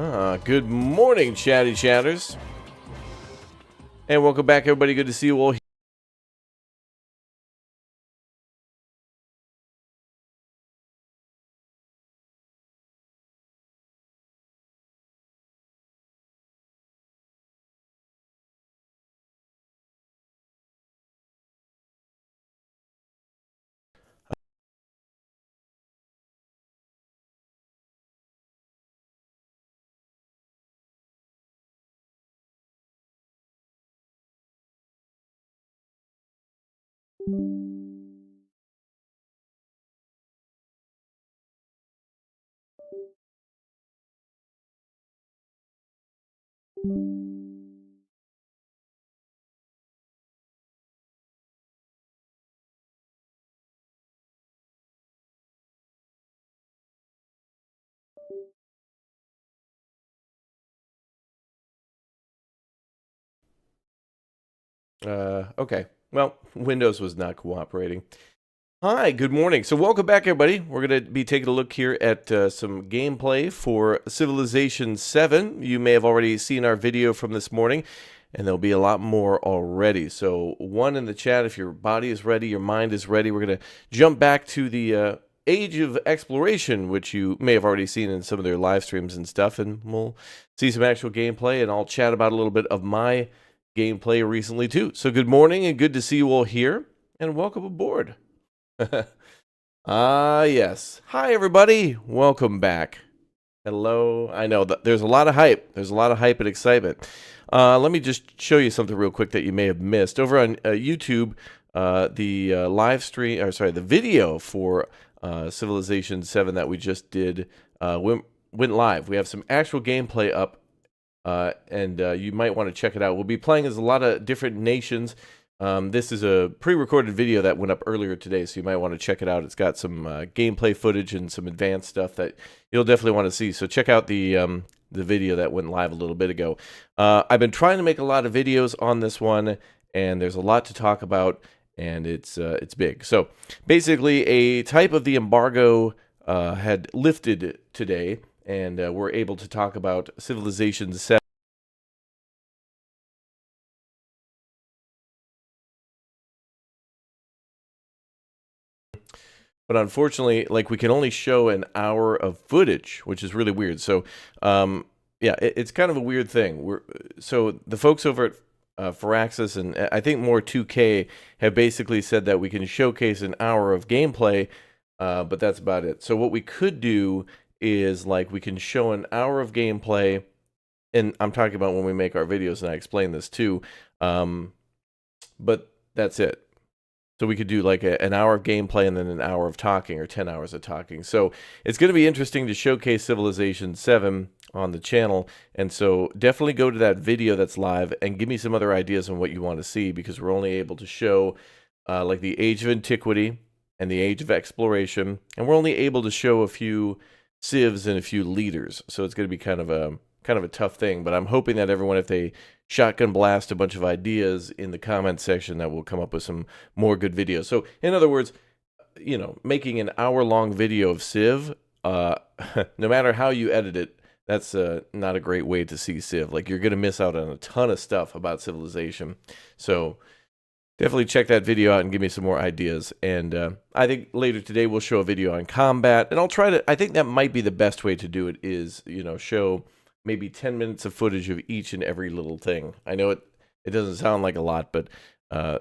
Good morning, chatty chatters. And welcome back, everybody. Good to see you all here. Okay. Well, Windows was not cooperating. Hi, good morning. So welcome back, everybody. We're going to be taking a look here at some gameplay for Civilization VII. You may have already seen our video from this morning, and there'll be a lot more already. So one in the chat, if your body is ready, your mind is ready, we're going to jump back to the Age of Exploration, which you may have already seen in some of their live streams and stuff, and we'll see some actual gameplay, and I'll chat about a little bit of my gameplay recently too. So good morning, and good to see you all here, and welcome aboard. Yes. Hi, everybody. Welcome back. Hello. I know that there's a lot of hype. There's a lot of hype and excitement. Let me just show you something real quick that you may have missed. Over on YouTube, the live stream, or sorry, the video for Civilization VII that we just did went live. We have some actual gameplay up, and you might want to check it out. We'll be playing as a lot of different nations. This is a pre-recorded video that went up earlier today, so you might want to check it out. It's got some gameplay footage and some advanced stuff that you'll definitely want to see. So check out the video that went live a little bit ago. I've been trying to make a lot of videos on this one, and there's a lot to talk about, and it's big. So basically, a type of the embargo had lifted today, and we're able to talk about Civilization VII. But unfortunately, like, we can only show an hour of footage, which is really weird. So, yeah, it's kind of a weird thing. So the folks over at Firaxis and I think more 2K have basically said that we can showcase an hour of gameplay, but that's about it. So what we could do is, like, we can show an hour of gameplay, and I'm talking about when we make our videos, and I explain this too, but that's it. So we could do like an hour of gameplay and then an hour of talking, or 10 hours of talking. So it's going to be interesting to showcase Civilization VII on the channel. And so definitely go to that video that's live and give me some other ideas on what you want to see, because we're only able to show like the Age of Antiquity and the Age of Exploration. And we're only able to show a few civs and a few leaders. So it's going to be kind of a tough thing. But I'm hoping that everyone, if they shotgun blast a bunch of ideas in the comment section, that will come up with some more good videos. So in other words, you know, making an hour-long video of Civ, no matter how you edit it, that's not a great way to see Civ. Like, you're going to miss out on a ton of stuff about Civilization. So definitely check that video out and give me some more ideas. And I think later today we'll show a video on combat, and I'll try to, I think that might be the best way to do it, is, you know, show maybe 10 minutes of footage of each and every little thing. I know it doesn't sound like a lot, but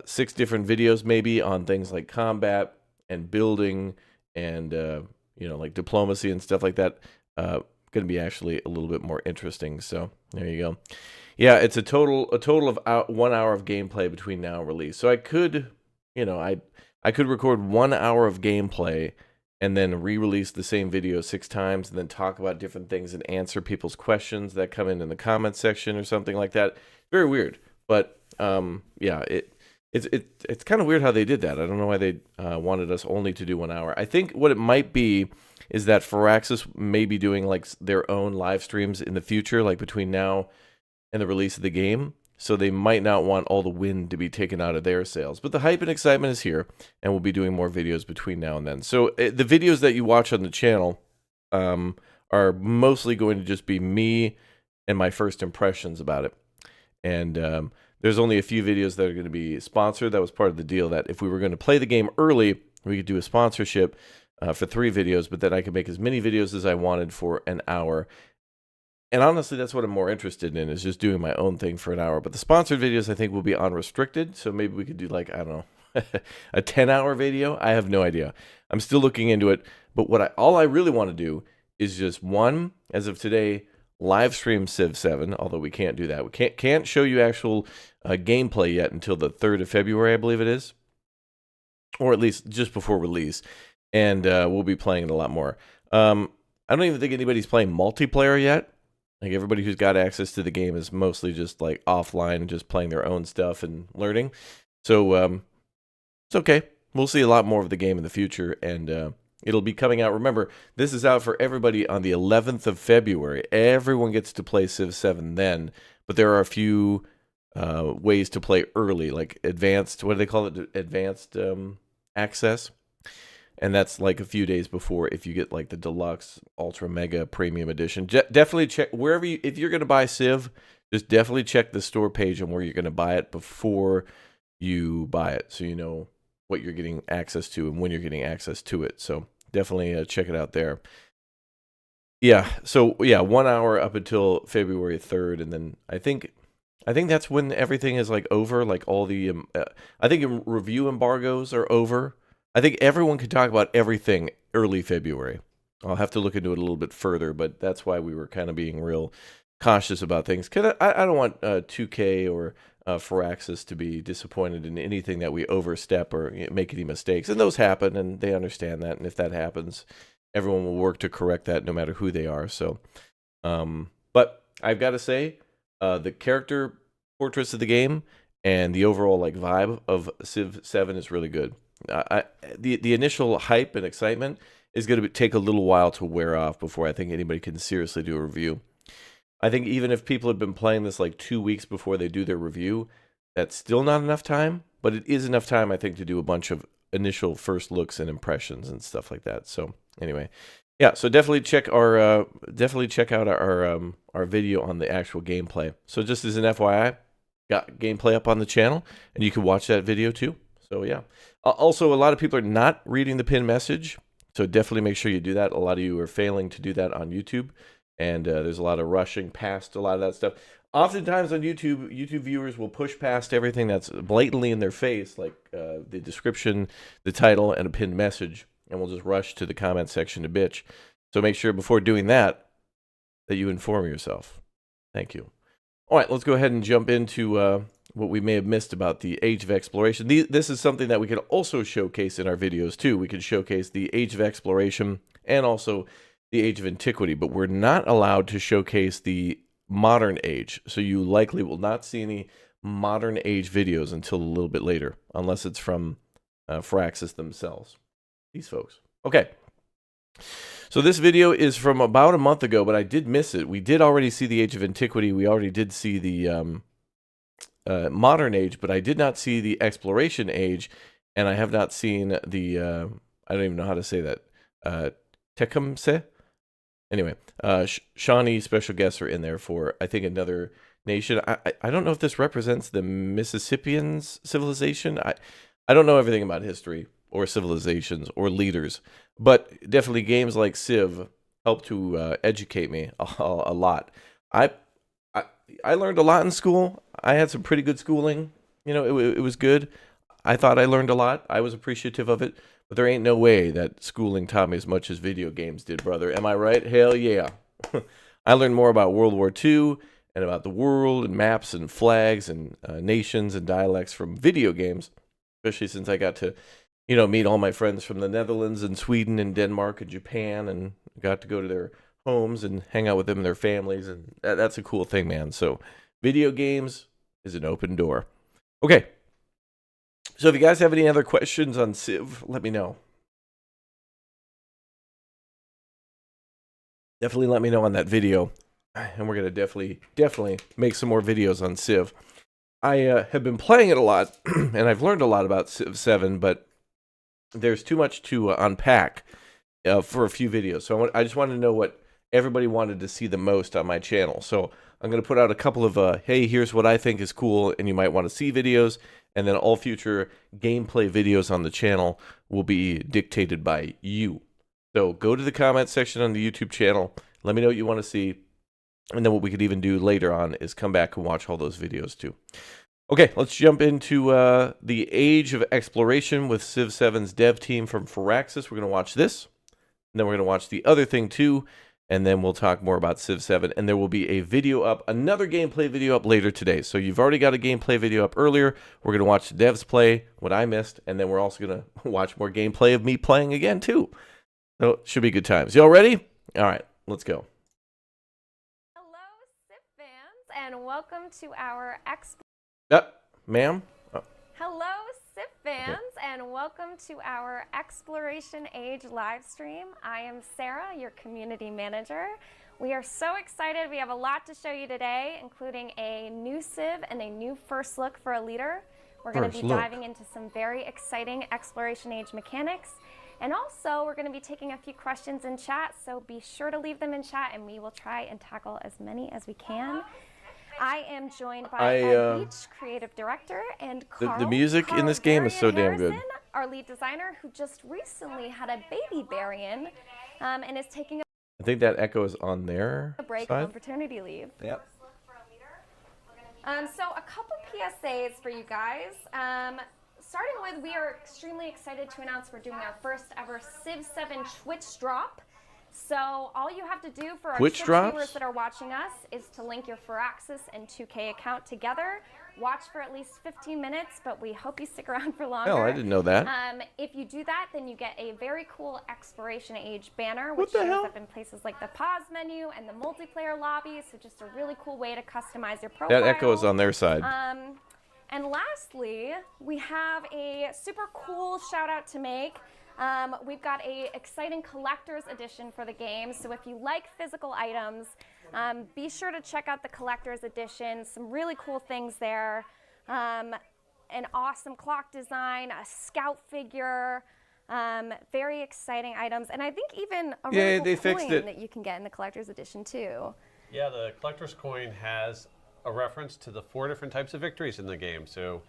6 different videos maybe on things like combat and building and, you know, like diplomacy and stuff like that. Going to be actually a little bit more interesting. So there you go. Yeah, it's a total of 1 hour of gameplay between now and release. So I could, you know, I could record 1 hour of gameplay and then re-release the same video 6 times, and then talk about different things and answer people's questions that come in the comment section or something like that. Very weird, but yeah, it's kind of weird how they did that. I don't know why they wanted us only to do 1 hour. I think what it might be is that Firaxis may be doing like their own live streams in the future, like between now and the release of the game. So they might not want all the wind to be taken out of their sails. But the hype and excitement is here, and we'll be doing more videos between now and then. So the videos that you watch on the channel are are mostly going to just be me and my first impressions about it. And there's only a few videos that are going to be sponsored. That was part of the deal, that if we were going to play the game early, we could do a sponsorship for 3 videos, but then I could make as many videos as I wanted for an hour. And honestly, that's what I'm more interested in, is just doing my own thing for an hour. But the sponsored videos, I think, will be unrestricted. So maybe we could do, like, I don't know, a 10-hour video. I have no idea. I'm still looking into it. But all I really want to do is just, one, as of today, live stream Civ 7, although we can't do that. We can't show you actual gameplay yet until the 3rd of February, I believe it is. Or at least just before release. And we'll be playing it a lot more. I don't even think anybody's playing multiplayer yet. Like, everybody who's got access to the game is mostly just like offline and just playing their own stuff and learning. So it's okay. We'll see a lot more of the game in the future, and it'll be coming out. Remember, this is out for everybody on the 11th of February. Everyone gets to play Civ 7 then, but there are a few ways to play early, like advanced, what do they call it? Advanced access. And that's like a few days before if you get like the deluxe, ultra, mega, premium edition. Definitely check wherever if you're going to buy Civ, just definitely check the store page on where you're going to buy it before you buy it, so you know what you're getting access to and when you're getting access to it. So definitely check it out there. Yeah. So yeah, 1 hour up until February 3rd, and then I think that's when everything is like over. Like all the I think review embargoes are over. I think everyone can talk about everything early February. I'll have to look into it a little bit further, but that's why we were kind of being real cautious about things. Because I don't want 2K or Firaxis to be disappointed in anything that we overstep or make any mistakes. And those happen, and they understand that. And if that happens, everyone will work to correct that no matter who they are. So, but I've got to say, the character portraits of the game and the overall like vibe of Civ 7 is really good. The initial hype and excitement is going to take a little while to wear off before I think anybody can seriously do a review. I think even if people have been playing this like 2 weeks before they do their review, that's still not enough time, but it is enough time, I think, to do a bunch of initial first looks and impressions and stuff like that. So anyway, yeah, so definitely check out our video on the actual gameplay. So just as an FYI, got gameplay up on the channel, and you can watch that video too. So yeah. Also, a lot of people are not reading the pinned message, so definitely make sure you do that. A lot of you are failing to do that on YouTube, and there's a lot of rushing past a lot of that stuff. Oftentimes on YouTube viewers will push past everything that's blatantly in their face, like the description, the title, and a pinned message, and we'll just rush to the comment section to bitch. So make sure before doing that you inform yourself. Thank you. All right, let's go ahead and jump into what we may have missed about the Age of Exploration. This is something that we could also showcase in our videos too. We could showcase the Age of Exploration and also the Age of Antiquity, but we're not allowed to showcase the modern age. So you likely will not see any modern age videos until a little bit later, unless it's from Firaxis themselves. These folks. Okay. So this video is from about a month ago, but I did miss it. We did already see the Age of Antiquity. We already did see the modern age, but I did not see the exploration age, and I have not seen the I don't even know how to say that, Tecumseh. Anyway, Shawnee special guests are in there for, I think, another nation. I don't know if this represents the Mississippians civilization. I don't know everything about history or civilizations or leaders, but definitely games like Civ help to educate me a lot. I learned a lot in school. I had some pretty good schooling. You know, it was good. I thought I learned a lot. I was appreciative of it. But there ain't no way that schooling taught me as much as video games did, brother. Am I right? Hell yeah. I learned more about World War II and about the world and maps and flags and nations and dialects from video games, especially since I got to, you know, meet all my friends from the Netherlands and Sweden and Denmark and Japan, and got to go to their homes and hang out with them and their families, and that's a cool thing, man. So video games is an open door. Okay. So if you guys have any other questions on Civ, let me know. Definitely let me know on that video. And we're going to definitely make some more videos on Civ. I have been playing it a lot, and I've learned a lot about Civ 7, but there's too much to unpack for a few videos. So I just wanted to know what everybody wanted to see the most on my channel. So I'm going to put out a couple of, hey, here's what I think is cool and you might want to see videos. And then all future gameplay videos on the channel will be dictated by you. So go to the comment section on the YouTube channel. Let me know what you want to see. And then what we could even do later on is come back and watch all those videos too. Okay, let's jump into the Age of Exploration with Civ 7's dev team from Firaxis. We're going to watch this. And then we're going to watch the other thing too. And then we'll talk more about Civ 7. And there will be a video up, another gameplay video up later today. So you've already got a gameplay video up earlier. We're going to watch the devs play, what I missed. And then we're also going to watch more gameplay of me playing again too. So it should be good times. Y'all ready? All right, let's go. And welcome to our ma'am? Hello, Civ fans, and welcome to our Exploration Age live stream. I am Sarah, your community manager. We are so excited. We have a lot to show you today, including a new Civ and a new first look for a leader. We're going to be diving into some very exciting Exploration Age mechanics. And also, we're going to be taking a few questions in chat, so be sure to leave them in chat, and we will try and tackle as many as we can. I am joined by Ed Beach, creative director, and Carl. The music in this game is so damn good. Our lead designer, who just recently had a baby Barian, and is taking I think that echo is on their a break side. on paternity leave. Yep. So a couple PSAs for you guys. Starting with, we are extremely excited to announce we're doing our first ever Civ 7 Twitch drop. So all you have to do for our Twitch viewers that are watching us is to link your Firaxis and 2K account together. Watch for at least 15 minutes, but we hope you stick around for longer. Oh, I didn't know that. If you do that, then you get a very cool Exploration Age banner, which shows up in places like the pause menu and the multiplayer lobby. So just a really cool way to customize your profile. That echo is on their side. And lastly, we have a super cool shout out to make. We've got a exciting collector's edition for the game. So if you like physical items, be sure to check out the collector's edition. Some really cool things there. An awesome clock design, a scout figure, very exciting items. And I think even a really cool coin that you can get in the collector's edition too. Yeah, the collector's coin has a reference to the 4 different types of victories in the game. So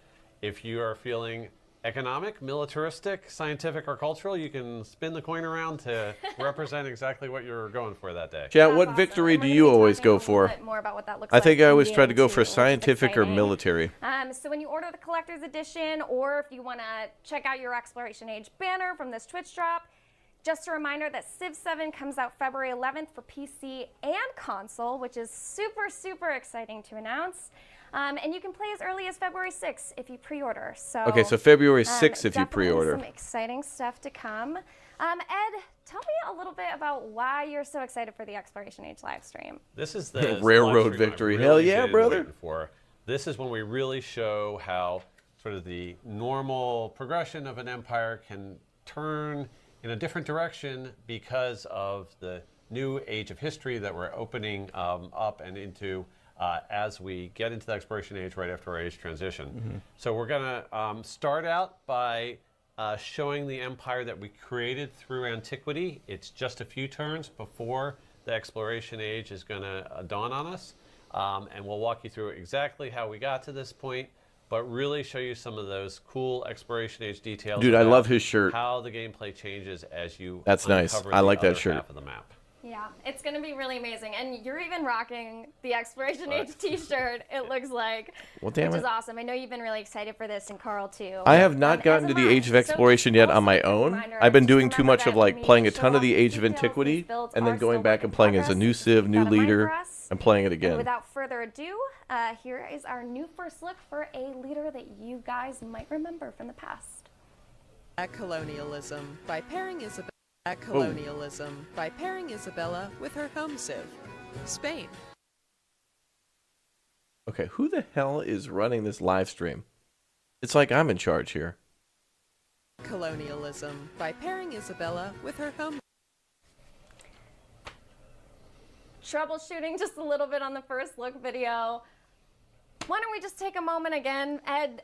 if you are feeling economic, militaristic, scientific, or cultural, you can spin the coin around to represent exactly what you're going for that day. Chat, what victory do you always go for? More about what that looks I think like I always try to go for scientific or military. So when you order the collector's edition, or if you want to check out your Exploration Age banner from this Twitch drop, just a reminder that Civ 7 comes out February 11th for PC and console, which is super, super exciting to announce. And you can play as early as February 6th if you pre-order. So okay, so February 6th if you pre-order. Some exciting stuff to come. Ed, tell me a little bit about why you're so excited for the Exploration Age live stream. This is the railroad victory. Hell yeah, brother. This is when we really show how sort of the normal progression of an empire can turn in a different direction because of the new age of history that we're opening up and into as we get into the Exploration Age right after our age transition. So we're going to start out by showing the empire that we created through Antiquity. It's just a few turns before the Exploration Age is going to dawn on us. And we'll walk you through exactly how we got to this point, but really show you some of those cool Exploration Age details. Dude, I love his shirt. How the gameplay changes as you That's nice. I like that shirt. Half of the map. Yeah, it's going to be really amazing. And you're even rocking the Exploration Age t-shirt, it looks like, which is awesome. I know you've been really excited for this, and Carl too. I have not gotten to the Age of Exploration yet on my own. I've been doing too much of like playing a ton of the Age of Antiquity and then going back and playing as a new Civ, new leader, and playing it again. And without further ado, here is our new first look for a leader that you guys might remember from the past. Colonialism by pairing Isabella. Colonialism by pairing Isabella with her home Civ, Spain. Okay, who the hell is running this live stream? It's like I'm in charge here. Colonialism by pairing Isabella with her home. Troubleshooting just a little bit on the first look video. Why don't we just take a moment again, Ed?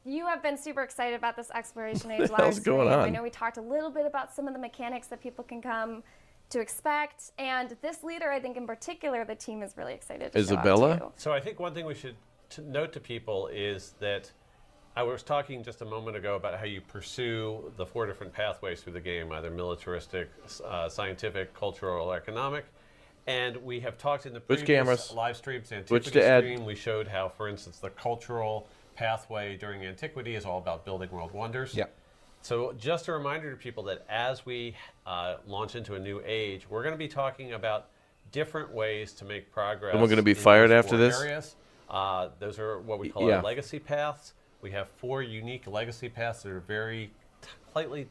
You have been super excited about this Exploration Age live stream. Going on? I know we talked a little bit about some of the mechanics that people can come to expect. And this leader, I think in particular, the team is really excited to Isabella? show off too. So I think one thing we should note to people is that I was talking just a moment ago about how you pursue the 4 different pathways through the game, either militaristic, scientific, cultural, or economic. And we have talked in the Which previous cameras? live streams, Which Antiquity to add? stream, we showed how, for instance, the cultural pathway during Antiquity is all about building world wonders. Yeah. So just a reminder to people that as we launch into a new age, we're going to be talking about different ways to make progress. And we're going to be in fired those after 4 this? areas. Those are what we call Yeah. our legacy paths. We have 4 unique legacy paths that are very tightly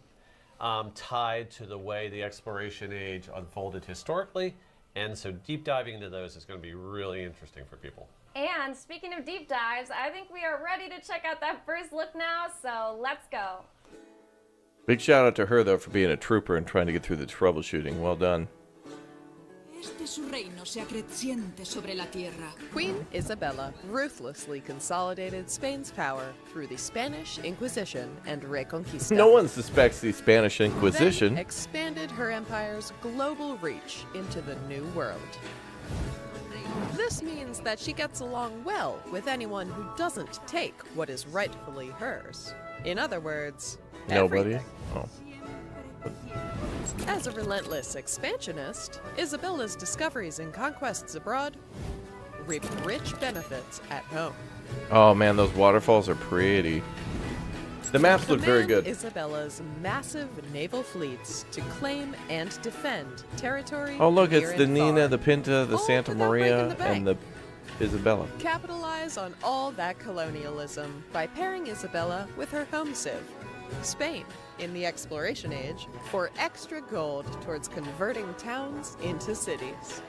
tied to the way the exploration age unfolded historically. And so deep diving into those is going to be really interesting for people. And speaking of deep dives, I think we are ready to check out that first look now, so let's go. Big shout out to her, though, for being a trooper and trying to get through the troubleshooting. Well done. Este su reino se acreciente sobre la tierra. Queen Isabella ruthlessly consolidated Spain's power through the Spanish Inquisition and Reconquista. No one suspects the Spanish Then Inquisition. expanded her empire's global reach into the New World. This means that she gets along well with anyone who doesn't take what is rightfully hers. In other words, Nobody. everything. Oh. As a relentless expansionist, Isabella's discoveries and conquests abroad reap rich benefits at home. Oh man, those waterfalls are pretty. The maps look very Command good. Isabella's massive naval fleets to claim and defend territory. Oh look, near it's the and Nina, far. the Pinta, the All Santa without breaking Maria, the bank. and the Isabella. Capitalize on all that colonialism by pairing Isabella with her home civ, Spain, in the exploration age, for extra gold towards converting towns into cities.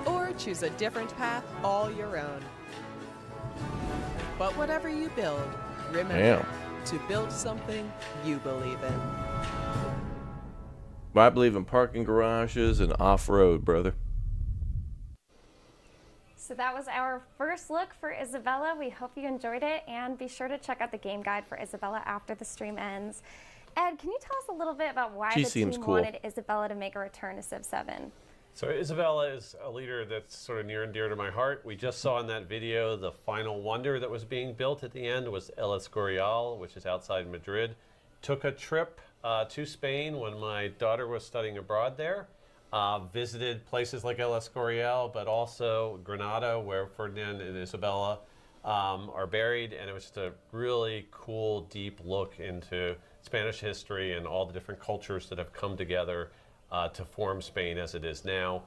Or choose a different path all your own. But whatever you build, remember Damn. to build something you believe in. I believe in parking garages and off-road, brother. So that was our first look for Isabella. We hope you enjoyed it, and be sure to check out the game guide for Isabella after the stream ends. Ed, can you tell us a little bit about why She the seems team cool. wanted Isabella to make a return to Civ 7? So Isabella is a leader that's sort of near and dear to my heart. We just saw in that video the final wonder that was being built at the end was El Escorial, which is outside Madrid. Took a trip to Spain when my daughter was studying abroad there. Visited places like El Escorial, but also Granada, where Ferdinand and Isabella are buried. And it was just a really cool, deep look into Spanish history and all the different cultures that have come together to form Spain as it is now.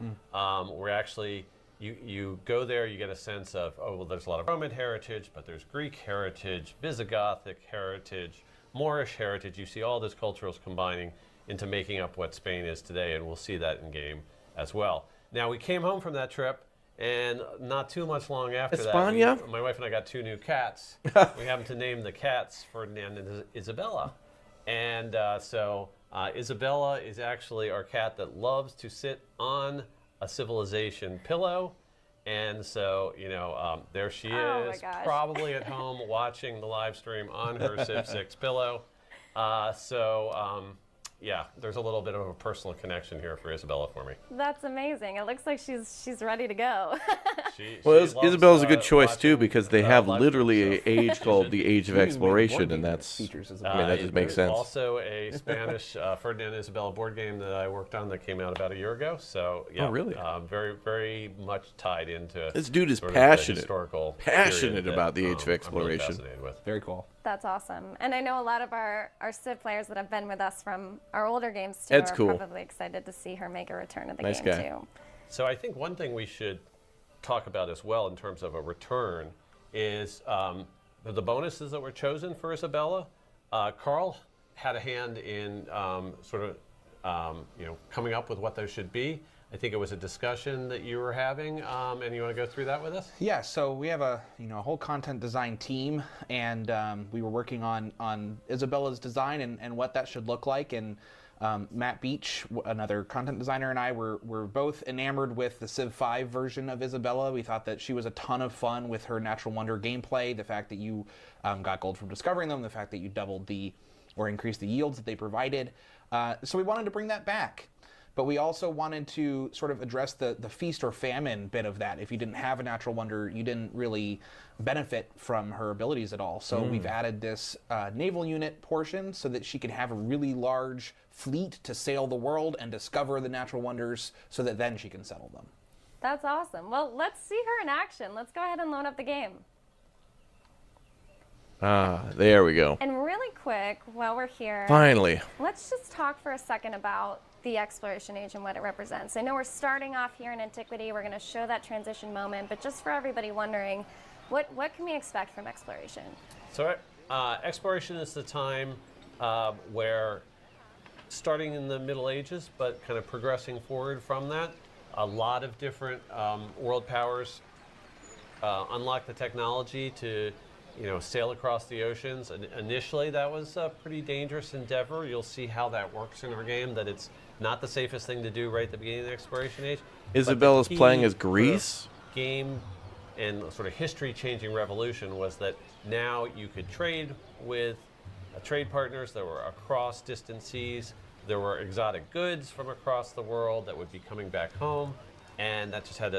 We're actually, you go there, you get a sense of, oh, well, there's a lot of Roman heritage, but there's Greek heritage, Visigothic heritage, Moorish heritage. You see all those cultures combining into making up what Spain is today, and we'll see that in game as well. Now, we came home from that trip, and not too much long after España? that, my wife and I got 2 new cats. We happened to name the cats Ferdinand and Isabella. And so Isabella is actually our cat that loves to sit on a civilization pillow. And so, you know, there she Oh my is, gosh. probably at home watching the live stream on her Civ 6 pillow. Yeah, there's a little bit of a personal connection here for Isabella for me. That's amazing. It looks like she's ready to go. Well, She loves, Isabella's a good choice too watching, because they have live literally streams, an age called the Age of Exploration, and that's. features as I mean, that just makes sense. Also, a Spanish Ferdinand and Isabella board game that I worked on that came out about a year ago. So, yeah, Oh, really? Very, very much tied into This dude is sort of the passionate. historical Passionate period about that, the Age of I'm really Exploration. fascinated with. Very cool. That's awesome. And I know a lot of our Civ players that have been with us from our older games too Ed's are cool. probably excited to see her make a return to the Nice game guy. too. So I think one thing we should talk about as well in terms of a return is the bonuses that were chosen for Isabella. Carl had a hand in coming up with what those should be. I think it was a discussion that you were having, and you want to go through that with us? Yeah, so we have a whole content design team, and we were working on Isabella's design and what that should look like. And Matt Beach, another content designer, and I were both enamored with the Civ 5 version of Isabella. We thought that she was a ton of fun with her Natural Wonder gameplay, the fact that you got gold from discovering them, the fact that you doubled or increased the yields that they provided. So we wanted to bring that back. but we also wanted to sort of address the feast or famine bit of that. If you didn't have a natural wonder, you didn't really benefit from her abilities at all. So we've added this naval unit portion so that she can have a really large fleet to sail the world and discover the natural wonders so that then she can settle them. That's awesome. Well, let's see her in action. Let's go ahead and load up the game. Ah, there we go. And really quick, while we're here, Finally. let's just talk for a second about the Exploration Age and what it represents. I know we're starting off here in Antiquity. We're going to show that transition moment, but just for everybody wondering, what can we expect from Exploration? So exploration is the time where, starting in the Middle Ages, but kind of progressing forward from that, a lot of different world powers unlock the technology to sail across the oceans. And initially, that was a pretty dangerous endeavor. You'll see how that works in our game, that it's not the safest thing to do right at the beginning of the Exploration Age. Isabella's But the playing key as Greece? for game and sort of history-changing revolution was that now you could trade with trade partners that were across distant seas. There were exotic goods from across the world that would be coming back home, and that just had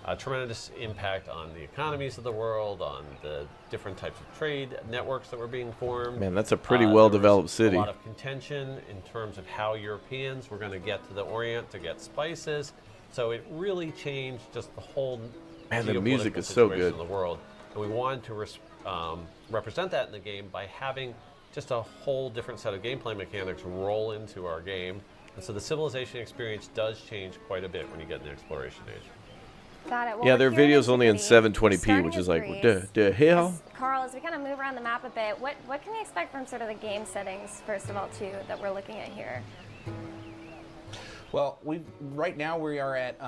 a tremendous impact on the economies of the world, on the different types of trade networks that were being formed. Man, that's a pretty well-developed city. There was a lot of contention in terms of how Europeans were going to get to the Orient to get spices. So it really changed just the whole Man, the geopolitical music is so situation good. in the world. And we wanted to represent that in the game by having just a whole different set of gameplay mechanics roll into our game. And so the civilization experience does change quite a bit when you get in the Exploration Age. Got it. Well, Yeah, we're their here in video's only in Antiquity, 720p, starting which is with like, Greece. the hell? Carl, as we kind of move around the map a bit, what can we expect from sort of the game settings, first of all, too, that we're looking at here? Well, right now we are at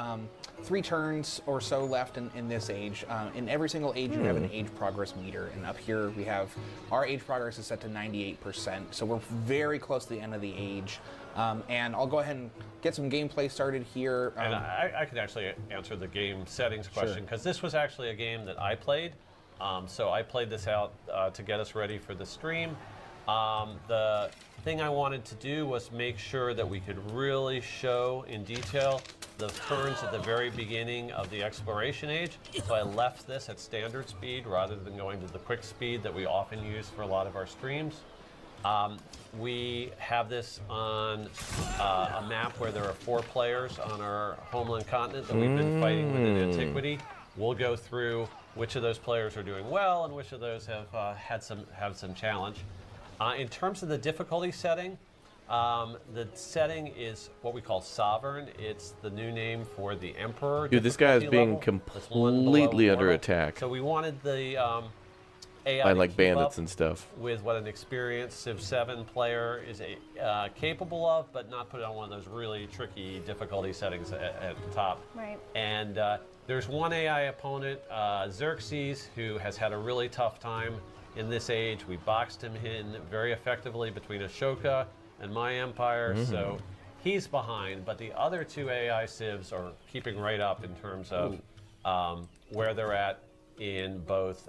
3 turns or so left in this age. In every single age, you have an age progress meter, and up here we have our age progress is set to 98%. So we're very close to the end of the age. And I'll go ahead and get some gameplay started here. And I can actually answer the game settings question, because this was actually a game that I played. So I played this out to get us ready for the stream. The thing I wanted to do was make sure that we could really show in detail the turns at the very beginning of the Exploration Age. So I left this at standard speed rather than going to the quick speed that we often use for a lot of our streams. We have this on a map where there are 4 players on our homeland continent that we've been fighting with in Antiquity. We'll go through which of those players are doing well and which of those have had some challenge. In terms of the difficulty setting, the setting is what we call sovereign. It's the new name for the emperor. Dude, this guy is difficulty being level. That's one below completely under mortal. attack So we wanted the AI by to like keep bandits up and stuff. with what an experienced Civ 7 player is capable of, but not put it on one of those really tricky difficulty settings at the top. Right. And there's one AI opponent, Xerxes, who has had a really tough time in this age. We boxed him in very effectively between Ashoka and my empire, so he's behind. But the other 2 AI civs are keeping right up in terms of where they're at in both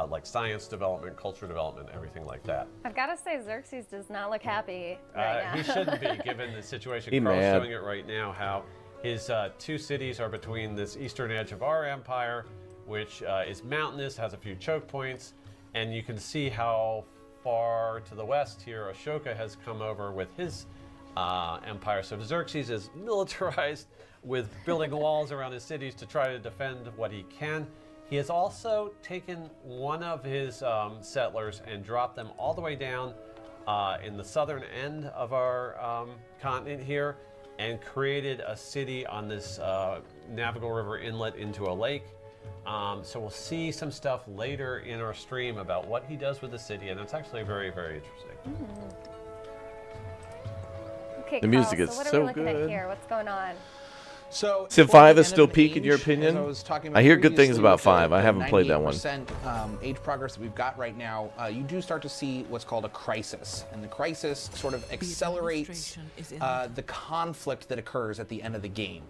like science development, culture development, everything like that. I've got to say, Xerxes does not look happy right now. He shouldn't be, given the situation. He Carl's mad. showing it right now, how his 2 cities are between this eastern edge of our empire, which is mountainous, has a few choke points, and you can see how far to the west here Ashoka has come over with his empire. So Xerxes is militarized with building walls around his cities to try to defend what he can. He has also taken one of his settlers and dropped them all the way down in the southern end of our continent here, and created a city on this navigable river inlet into a lake. So we'll see some stuff later in our stream about what he does with the city, and it's actually very, very interesting. Okay, The music Carl, is so what are so we looking good. at here? What's going on? So Civ toward 5 the is end still of the peak in your age, opinion? as I was talking I about hear good things previously, about with 5. the I haven't played that one. 98% age progress that we've got right now, you do start to see what's called a crisis. And the crisis sort of accelerates administration is in the conflict that occurs at the end of the game.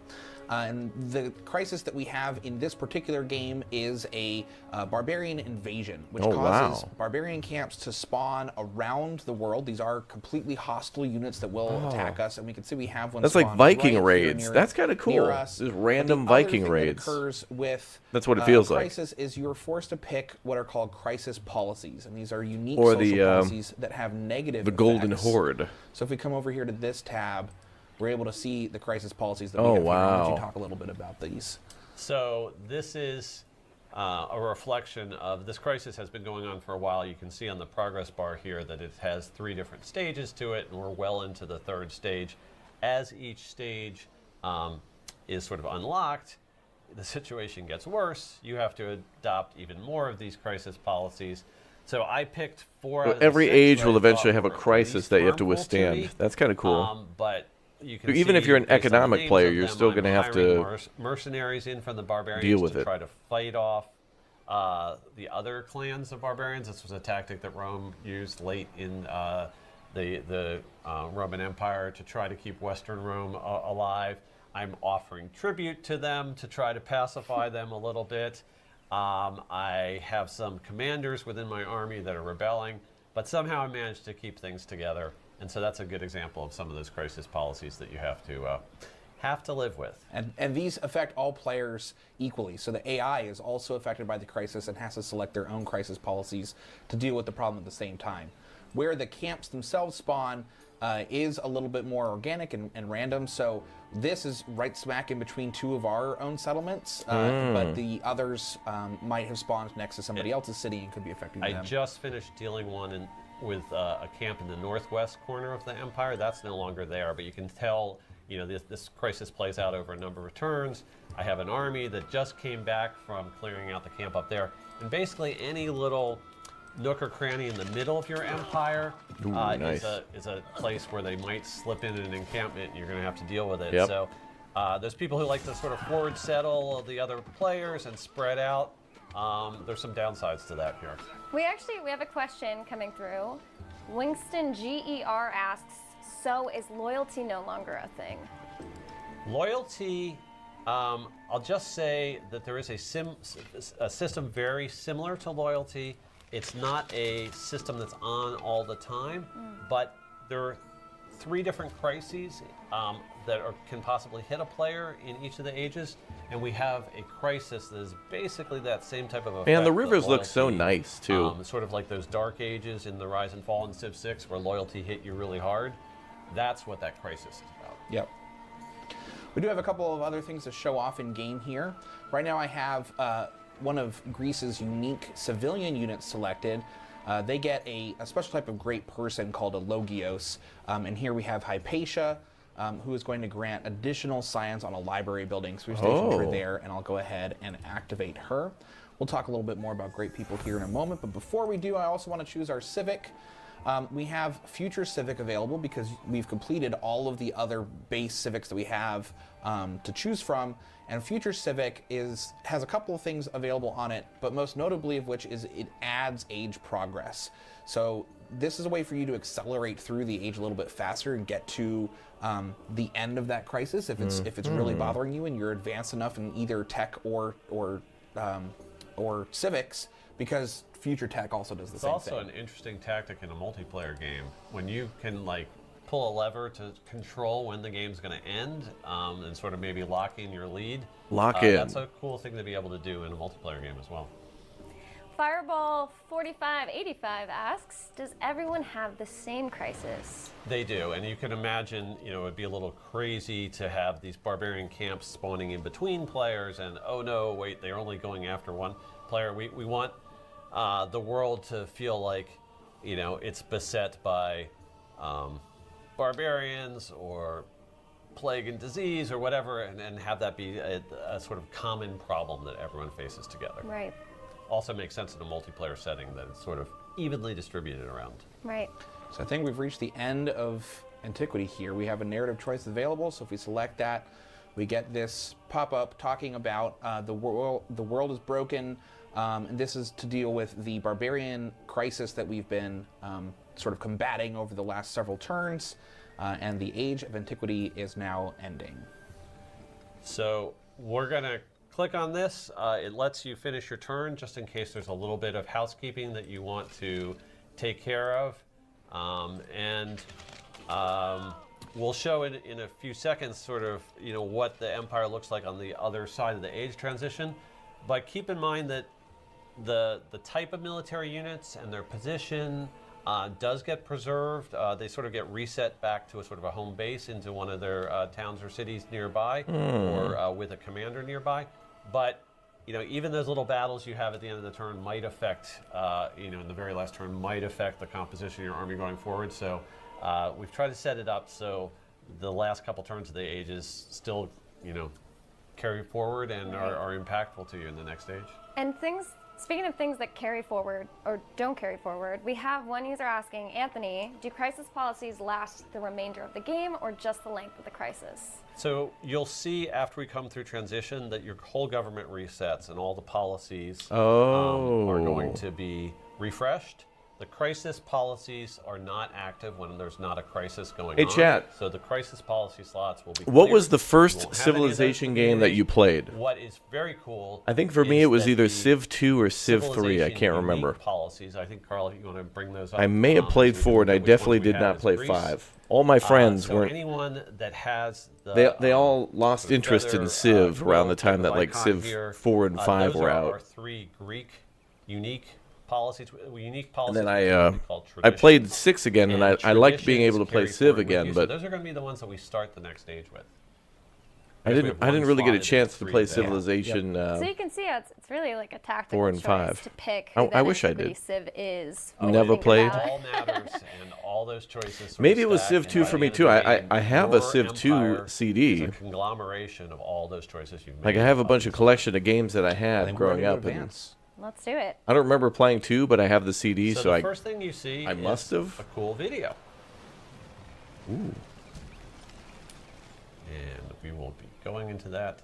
And the crisis that we have in this particular game is a barbarian invasion, which causes barbarian camps to spawn around the world. These are completely hostile units that will attack us, and we can see we have one. That's like spawned Viking right raids. near That's kind of cool. near us. Just But random the other Viking thing raids. That occurs with That's what it feels like. crisis is you're forced to pick what are called crisis policies, and these are unique Or social the, policies that have negative The Golden effects. Horde. So if we come over here to this tab, we're able to see the crisis policies that we Oh, have here. Why don't wow. you talk a little bit about these? So this is a reflection of this crisis has been going on for a while. You can see on the progress bar here that it has 3 different stages to it, and we're well into the 3rd stage. As each stage is sort of unlocked, the situation gets worse. You have to adopt even more of these crisis policies. So I picked 4 out of the Every 6 age that will I eventually thought have a were crisis least that you have to harmful withstand. me. That's kind of cool. But you can Even if see you're an based on the economic names player, of you're them, still I'm gonna have hiring to mercenaries in from the barbarians deal with to it. try to fight off the other clans of barbarians. This was a tactic that Rome used late in the Roman Empire to try to keep Western Rome alive. I'm offering tribute to them to try to pacify them a little bit. I have some commanders within my army that are rebelling, but somehow I managed to keep things together. And so that's a good example of some of those crisis policies that you have to live with. And these affect all players equally. So the AI is also affected by the crisis and has to select their own crisis policies to deal with the problem at the same time. Where the camps themselves spawn is a little bit more organic and random. So this is right smack in between 2 of our own settlements, but the others might have spawned next to somebody else's city and could be affecting them. I just finished dealing one with a camp in the northwest corner of the empire. That's no longer there, but you can tell, you know, this crisis plays out over a number of turns. I have an army that just came back from clearing out the camp up there, and basically any little nook or cranny in the middle of your empire nice. is a place where they might slip in an encampment, and you're going to have to deal with it. Yep. So there's people who like to sort of forward settle the other players and spread out. There's some downsides to that here. We have a question coming through. Winston GER asks, so is loyalty no longer a thing? Loyalty, I'll just say that there is a system very similar to loyalty. It's not a system that's on all the time, but there are 3 different crises that can possibly hit a player in each of the ages, and we have a crisis that is basically that same type of effect. Man, the that rivers look so loyalty, nice, too. sort of like those dark ages in the Rise and Fall in Civ 6 where loyalty hit you really hard. That's what that crisis is about. Yep. We do have a couple of other things to show off in game here. Right now I have one of Greece's unique civilian units selected. They get a special type of great person called a Logios. And here we have Hypatia, who is going to grant additional science on a library building. So we stationed her there, and I'll go ahead and activate her. We'll talk a little bit more about great people here in a moment, but before we do, I also want to choose our civic. We have future civic available because we've completed all of the other base civics that we have to choose from, and future civic has a couple of things available on it, but most notably of which is it adds age progress. So this is a way for you to accelerate through the age a little bit faster and get to the end of that crisis if it's really bothering you and you're advanced enough in either tech or civics, because future tech also does the same thing. It's also an interesting tactic in a multiplayer game when you can like pull a lever to control when the game's going to end and sort of maybe lock in your lead. Lock in. That's a cool thing to be able to do in a multiplayer game as well. Fireball 4585 asks, does everyone have the same crisis? They do, and you can imagine, you know, it'd be a little crazy to have these barbarian camps spawning in between players and, oh no, wait, they're only going after one player. We want the world to feel like, you know, it's beset by barbarians or plague and disease or whatever, and have that be a sort of common problem that everyone faces together. Right. Also makes sense in a multiplayer setting that it's sort of evenly distributed around. Right. So I think we've reached the end of Antiquity here. We have a narrative choice available, so if we select that, we get this pop-up talking about the world is broken, and this is to deal with the barbarian crisis that we've been sort of combating over the last several turns, and the age of Antiquity is now ending. So we're going to click on this. It lets you finish your turn just in case there's a little bit of housekeeping that you want to take care of. We'll show in a few seconds sort of what the empire looks like on the other side of the age transition. But keep in mind that the type of military units and their position does get preserved. They sort of get reset back to a sort of a home base into one of their towns or cities nearby, or with a commander nearby. But even those little battles you have at the end of the turn might affect, in the very last turn, might affect the composition of your army going forward. So we've tried to set it up so the last couple turns of the ages still, carry forward and are impactful to you in the next stage. And speaking of things that carry forward or don't carry forward, we have one user asking, Anthony, do crisis policies last the remainder of the game or just the length of the crisis? So you'll see after we come through transition that your whole government resets and all the policies are going to be refreshed. The crisis policies are not active when there's not a crisis going on. Hey, chat. So the crisis policy slots will be What clear. was the You first won't have any of those Civilization game that you played? What is very cool. I think for me is it was that either the Civ 2 or Civ 3. I Civilization can't unique remember. Policies. I think, Carl, you want to bring those up. I may have played so we 4, and can I know which ones definitely we did had not as play Greece. 5. All my friends So weren't. anyone that has the They all lost interest in Civ around the time that like Civ 4 and 5 were Our out. 3 Greek unique policies. And then I played played 6 again, and I liked being able to play Civ again, So but those are going to be the ones that we start the next stage with. I didn't really get a chance to play Civilization. So you can see it's really like a tactical 4 and choice 5. to pick I who that wish I Antiquity did. Civ is. Never when you think played. about it. All matters, and all those choices. sort of Maybe it was stack, Civ and 2 by for the me end of too. the I game, have a your Civ 2 empire CD. is a conglomeration of all those choices you've made. Like I have a bunch of collection of games that I had growing up. And Advance. Let's do it. I don't remember playing 2, but I have the CD, So so the I first thing you see I must is have. a cool video. Ooh. And we will be going into that.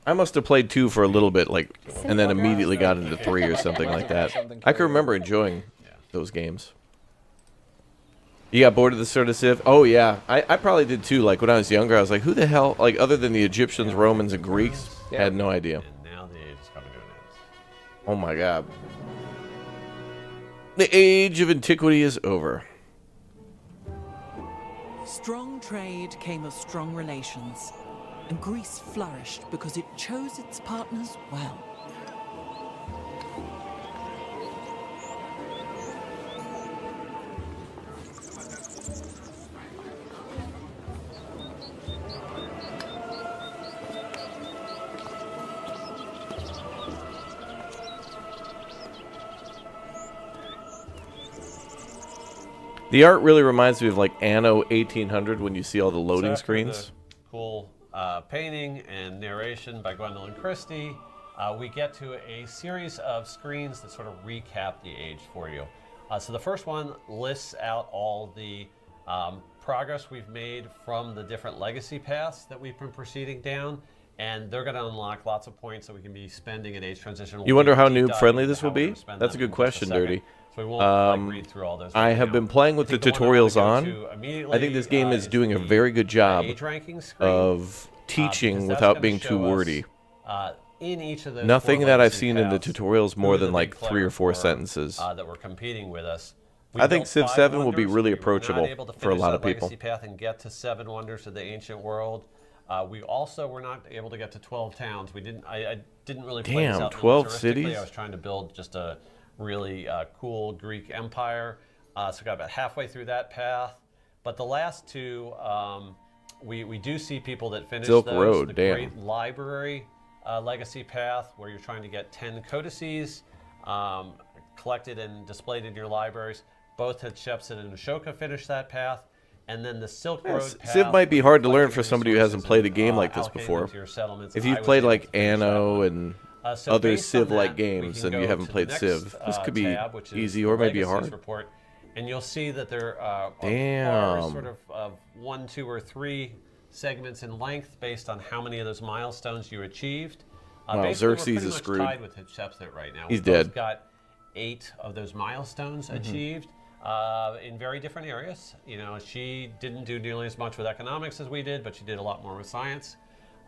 I must have played 2 for a little bit, like, and then immediately got into 3 or something like that. I can remember enjoying those games. You got bored of the sort of Civ? Oh yeah, I probably did too. Like when I was younger, I was like, who the hell? Like other than the Egyptians, Romans, and Greeks, had no idea. And now the age is coming to an end. Oh my god. The age of antiquity is over. Strong trade came of strong relations, and Greece flourished because it chose its partners well. The art really reminds me of like Anno 1800 when you see all the loading So after screens. the cool painting and narration by Gwendolyn Christie, we get to a series of screens that sort of recap the age for you. So the first one lists out all the progress we've made from the different legacy paths that we've been proceeding down, and they're going to unlock lots of points that we can be spending at age transition. You We'll wonder deep how dive noob friendly into this will how we're be? gonna spend That's that a good in just question, second. Dirty. So we won't read through all those. I right have now. been playing with I the think one I wanna tutorials go on. to immediately, I think this game is doing a the very good job age ranking screen, of teaching because that's without gonna being show too us, wordy. in each of those Nothing four that I've legacy seen in the paths, tutorials more who than the like big 3 or 4 clever sentences. that were competing with us. We I think built Civ 5 7 will be wonders. really We were not approachable able to for a finish lot of that people. legacy path and get to 7 wonders of the ancient world. We also were not able to get to 12 towns. We didn't. I didn't really play this Damn, out 12 militaristically. cities? I was trying to build just a really cool Greek empire. So got about halfway through that path. But the last 2, we do see people that finish Silk those. Road, The damn. Great Library legacy path, where you're trying to get 10 codices collected and displayed in your libraries. Both Hatshepsut and Ashoka finished that path. And then the Silk Road path. Civ might be where hard to you're learn collecting for somebody who hasn't resources played a and, game like this allocating before. them to your settlements. If I you've was played able like to finish that Anno one. and So other based on Civ-like that, games, we then can you go haven't to played the Civ. next, This could be tab, which is easy or maybe Legacies hard. Report, and you'll see that there are Damn. sort of 1, 2, or 3 segments in length based on how many of those milestones you achieved. Wow, Basically, we're Xerxes pretty is much screwed. tied with Hatshepsut right now. He's We've both dead. got 8 of those milestones achieved in very different areas. You know, she didn't do nearly as much with economics as we did, but she did a lot more with science.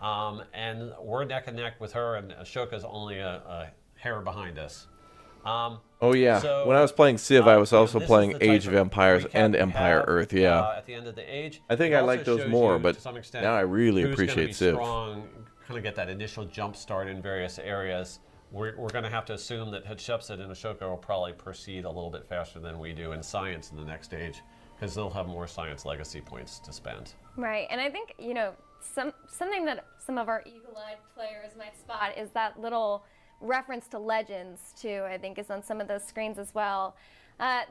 And we're neck and neck with her, and Ashoka's only a hair behind us. Oh yeah. So, when I was playing Civ, I was you know, also this is playing the type Age of Empires recap and we Empire have, Earth. Yeah. At the end of the age, I think it I also like those shows more, you, but to some extent, now I really who's gonna appreciate be Civ. Strong, kind of get that initial jump start in various areas. We're going to have to assume that Hatshepsut and Ashoka will probably proceed a little bit faster than we do in science in the next stage, because they'll have more science legacy points to spend. Right, and I think, you know, something that some of our eagle-eyed players might spot is that little reference to legends, too, I think is on some of those screens as well.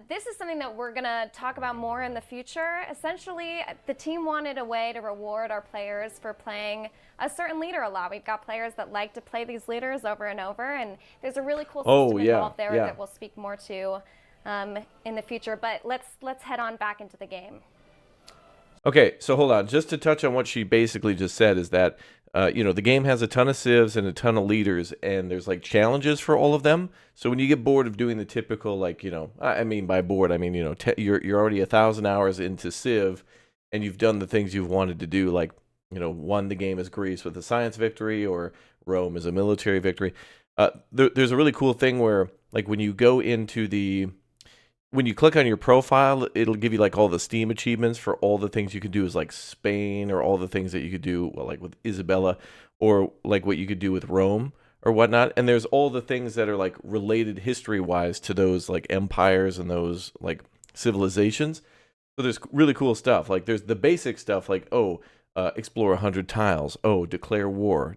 This is something that we're going to talk about more in the future. Essentially, the team wanted a way to reward our players for playing a certain leader a lot. We've got players that like to play these leaders over and over, and there's a really cool system involved there that we'll speak more to in the future. But let's head on back into the game. Okay, so hold on. Just to touch on what she basically just said is that, you know, the game has a ton of civs and a ton of leaders, and there's like challenges for all of them. So when you get bored of doing the typical, like, you know, I mean by bored, I mean, you know, you're already 1,000 hours into Civ, and you've done the things you've wanted to do, like, you know, won the game as Greece with a science victory or Rome as a military victory. There's a really cool thing where, like, when you go into when you click on your profile, it'll give you like all the Steam achievements for all the things you could do as like Spain, or all the things that you could do, well, like with Isabella, or like what you could do with Rome or whatnot. And there's all the things that are like related history-wise to those like empires and those like civilizations. So there's really cool stuff. Like there's the basic stuff like, explore 100 tiles. Declare war.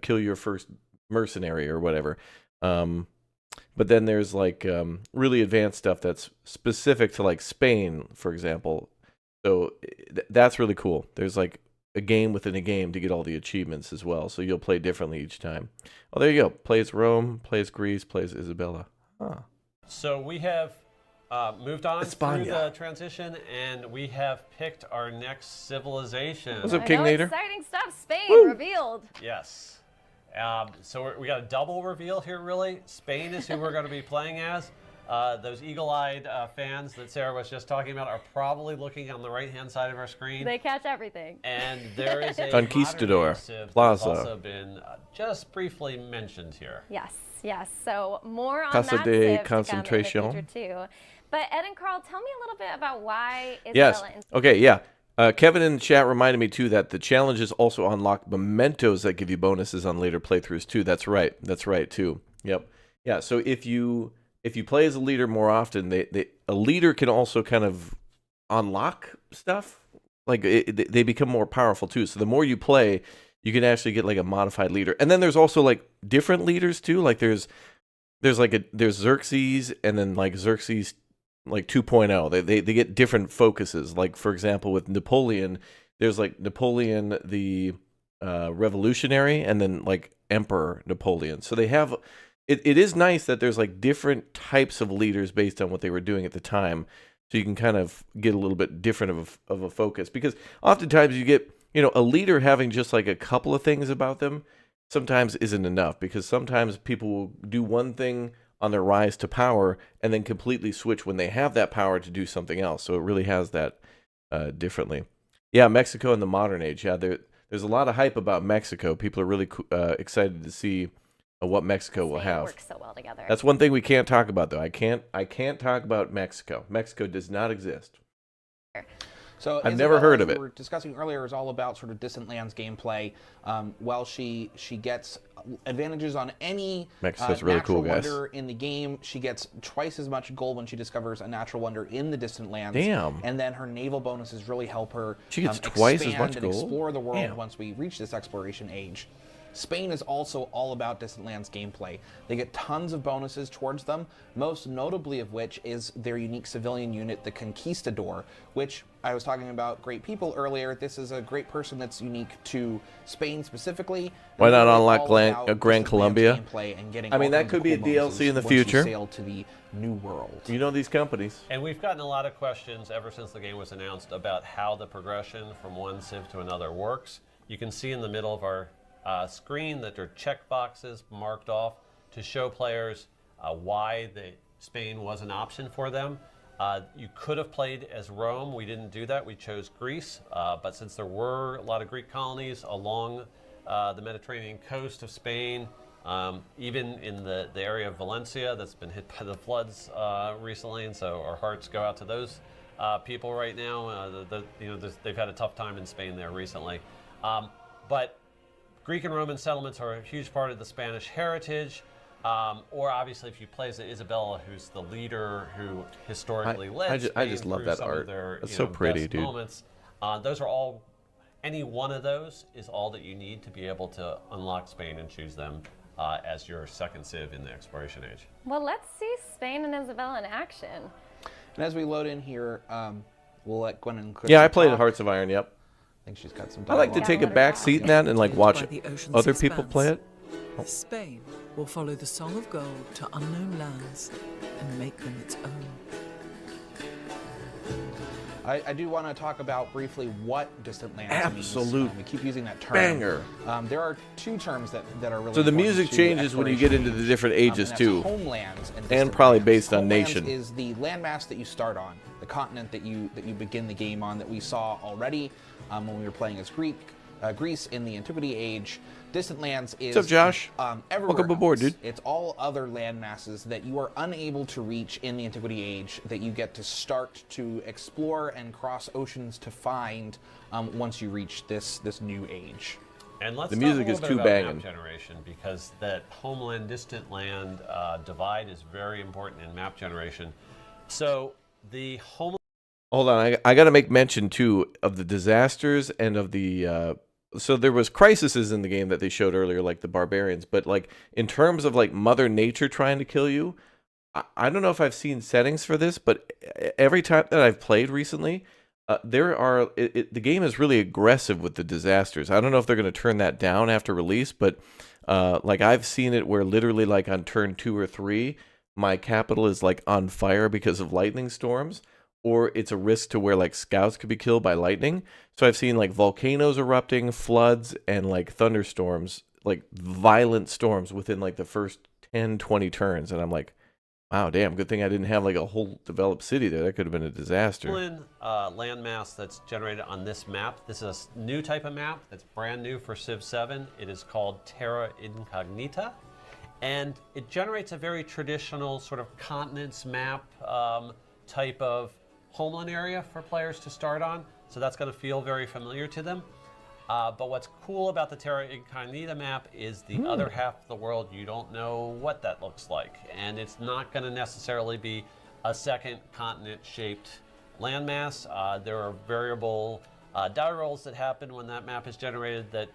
Kill your first mercenary or whatever. But then there's like really advanced stuff that's specific to like Spain, for example. So that's really cool. There's like a game within a game to get all the achievements as well. So you'll play differently each time. Oh, there you go. Plays Rome, plays Greece, plays Isabella. Huh. So we have moved on España. through the transition, and we have picked our next civilization. What's up, I King know, Nader? exciting stuff. Spain Woo! revealed. Yes. So we got a double reveal here, really. Spain is who we're going to be playing as. Those eagle-eyed fans that Sarah was just talking about are probably looking on the right-hand side of our screen. They catch everything. And there is a Conquistador modern civ Plaza. that's also been just briefly mentioned here. Yes. So more on Casa that de civ to come in the Concentration. future too. But Ed and Carl, tell me a little bit about why Yes. Isabella Okay, yeah. Kevin in the chat reminded me too that the challenges also unlock mementos that give you bonuses on later playthroughs too. That's right too. Yep. Yeah. So if you play as a leader more often, a leader can also kind of unlock stuff. Like they become more powerful too. So the more you play, you can actually get like a modified leader. And then there's also like different leaders too. Like there's Xerxes, and then like Xerxes like 2.0. They get different focuses. Like for example, with Napoleon, there's like Napoleon the revolutionary, and then like Emperor Napoleon. So they have it is nice that there's like different types of leaders based on what they were doing at the time. So you can kind of get a little bit different of a focus, because oftentimes you get, you know, a leader having just like a couple of things about them sometimes isn't enough, because sometimes people will do one thing on their rise to power and then completely switch when they have that power to do something else. So it really has that differently. Yeah, Mexico in the modern age. Yeah, there's a lot of hype about Mexico. People are really excited to see what Mexico will have. work so well together. That's one thing we can't talk about, though. I can't talk about Mexico. Mexico does not exist. So I've never heard of as it. We were discussing earlier is all about sort of Distant Lands gameplay. While she gets advantages on any Mexico's really natural cool, guys. wonder in the game, she gets twice as much gold when she discovers a natural wonder in the Distant Lands. Damn. And then her naval bonuses really help her She gets twice as expand much and gold? explore the world Damn. once we reach this exploration age. Spain is also all about Distant Lands gameplay. They get tons of bonuses towards them, most notably of which is their unique civilian unit, the Conquistador, which I was talking about great people earlier. This is a great person that's unique to Spain specifically. Why not Really unlock all Gran about Gran Distant Lands Colombia? gameplay and getting I mean, all that kinds could of be a cool DLC bonuses in the once you future. sail to the new world. You know these companies. And we've gotten a lot of questions ever since the game was announced about how the progression from one civ to another works. You can see in the middle of our screen that there are check boxes marked off to show players why Spain was an option for them. You could have played as Rome. We didn't do that. We chose Greece. But since there were a lot of Greek colonies along the Mediterranean coast of Spain, even in the area of Valencia that's been hit by the floods recently, and so our hearts go out to those people right now. They've had a tough time in Spain there recently. But Greek and Roman settlements are a huge part of the Spanish heritage. Or obviously, if you play as Isabella, who's the leader who historically led Spain I just love through that some art. of their It's so pretty, best dude. moments. Those are all. Any one of those is all that you need to be able to unlock Spain and choose them as your second civ in the exploration age. Well, let's see Spain and Isabella in action. And as we load in here, we'll let Gwen and Chris. Yeah, I played talk. Hearts of Iron. Yep. I think she's got some. I like to dialogue. take a back seat in that and like watch By the ocean's other people play it. expanse, Spain will follow the Song of Gold to unknown lands and make them its own. I do want to talk about briefly what distant lands Absolute means. We keep using that term. banger. There are two terms that are really. So the important music to changes when you get into exploration the different age, ages and that's too, homelands and and distant probably lands. based on Homelands nation. is the landmass that you start on, the continent that you begin the game on, that we saw already when we were playing as Greece in the Antiquity age. Distant lands is What's up, Josh? Everywhere Welcome aboard, else. dude. It's all other land masses that you are unable to reach in the Antiquity age that you get to start to explore and cross oceans to find once you reach this new age. And let's The talk music a is little bit too about banging. map generation, because that homeland distant land divide is very important in map generation. So the homeland. Hold on, I got to make mention too of the disasters and of the. So there was crises in the game that they showed earlier, like the barbarians. But like in terms of like Mother Nature trying to kill you, I don't know if I've seen settings for this, but every time that I've played recently, the game is really aggressive with the disasters. I don't know if they're going to turn that down after release, but like I've seen it where literally like on turn 2 or 3, my capital is like on fire because of lightning storms. Or it's a risk to where like scouts could be killed by lightning. So I've seen like volcanoes erupting, floods, and like thunderstorms, like violent storms within like the first 10, 20 turns. And I'm like, wow, damn, good thing I didn't have like a whole developed city there. That could have been a disaster. Landmass that's generated on this map. This is a new type of map that's brand new for Civ 7. It is called Terra Incognita. And it generates a very traditional sort of continents map type of homeland area for players to start on, so that's going to feel very familiar to them. But what's cool about the Terra Incognita map is the other half of the world, you don't know what that looks like, and it's not going to necessarily be a second continent-shaped landmass. There are variable die rolls that happen when that map is generated that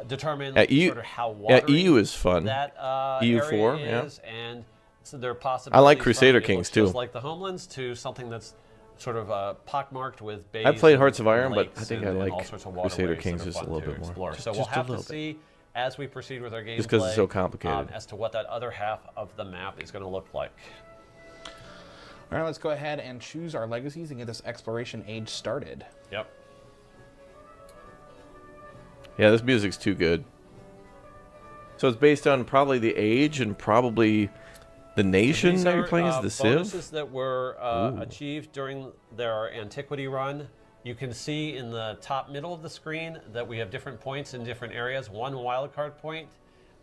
determine sort of how watery EU is fun. that EU4, area yeah. is, and so there are possibilities. I like from Crusader it Kings looks just too. like the homelands to something that's sort of pockmarked with bays. I played and Hearts of Iron, but lakes I think and I all like sorts of Crusader waterways Kings that are just a fun little to bit more. explore. Just So a we'll have to little bit. see as we proceed with our gameplay. Just 'cause it's so complicated. As to what that other half of the map is going to look like. All right, let's go ahead and choose our legacies and get this exploration age started. Yep. Yeah, this music's too good. So it's based on probably the age and probably the nation These that you're are, playing as the Civ. bonuses that were achieved during their Antiquity run. You can see in the top middle of the screen that we have different points in different areas. One wildcard point,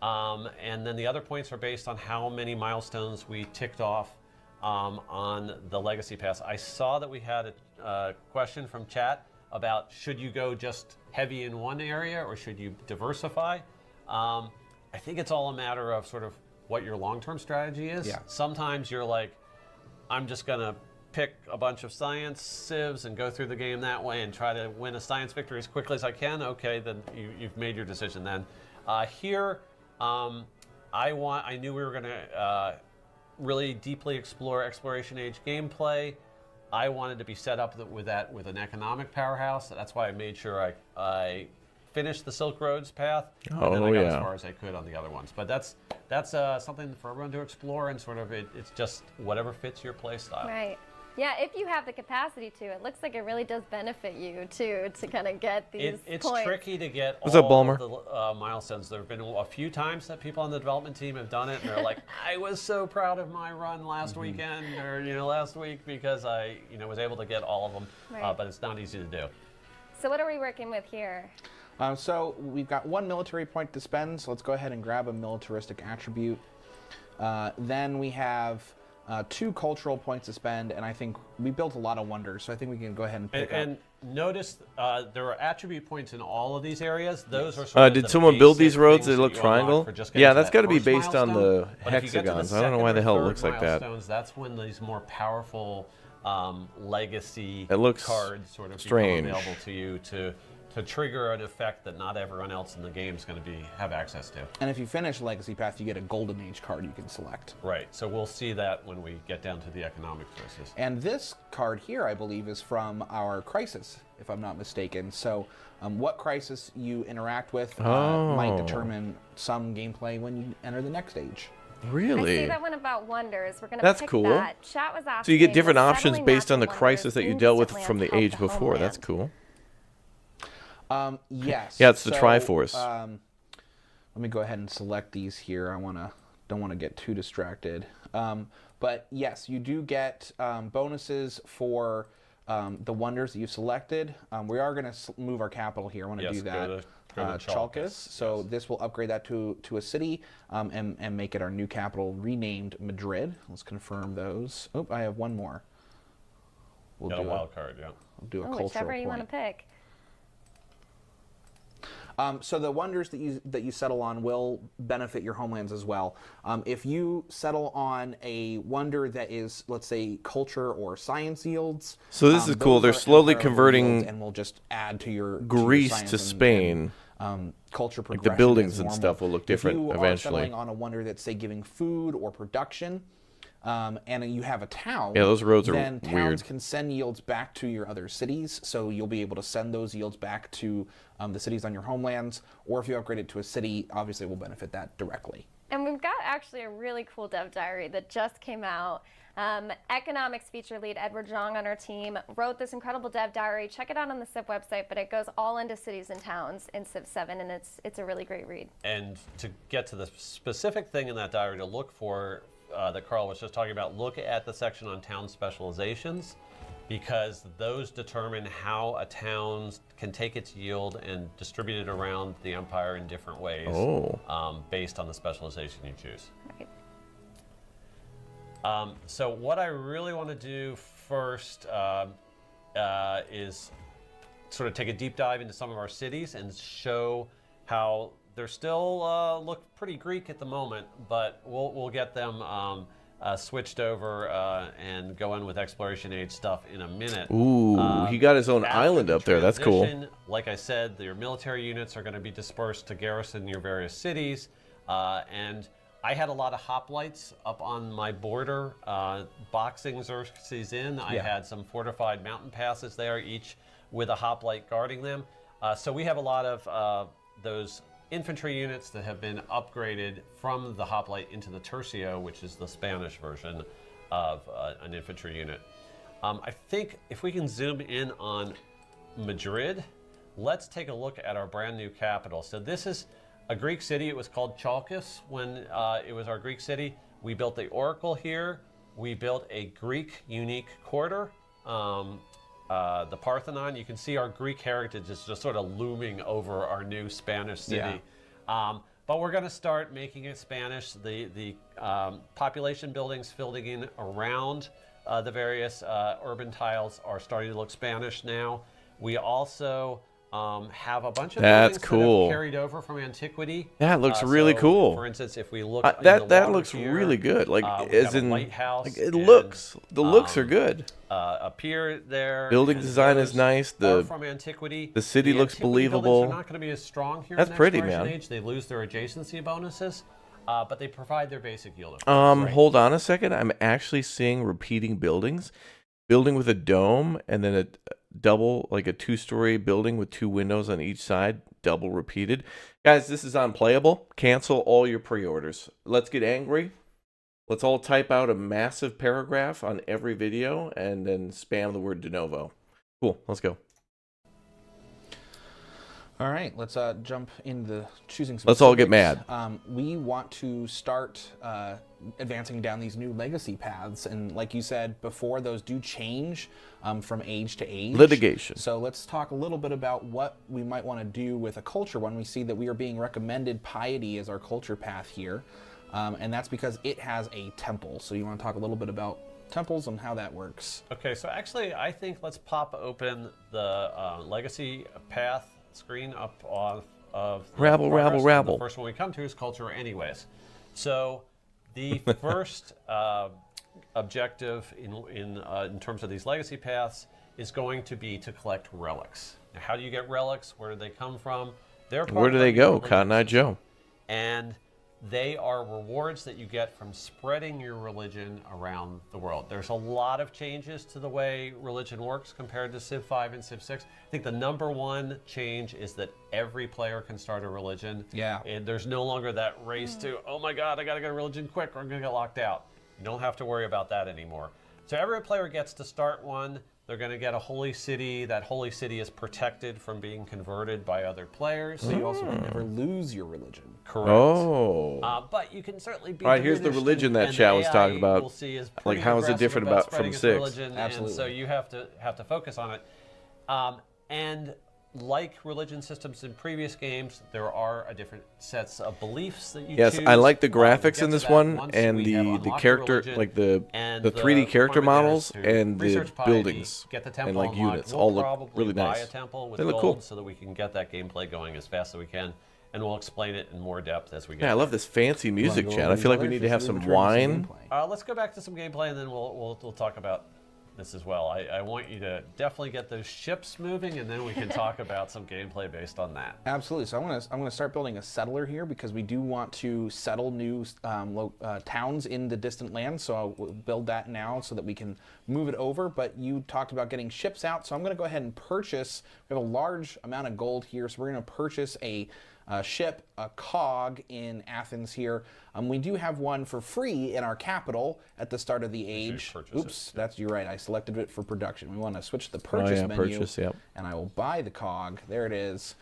and then the other points are based on how many milestones we ticked off on the Legacy Pass. I saw that we had a question from chat about should you go just heavy in one area or should you diversify? I think it's all a matter of sort of what your long-term strategy is. Yeah. Sometimes you're like, I'm just going to pick a bunch of science civs and go through the game that way and try to win a science victory as quickly as I can. Okay, then you've made your decision then. Here, I knew we were going to really deeply explore Exploration Age gameplay. I wanted to be set up with an economic powerhouse. That's why I made sure I finished the Silk Roads path, and then I got as far as I could on the other ones. But that's something for everyone to explore, and sort of it's just whatever fits your play style. Right. Yeah, if you have the capacity to, it looks like it really does benefit you to kind of get these It's points. tricky to get What's up, all Ballmer? of the milestones. There have been a few times that people on the development team have done it, and they're like, "I was so proud of my run last weekend, or last week, because I was able to get all of them." Right. But it's not easy to do. So what are we working with here? So we've got 1 military point to spend, so let's go ahead and grab a militaristic attribute. Then we have 2 cultural points to spend, and I think we built a lot of wonders, so I think we can go ahead and pick up. And notice there are attribute points in all of these areas. Those are sort of Did the someone build these basic roads? things They look that you unlock triangle? for just getting Yeah, to that's that got to be first based on milestone. the But if you get to the hexagons. I don't know second why or the hell it third looks like that. milestones, that's when these more powerful legacy It looks cards sort of strange. become available to you to trigger an effect that not everyone else in the game is going to have access to. And if you finish Legacy Path, you get a Golden Age card you can select. Right. So we'll see that when we get down to the economic choices. And this card here, I believe, is from our Crisis, if I'm not mistaken. So what Crisis you interact with might determine some gameplay when you enter the next age. Really? I see that one about wonders. We're going to That's pick cool. that. Chat was asking, So you get different will options settling based on the natural crisis that wonders you dealt with instantly from the help age the before. That's homeland? cool. Yes. Yeah, it's the so, Triforce. Let me go ahead and select these here. Don't want to get too distracted. But yes, you do get bonuses for the wonders that you selected. We are going to move our capital here. I want to do that. Go to Chalkis. So this will upgrade that to a city and make it our new capital, renamed Madrid. Let's confirm those. Oh, I have one more. We'll Got do a wild card, yeah. We'll do a Oh, cultural whichever you point. want to pick. So the wonders that you settle on will benefit your homelands as well. If you settle on a wonder that is, let's say, culture or science yields. So this is cool. those They're are slowly empire converting yields and will just add to your Greece science to and Spain. culture Like progression. the buildings as and normal. stuff will look different if you eventually. Are settling on a wonder that's, say, giving food or production, and you have a town, Yeah, those roads are then towns weird. can send yields back to your other cities, so you'll be able to send those yields back to the cities on your homelands, or if you upgrade it to a city, obviously it will benefit that directly. And we've got actually a really cool dev diary that just came out. Economics feature lead Edward Zhang on our team wrote this incredible dev diary. Check it out on the Civ website, but it goes all into cities and towns in Civ 7, and it's a really great read. And to get to the specific thing in that diary to look for that Carl was just talking about, look at the section on town specializations, because those determine how a town can take its yield and distribute it around the empire in different ways based on the specialization you choose. Right. So what I really want to do first is sort of take a deep dive into some of our cities and show how they're still look pretty Greek at the moment, but we'll get them switched over and go in with exploration age stuff in a minute. Ooh, he got his own After island the up there. That's cool. transition, Like I said, your military units are going to be dispersed to garrison your various cities, and I had a lot of hoplites up on my border, boxing Xerxes in. I had some fortified mountain passes there, each with a hoplite guarding them. So we have a lot of those infantry units that have been upgraded from the hoplite into the tercio, which is the Spanish version of an infantry unit. I think if we can zoom in on Madrid, let's take a look at our brand new capital. So this is a Greek city. It was called Chalkis when it was our Greek city. We built the Oracle here. We built a Greek unique quarter. The Parthenon. You can see our Greek heritage is just sort of looming over our new Spanish city. But we're going to start making it Spanish. The population buildings filling in around the various urban tiles are starting to look Spanish now. We also have a bunch of buildings that have carried over from Antiquity. That looks really so, cool. For instance, if we look in the that water looks here, really good. Like we as have a in, lighthouse like, it and, looks. The looks are good. A pier there. Building and design is those nice. are from Antiquity. the city looks Antiquity buildings believable. are not going to be as strong here That's in pretty, Exploration man. Age. They lose their adjacency bonuses, but they provide their basic yield. Hold on a second. I'm actually seeing repeating buildings. Building with a dome and then a double, like a 2-story building with 2 windows on each side, double repeated. Guys, this is unplayable. Cancel all your pre-orders. Let's get angry. Let's all type out a massive paragraph on every video and then spam the word de novo. Cool, let's go. All right, let's jump into choosing some Let's all get specifics. mad. We want to start advancing down these new legacy paths, and like you said before, those do change from age to age. Litigation. So let's talk a little bit about what we might want to do with a culture when we see that we are being recommended piety as our culture path here, and that's because it has a temple. So you want to talk a little bit about temples and how that works. Okay, so actually, I think let's pop open the legacy path screen up off of the Rabble, progress, rabble, and rabble. The first one we come to is culture anyways. So the first objective in terms of these legacy paths is going to be to collect relics. Now, how do you get relics? Where do they come from? They're part Where do of they our go? religion Cotton Eye system. Joe. And they are rewards that you get from spreading your religion around the world. There's a lot of changes to the way religion works compared to Civ 5 and Civ 6. I think the number one change is that every player can start a religion. Yeah. And there's no longer that race to, oh my God, I gotta get a religion quick or I'm gonna get locked out. You don't have to worry about that anymore. So every player gets to start one. They're going to get a holy city. That holy city is protected from being converted by other players. So you also can never lose your religion. Correct. Oh. But you can certainly be All right, here's the diminished, religion that and Chat the was talking AI about. we'll see is Like, pretty how is it aggressive different about from spreading its 6? religion, Absolutely. And so you have to focus on it. And like religion systems in previous games, there are different sets of beliefs that you Yes, choose. I like the We'll graphics get in to this that one, once and we have the unlocked character, religion, like the and 3D character requirement there models is to and the research piety, buildings get the and temple like unlocked. units We'll all look probably really buy nice. a temple with They look gold cool. so that we can get that gameplay going as fast as we can, and we'll explain it in more depth as we get Yeah, I there. love this fancy music, go Chat. over I these feel like we others, need to or have should we some return to wine. gameplay? Let's go back to some gameplay, and then we'll talk about this as well. I want you to definitely get those ships moving, and then we can talk about some gameplay based on that. Absolutely. So I'm gonna start building a settler here because we do want to settle new towns in the distant lands. So I'll build that now so that we can move it over. But you talked about getting ships out, so I'm gonna go ahead and purchase. We have a large amount of gold here, so we're gonna purchase a ship, a cog in Athens here. We do have one for free in our capital at the start of the age. purchase it. Oops, you're right. I selected it for production. We want to switch the purchase menu, purchase, yep. and I will buy the cog. There it is.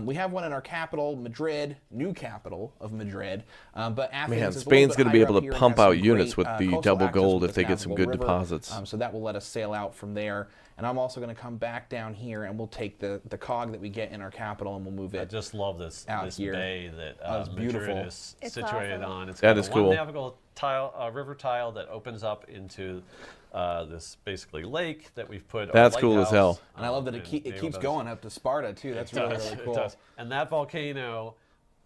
We have one in our capital, Madrid, new capital of Madrid. But Athens Man, is a Spain's going to be able to pump out units with the coastal double access gold with if they this get some navigable good river. deposits. So that will let us sail out from there. And I'm also going to come back down here, and we'll take the cog that we get in our capital, and we'll move I it. just love this here. bay that it's beautiful. Madrid is It's situated awesome. on. It's That got is a cool. one navigable tile, river tile that opens up into this basically lake that we've put. That's a cool as hell. lighthouse, And I love that and it Naval keeps does- going up to Sparta, too. That's It really, does, really it cool. does. And that volcano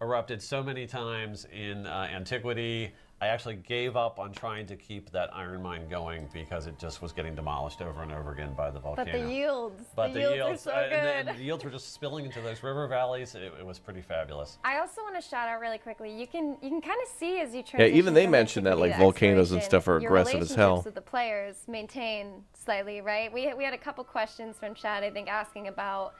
erupted so many times in Antiquity. I actually gave up on trying to keep that iron mine going because it just was getting demolished over and over again by the volcano. But the yields, But the yields are so and good. the yields were just spilling into those river valleys. It was pretty fabulous. I also want to shout out really quickly. You can kind of see as you Yeah, transition. even they from mentioned that Antiquity like to volcanoes and exploration, stuff are your aggressive as hell. relationships with the players maintain slightly, right? We had a couple questions from Chad, I think, asking about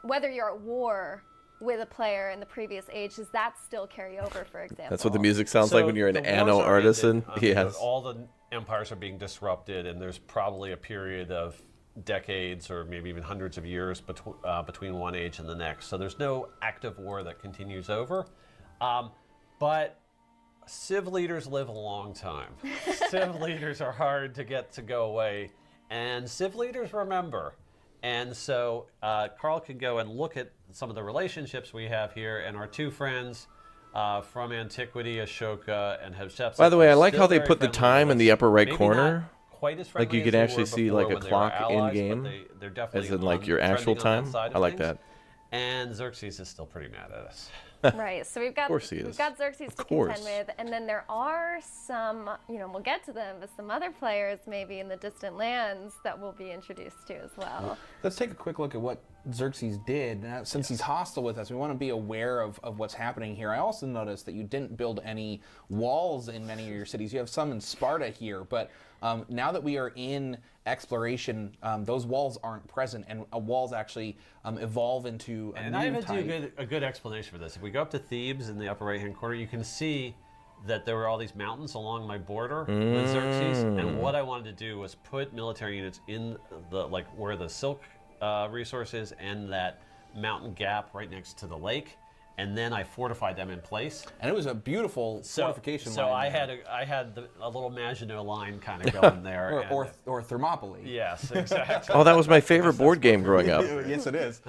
whether you're at war with a player in the previous age. Does that still carry over, for example? That's what the music sounds like when you're an the wars anno are artisan. ended. Yes. All the empires are being disrupted, and there's probably a period of decades or maybe even hundreds of years between one age and the next. So there's no active war that continues over. But Civ leaders live a long time. Civ leaders are hard to get to go away, and Civ leaders remember. And so Carl can go and look at some of the relationships we have here, and our two friends from Antiquity, Ashoka and Hatshepsut. By the way, I like still how they very put the friendly time with in the us. upper right Maybe corner. not quite as Like, friendly you as can they actually were see, like, before a when they were clock allies, but in-game, they're definitely as in, like, your actual trending on that time. side of I like things. that. And Xerxes is still pretty mad at us. Right, so we've got course he we've is. got Xerxes Of to course. contend with, and then there are some, we'll get to them, but some other players maybe in the distant lands that we'll be introduced to as well. Let's take a quick look at what Xerxes did. Since he's hostile with us, we want to be aware of what's happening here. I also noticed that you didn't build any walls in many of your cities. You have some in Sparta here, but now that we are in exploration, those walls aren't present, and walls actually evolve into a And new I have type. a good explanation for this. If we go up to Thebes in the upper right-hand corner, you can see that there were all these mountains along my border with Xerxes, and what I wanted to do was put military units in the where the silk resource is, and that mountain gap right next to the lake, and then I fortified them in place. And it was a beautiful fortification so line. I had a little Maginot line kind of going there. or Thermopylae. Yes, exactly. Oh, that was my favorite board game growing up. Yes, it is.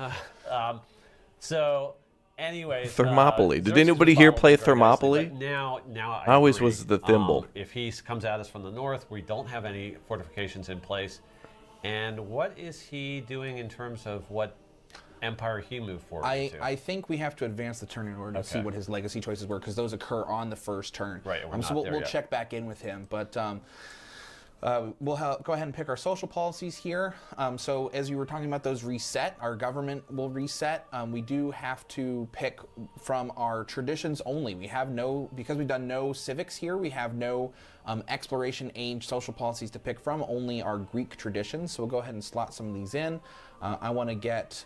So, anyways, Thermopylae. Did Xerxes anybody was here followed play very nicely, Thermopylae? but now I always agree. was the thimble. If he comes at us from the north, we don't have any fortifications in place. And what is he doing in terms of what empire he moved forward to? I think we have to advance the turn in order to see what his legacy choices were, because those occur on the first turn. Right, and we're so not there we'll yet. check back in with him, but we'll go ahead and pick our social policies here. So as you were talking about those reset, our government will reset. We do have to pick from our traditions only. We have because we've done no civics here, we have no exploration age social policies to pick from, only our Greek traditions. So we'll go ahead and slot some of these in. I want to get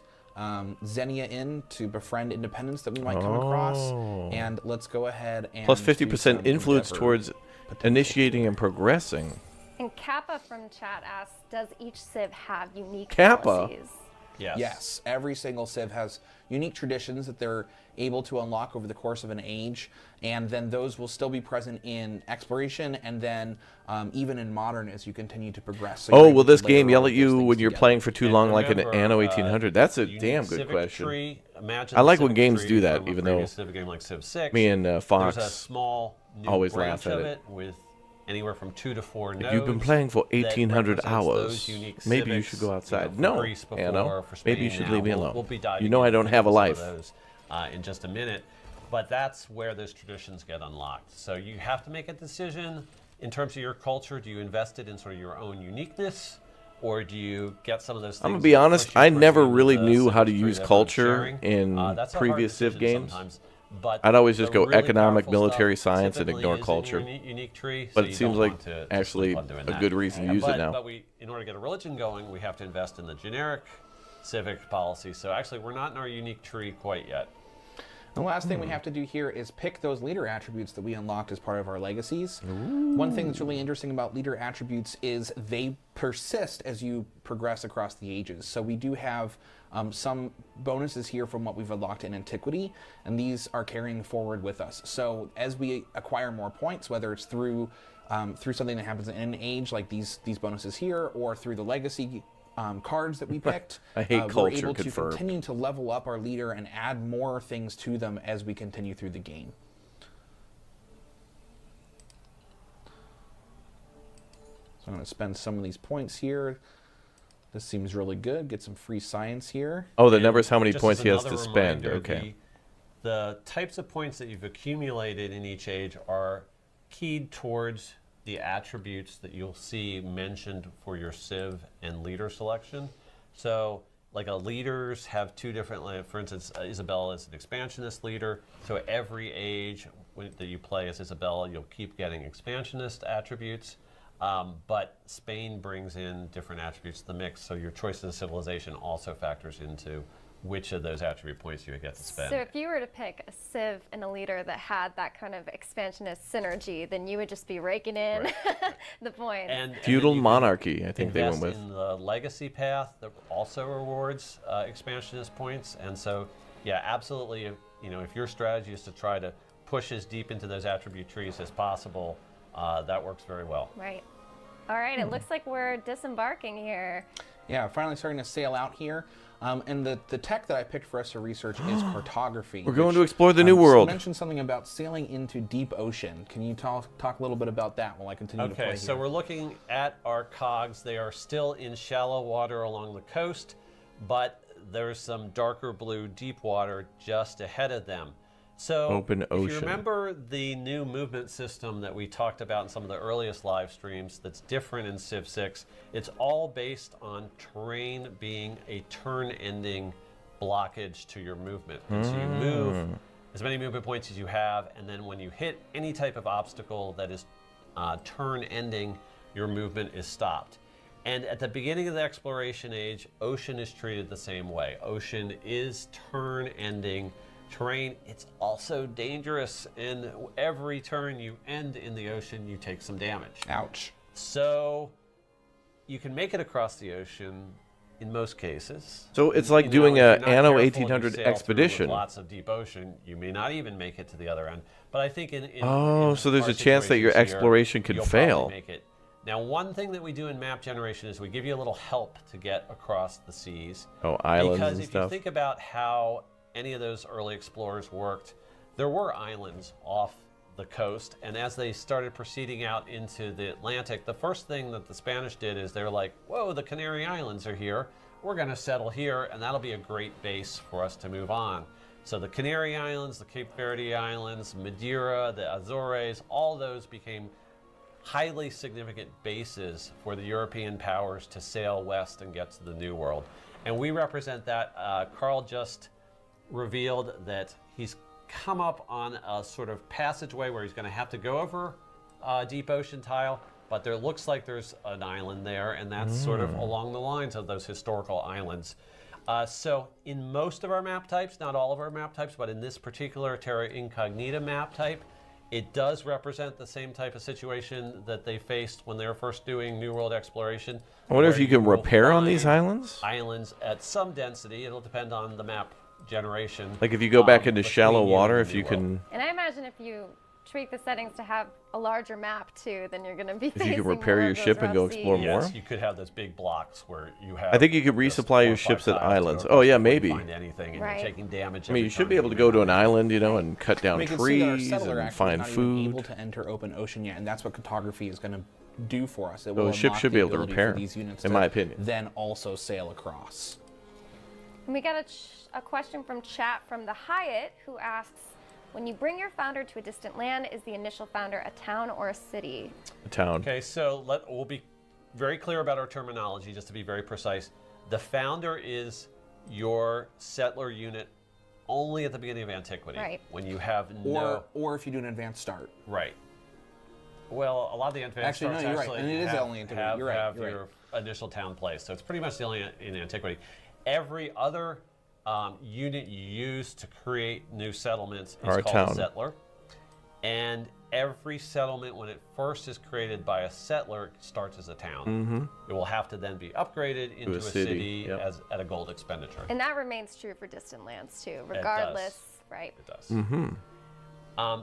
Xenia in to befriend independence that we might come across. And let's go ahead and Plus do 50% some influence endeavor towards potential. initiating and progressing. And Kappa from chat asks, does each civ have unique Kappa? policies? Yes. Yes, every single civ has unique traditions that they're able to unlock over the course of an age, and then those will still be present in exploration, and then even in modern as you continue to progress. So you're Oh, able will to this layer game all yell of at those you things when you're together. playing for too And long, like an remember, Anno 1800? That's a unique damn good civic question. Tree. Imagine I the like when civic games tree do that, from a even though previous civic game like Civ 6. me and Fox There's a small new always branch laugh at of it. with anywhere from 2 to 4 nodes. If you've been playing for that 1800 represents hours, those unique maybe you civics, should go outside. for No, Greece before, Anno, for maybe you Spain should now. leave me We'll- alone. We'll be diving You know I into don't have a some of life. those, in just a minute. But that's where those traditions get unlocked. So you have to make a decision in terms of your culture. Do you invest it in sort of your own uniqueness, or do you get some of those things? I'm gonna be that honest, push you I towards never the really civic knew how to tree use that everyone's culture sharing? in That's a hard previous Civ decision games. sometimes, but I'd always the just go really economic, powerful military stuff science and typically ignore is in culture. your unique tree, But so it you seems don't like want to actually slip on doing a that. good reason to use it now. But in order to get a religion going, we have to invest in the generic civic policy. So actually, we're not in our unique tree quite yet. The last thing we have to do here is pick those leader attributes that we unlocked as part of our legacies. One thing that's really interesting about leader attributes is they persist as you progress across the ages. So we do have some bonuses here from what we've unlocked in Antiquity, and these are carrying forward with us. So as we acquire more points, whether it's through something that happens in an age like these bonuses here, or through the legacy cards that we picked, I hate we're culture, able to confirmed. continue to level up our leader and add more things to them as we continue through the game. So I'm going to spend some of these points here. This seems really good. Get some free science here. Oh, the And number is how many just points as he has to another spend. reminder, Okay. The types of points that you've accumulated in each age are keyed towards the attributes that you'll see mentioned for your civ and leader selection. So, like leaders have two different, like, for instance, Isabella is an expansionist leader. So every age that you play as Isabella, you'll keep getting expansionist attributes. But Spain brings in different attributes to the mix, so your choice of civilization also factors into which of those attribute points you get to spend. So if you were to pick a civ and a leader that had that kind of expansionist synergy, then you would just be raking in the points. And Feudal then you can monarchy, I think they went invest with. in the legacy path that also rewards expansionist points, and so yeah, absolutely. If your strategy is to try to push as deep into those attribute trees as possible, that works very well. Right. All right, it looks like we're disembarking here. Yeah, finally starting to sail out here. And the tech that I picked for us to research is cartography. We're going to explore the new world. You mentioned something about sailing into deep ocean. Can you talk a little bit about that while I continue to play Okay, so here? we're looking at our cogs. They are still in shallow water along the coast, but there's some darker blue deep water just ahead of them. So Open if ocean. you remember the new movement system that we talked about in some of the earliest live streams that's different in Civ 6, it's all based on terrain being a turn-ending blockage to your movement. And so you move as many movement points as you have, and then when you hit any type of obstacle that is turn-ending, your movement is stopped. And at the beginning of the exploration age, ocean is treated the same way. Ocean is turn-ending terrain. It's also dangerous, and every turn you end in the ocean, you take some damage. Ouch. So you can make it across the ocean, in most cases. So it's like You know, doing if a you're not Anno careful and you 1800 sail through with expedition. lots of deep ocean, you may not even make it to the other end. But I think in Oh, so there's our a chance that your situations here, exploration could you'll fail. probably make it. Now, one thing that we do in map generation is we give you a little help to get across the seas. Oh, islands because and if stuff. you think about how any of those early explorers worked, there were islands off the coast, and as they started proceeding out into the Atlantic, the first thing that the Spanish did is they're like, whoa, the Canary Islands are here. We're going to settle here, and that'll be a great base for us to move on. So the Canary Islands, the Cape Verde Islands, Madeira, the Azores, all those became highly significant bases for the European powers to sail west and get to the New World. And we represent that. Carl just revealed that he's come up on a sort of passageway where he's going to have to go over deep ocean tile, but there looks like there's an island there, and that's sort of along the lines of those historical islands. So in most of our map types, not all of our map types, but in this particular Terra Incognita map type, it does represent the same type of situation that they faced when they were first doing New World exploration. I wonder if where you can will repair on find these islands? Islands at some density. It'll depend on the map generation. Like if you go back into between shallow you and water, the if New you World. can... And I imagine if you tweak the settings to have a larger map too, then you're going to be If you facing can repair more your of those ship and rough go explore seas. more? Yes, you could have those big blocks where you have. I think you could just resupply 4 your or 5 ships at tiles to islands. go Oh, yeah, across before you maybe. Find anything, and Right. you're taking damage. I mean, you every should time be able to move go to out. an island, you know, and cut down We can see that our trees settler and actually find is not even able food. to enter open ocean yet, and that's what cartography is going to do for us. It Well, will the ship unlock should the be able to ability repair, for these units in to my opinion. then also sail across. And we got a question from chat from the Hyatt who asks, when you bring your founder to a distant land, is the initial founder a town or a city? A town. Okay, so we'll be very clear about our terminology, just to be very precise. The founder is your settler unit only at the beginning of Antiquity. Right. When you have no... Or if you do an advanced start. Right. Well, a lot of the advanced Actually, no, starts you're right, actually and it is have, only Antiquity. have, You're right, have you're your initial town place. So it's pretty much the only in Antiquity. Every other unit you use to create new settlements is Or a called town. a settler. And every settlement, when it first is created by a settler, starts as a town. Mm-hmm. It will have to then be upgraded into a city yep. at a gold expenditure. And that remains true for distant lands too, regardless, right? It does. Mm-hmm.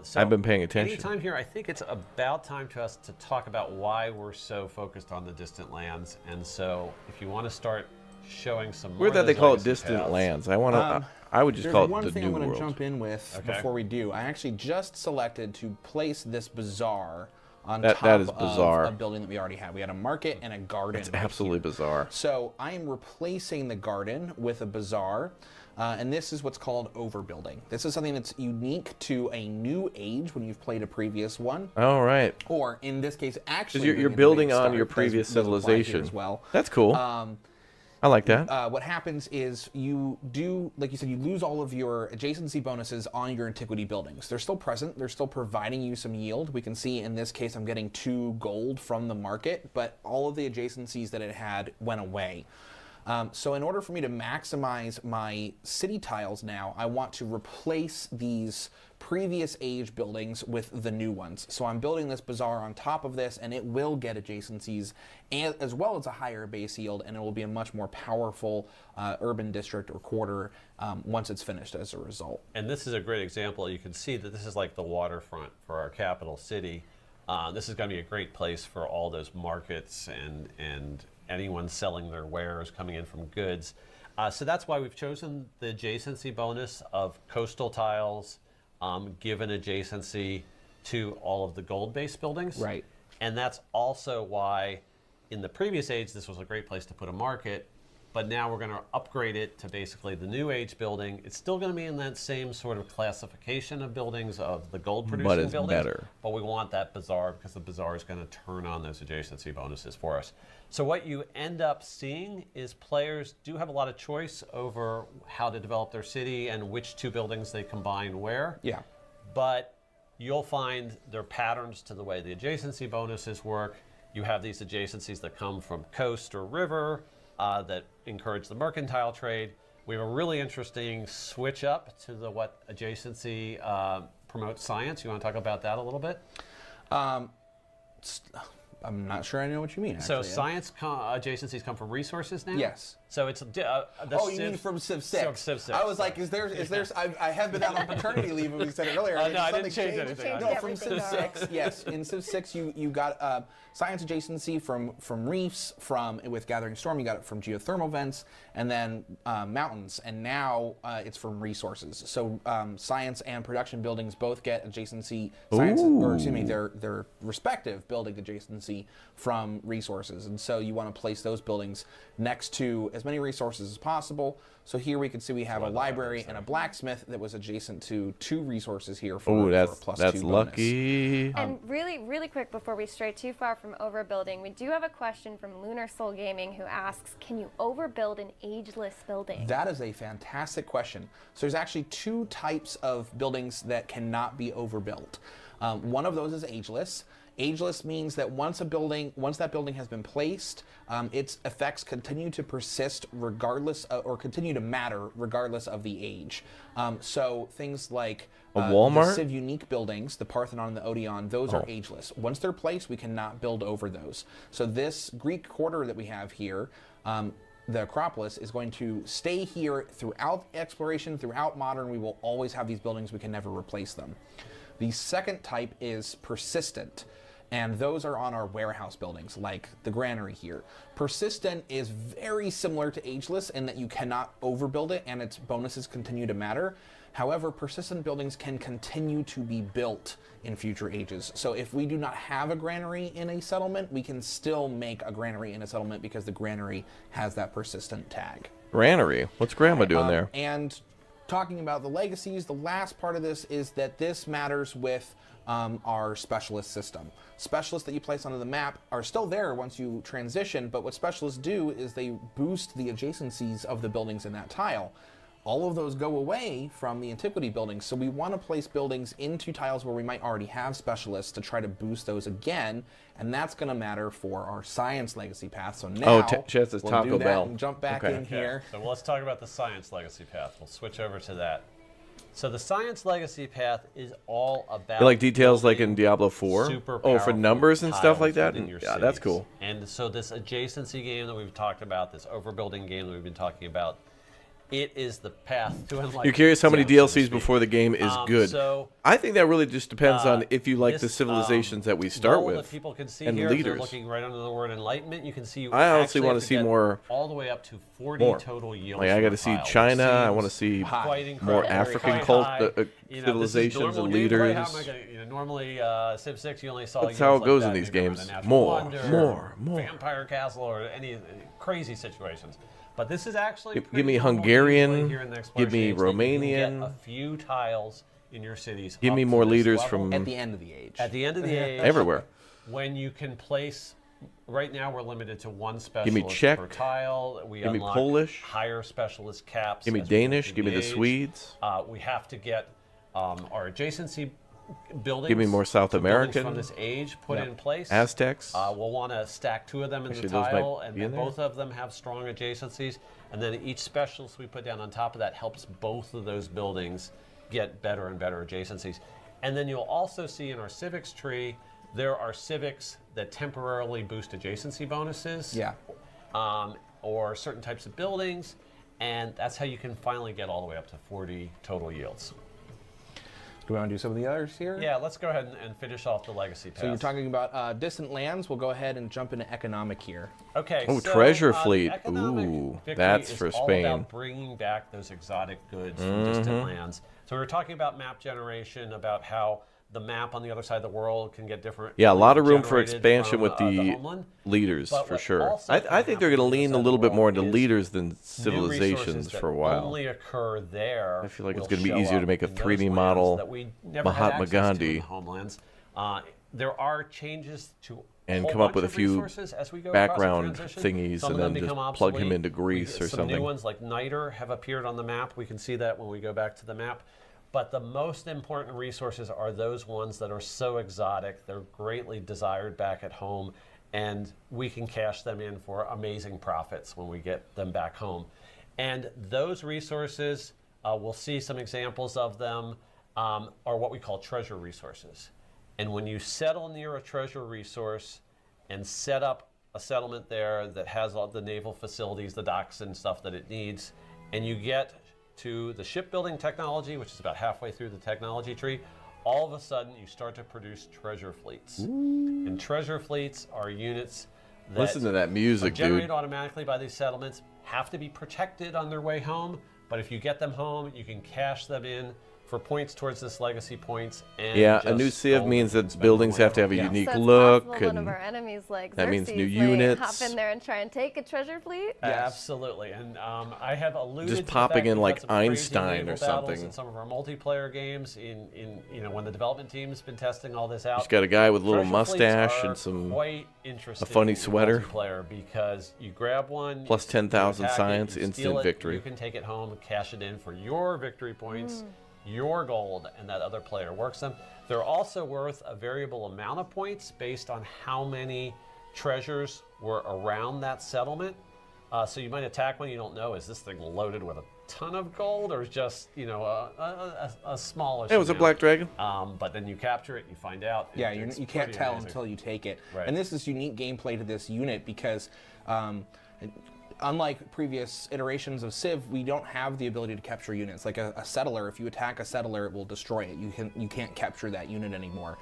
So I've been paying attention. Anytime here, I think it's about time to us to talk about why we're so focused on the distant lands. And so, if you want to start showing some more Weird of that they those call it legacy distant paths. lands. I want to. I would just There's call it one the thing New I'm going World. to jump in with Okay. before we do. I actually just selected to place this bazaar on That top is of bizarre. a building that we already had. We had a market and a garden. It's right absolutely here. bizarre. So I am replacing the garden with a bazaar, and this is what's called overbuilding. This is something that's unique to a new age when you've played a previous one, All right. or in this case, actually, Because you're doing building advanced on your start previous does apply here civilization. as well. That's cool. I like that. What happens is you do, like you said, you lose all of your adjacency bonuses on your antiquity buildings. They're still present. They're still providing you some yield. We can see in this case I'm getting 2 gold from the market, but all of the adjacencies that it had went away. So in order for me to maximize my city tiles now, I want to replace these previous age buildings with the new ones. So I'm building this bazaar on top of this, and it will get adjacencies and, as well as a higher base yield, and it will be a much more powerful urban district or quarter once it's finished as a result. And this is a great example. You can see that this is like the waterfront for our capital city. This is going to be a great place for all those markets and anyone selling their wares coming in from goods. So that's why we've chosen the adjacency bonus of coastal tiles, given adjacency to all of the gold-based buildings. Right. And that's also why in the previous age this was a great place to put a market, but now we're going to upgrade it to basically the new age building. It's still going to be in that same sort of classification of buildings of the gold producing But it's buildings. better. But we want that bazaar because the bazaar is going to turn on those adjacency bonuses for us. So what you end up seeing is players do have a lot of choice over how to develop their city and which 2 buildings they combine where. Yeah. But you'll find there are patterns to the way the adjacency bonuses work. You have these adjacencies that come from coast or river that encourage the mercantile trade. We have a really interesting switch up to the what adjacency promotes science. You want to talk about that a little bit? I'm not sure I know what you mean. So Actually. science adjacencies come from resources now? Yes. So it's Oh, you mean from Civ 6? Civ 6. I was like, is there? I have been out on paternity leave, and we said it earlier. No, I didn't Something change changed. anything. No, from Civ 6, yes. In Civ 6, you got science adjacency from reefs, with Gathering Storm, you got it from geothermal vents, and then mountains, and now it's from resources. So science and production buildings both get adjacency, their respective building adjacency from resources, and so you want to place those buildings next to as many resources as possible. So here we can see we have a library and a blacksmith that was adjacent to 2 resources here for, Oh, for a plus that's 2 lucky. And really quick before we stray too far from overbuilding, we do have a question from Lunar Soul Gaming who asks, can you overbuild an ageless building? That is a fantastic question. So there's actually 2 types of buildings that cannot be overbuilt. One of those is ageless. Ageless means that once that building has been placed, its effects continue to persist regardless or continue to matter regardless of the age. So things like a Walmart? the Civ unique buildings, the Parthenon and the Odeon, those are ageless. Once they're placed, we cannot build over those. So this Greek quarter that we have here, the Acropolis, is going to stay here throughout exploration, throughout modern. We will always have these buildings. We can never replace them. The second type is persistent, and those are on our warehouse buildings, like the granary here. Persistent is very similar to ageless in that you cannot overbuild it and its bonuses continue to matter. However, persistent buildings can continue to be built in future ages. So if we do not have a granary in a settlement, we can still make a granary in a settlement because the granary has that persistent tag. Granary? What's Grandma doing there? And talking about the legacies, the last part of this is that this matters with our specialist system. Specialists that you place onto the map are still there once you transition, but what specialists do is they boost the adjacencies of the buildings in that tile. All of those go away from the Antiquity buildings, so we want to place buildings into tiles where we might already have specialists to try to boost those again, and that's going to matter for our science legacy path. So now Chess is we'll Taco do that Bell. and jump back Okay. in here. So let's talk about the science legacy path. We'll switch over to that. So the science legacy path is all about You like details like building in Diablo 4? super Oh, for powerful numbers and stuff like tiles that? within your Yeah, that's cities. cool. And so this adjacency game that we've talked about, this overbuilding game that we've been talking about, it is the path to enlightenment. You're curious how many so to DLCs speak. before the game is good. So I think that really just depends on if you like the this, civilizations that we start goal with that people can see and here, if leaders. they're looking right under the word enlightenment, you can see you I honestly actually wanna have to see get more- all the way up to 40 more. total yields. Like, I per got to see tile, which China. I want to seems see quite more incredible, African quite cult high. civilizations This is and normal leaders. gameplay. How am I gonna, normally Civ 6 you only saw That's yields how it like goes that, in these maybe around games. a Natural More, Wonder, more. Vampire Castle, or any crazy situations. But this is actually Give pretty me normal Hungarian, gameplay here in the give me exploration age that you can Romanian. get a few tiles in your cities. Give up me to more this leaders level. from At the end of the age. At the end of the age, everywhere. when you can place, right now we're limited to one specialist Czech. per tile. We Give me unlock Polish. higher specialist caps. Give me as we go Danish. through Give me the age. Swedes. We have to get our adjacency buildings. Give me more South to buildings American. from this age put in place. Aztecs. We'll want to stack 2 of them in Actually, the those might tile, and be then in there. both of them have strong adjacencies. And then each specialist we put down on top of that helps both of those buildings get better and better adjacencies. And then you'll also see in our civics tree, there are civics that temporarily boost adjacency bonuses. Yeah. Or certain types of buildings, and that's how you can finally get all the way up to 40 total yields. Do we want to do some of the others here? Yeah, let's go ahead and finish off the legacy path. So you're talking about distant lands. We'll go ahead and jump into economic here. Okay. Oh, so, treasure the fleet. economic Ooh, victory that's is for all Spain. about bringing back those exotic goods from distant lands. So we were talking about map generation, about how the map on the other side of the world can get different. Yeah, a lot of room for generated expansion from, with the homeland. leaders, But for what sure. also I can think they're going to happen on the lean other a side little of the bit more world into is leaders than new civilizations resources for a that while. only occur there. I feel like it's will going to be show easier to up make a in those 3D lands model that we never had Mahatma access to in Gandhi. the homelands. There are changes to And whole come up bunch with a of few resources as we go across the background transition. thingies Some and of them then just become plug him obsolete. into Greece or Some something. new ones like Niter have appeared on the map. We can see that when we go back to the map. But the most important resources are those ones that are so exotic, they're greatly desired back at home, and we can cash them in for amazing profits when we get them back home. And those resources, we'll see some examples of them, are what we call treasure resources. And when you settle near a treasure resource and set up a settlement there that has all the naval facilities, the docks and stuff that it needs, and you get to the shipbuilding technology, which is about halfway through the technology tree, all of a sudden you start to produce treasure fleets. And treasure fleets are units that Listen to that music, are generated dude. automatically by these settlements, have to be protected on their way home, but if you get them home, you can cash them in for points towards this legacy points. And Yeah, a new just Civ go means that spend buildings them have to have a wherever. unique So it's look, possible one of and our enemies, like that means Xerxes, new may units. hop in there and try and take a treasure fleet. Absolutely, and I have alluded Just to the popping fact in we've like had some crazy Einstein naval or battles something. in some of our multiplayer games. In when the development team's been testing all this out. Just got a guy with a little Treasure fleets mustache are and some quite interesting funny in sweater. multiplayer because you grab one, Plus you 10,000 attack it, science, you instant steal it, victory. You can take it home, cash it in for your victory points, your gold, and that other player works them. They're also worth a variable amount of points based on how many treasures were around that settlement. So you might attack one you don't know. Is this thing loaded with a ton of gold, or just a smallish? Hey, it was a amount? black dragon. But then you capture it, you find out. Yeah, It's you can't pretty tell amazing. until you take it. Right. And this is unique gameplay to this unit because unlike previous iterations of Civ, we don't have the ability to capture units. Like a settler, if you attack a settler, it will destroy it. You can't capture that unit anymore.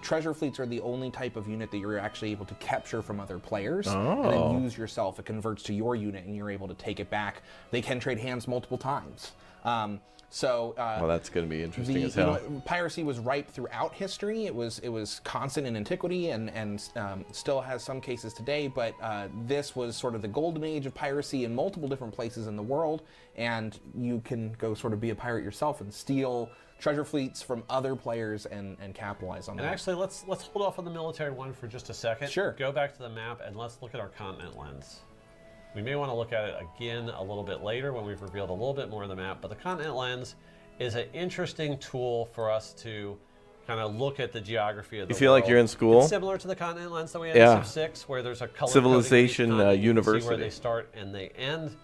Treasure fleets are the only type of unit that you're actually able to capture from other players and then use yourself. It converts to your unit and you're able to take it back. They can trade hands multiple times. Well, that's going to be interesting as hell. Piracy was ripe throughout history. It was constant in Antiquity and still has some cases today, but this was sort of the golden age of piracy in multiple different places in the world, and you can go sort of be a pirate yourself and steal treasure fleets from other players and capitalize on that. And actually, let's hold off on the military one for just a second. Sure. Go back to the map and let's look at our continent lens. We may want to look at it again a little bit later when we've revealed a little bit more of the map, but the continent lens is an interesting tool for us to kind of look at the geography of the world. You feel like you're in school? It's similar to the continent lens that we had Yeah. in Civ 6, where there's a color Civilization, coding each continent. You can see where University. they start and they end.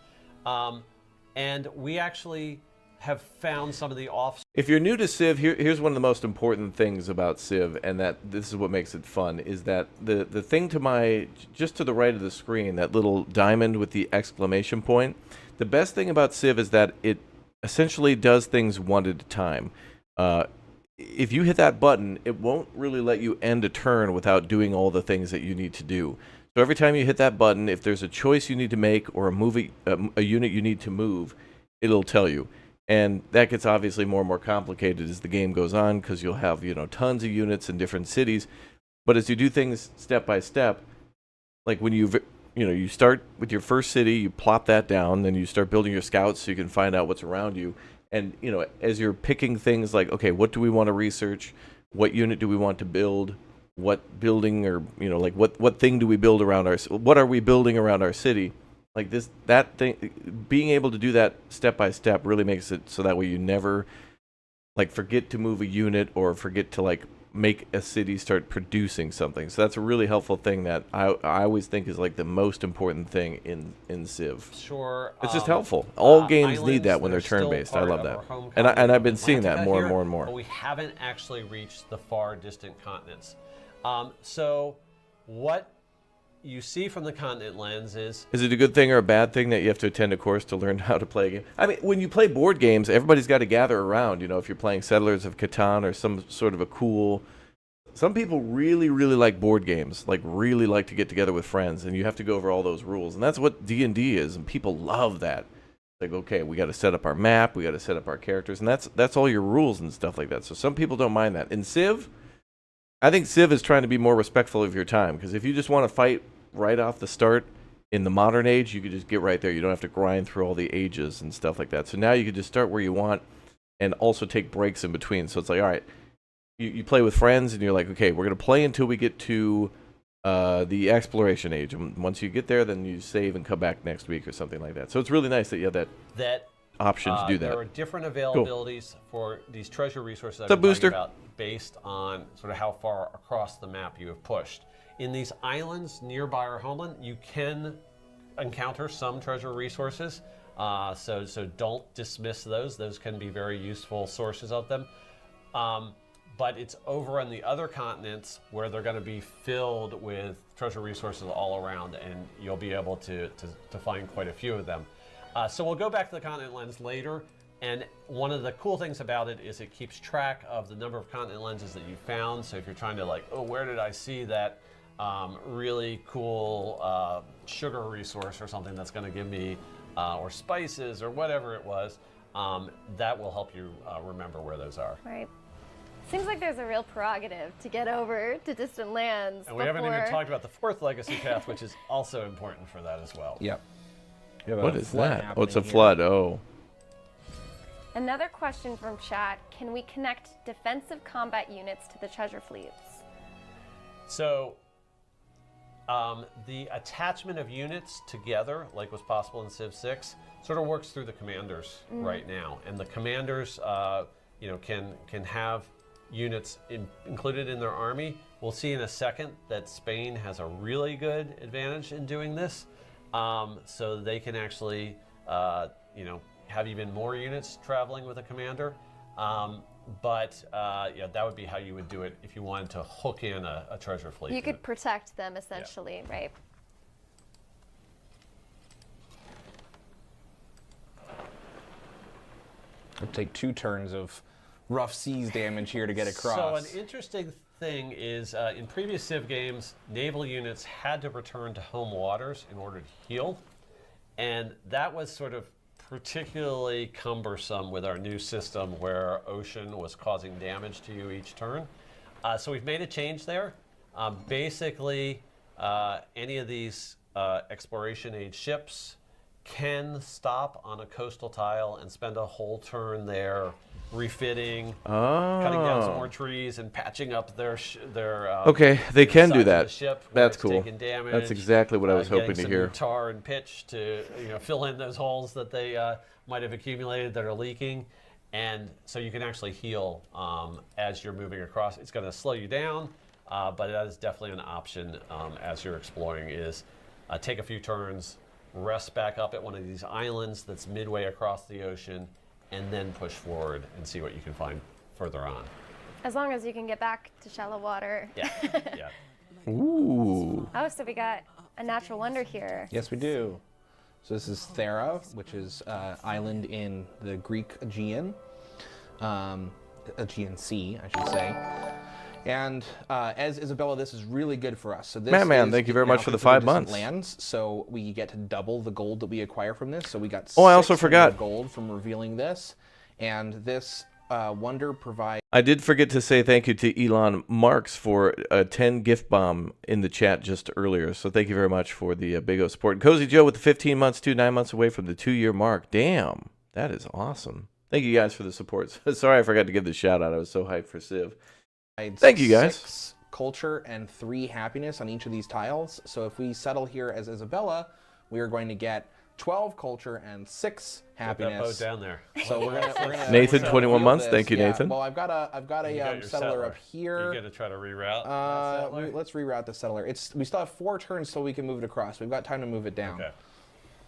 And we actually have found some of the off. If you're new to Civ, here's one of the most important things about Civ, and that this is what makes it fun, is that the thing just to the right of the screen, that little diamond with the exclamation point, the best thing about Civ is that it essentially does things one at a time. If you hit that button, it won't really let you end a turn without doing all the things that you need to do. So every time you hit that button, if there's a choice you need to make or a unit you need to move, it'll tell you. And that gets obviously more and more complicated as the game goes on, because you'll have, tons of units in different cities. But as you do things step by step, like when you start with your first city, you plop that down, then you start building your scouts so you can find out what's around you. And, as you're picking things like, okay, what do we want to research? What unit do we want to build? What building, or, what thing do we build around what are we building around our city? Like that thing, being able to do that step by step really makes it so that way you never forget to move a unit or forget to make a city start producing something. So that's a really helpful thing that I always think is the most important thing in Civ. Sure. It's just helpful. All games Islands need that when that they're are still turn-based. I part love of that. our home And continent I've been of seeing that Atlantica more here, and more and more. But we haven't actually reached the far distant continents. So what you see from the continent lens is it a good thing or a bad thing that you have to attend a course to learn how to play a game? I mean, when you play board games, everybody's got to gather around. If you're playing Settlers of Catan or some sort of a cool... Some people really, really like board games, really like to get together with friends, and you have to go over all those rules. And that's what D&D is, and people love that. Okay, we got to set up our map, we got to set up our characters, and that's all your rules and stuff like that. So some people don't mind that. In Civ, I think Civ is trying to be more respectful of your time, because if you just want to fight right off the start in the modern age, you could just get right there. You don't have to grind through all the ages and stuff like that. So now you could just start where you want and also take breaks in between. So it's all right, you play with friends and you're okay, we're going to play until we get to the exploration age. And once you get there, then you save and come back next week or something like that. So it's really nice that you have that option to do that. There are different availabilities for these treasure resources What's up, I'm talking Booster? about based on sort of how far across the map you have pushed. In these islands nearby our homeland, you can encounter some treasure resources, so don't dismiss those. Those can be very useful sources of them. but it's over on the other continents where they're going to be filled with treasure resources all around, and you'll be able to find quite a few of them. So we'll go back to the continent lens later, and one of the cool things about it is it keeps track of the number of continent lenses that you found. So if you're trying to like, oh, where did I see that really cool sugar resource or something that's going to give me, or spices or whatever it was, that will help you remember where those are. Right. Seems like there's a real prerogative to get over to distant lands. And we haven't even talked about the fourth legacy path, which is also important for that as well. Yep. What is that? Oh, it's a flood. Oh. Another question from chat: can we connect defensive combat units to the treasure fleets? So the attachment of units together, like was possible in Civ 6, sort of works through the commanders right now, and the commanders, can have units included in their army. We'll see in a second that Spain has a really good advantage in doing this, so they can actually, have even more units traveling with a commander. But that would be how you would do it if you wanted to hook in a treasure fleet. You could protect them essentially, right? It'll take 2 turns of rough seas damage here to get across. So an interesting thing is in previous Civ games, naval units had to return to home waters in order to heal. And that was sort of particularly cumbersome with our new system where ocean was causing damage to you each turn. So we've made a change there. Basically, any of these exploration age ships can stop on a coastal tile and spend a whole turn there refitting, cutting down some more trees and patching up their Okay, they can do sides of that. the ship where That's it's cool. taken damage, That's exactly what I was hoping getting to some hear. new tar and pitch to fill in those holes that they might have accumulated that are leaking, and so you can actually heal as you're moving across. It's going to slow you down, but that is definitely an option as you're exploring. Is take a few turns, rest back up at one of these islands that's midway across the ocean, and then push forward and see what you can find further on. As long as you can get back to shallow water. Yeah, yeah. Ooh. Oh, so we got a natural wonder here. Yes, we do. So this is Thera, which is island in the Greek Aegean, Aegean Sea, I should say. And as Isabella, this is really good for us. So this Man, is thank you very now much for the considered 5 months. Lands, so we get to double the gold that we acquire from this. So we got Oh, I also 600 forgot. gold from revealing this, and this wonder provides. I did forget to say thank you to Elon Marks for a 10 gift bomb in the chat just earlier. So thank you very much for the big O support. And Cozy Joe with the 15 months, 9 months away from the 2-year mark. Damn, that is awesome. Thank you guys for the support. Sorry I forgot to give the shout out. I was so hyped for Civ. Thank you guys. 6 culture and 3 happiness on each of these tiles. So if we settle here as Isabella, we are going to get 12 culture and 6 happiness. Put that boat down there. So we're gonna Nathan, we're gonna 21 wheel months. this. Thank you, Yeah, Nathan. Well, I've got You got a your settler up here. You're going to try to reroute that settler? Let's reroute the settler. We still have 4 turns so we can move it across. We've got time to move it down. Okay.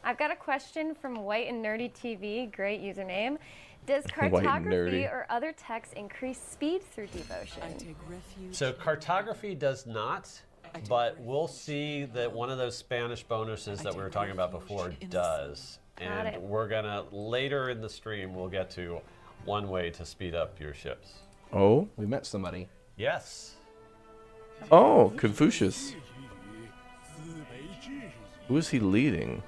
I've got a question from White and Nerdy TV. Great username. Does White and cartography nerdy. or other techs increase speed through devotion? I take refuge. So cartography does not, but we'll see that one of those Spanish bonuses that we were talking about before does. Got it. And we're gonna, later in the stream, we'll get to one way to speed up your ships. Oh, We met somebody. Yes. oh, Confucius. Who is he leading?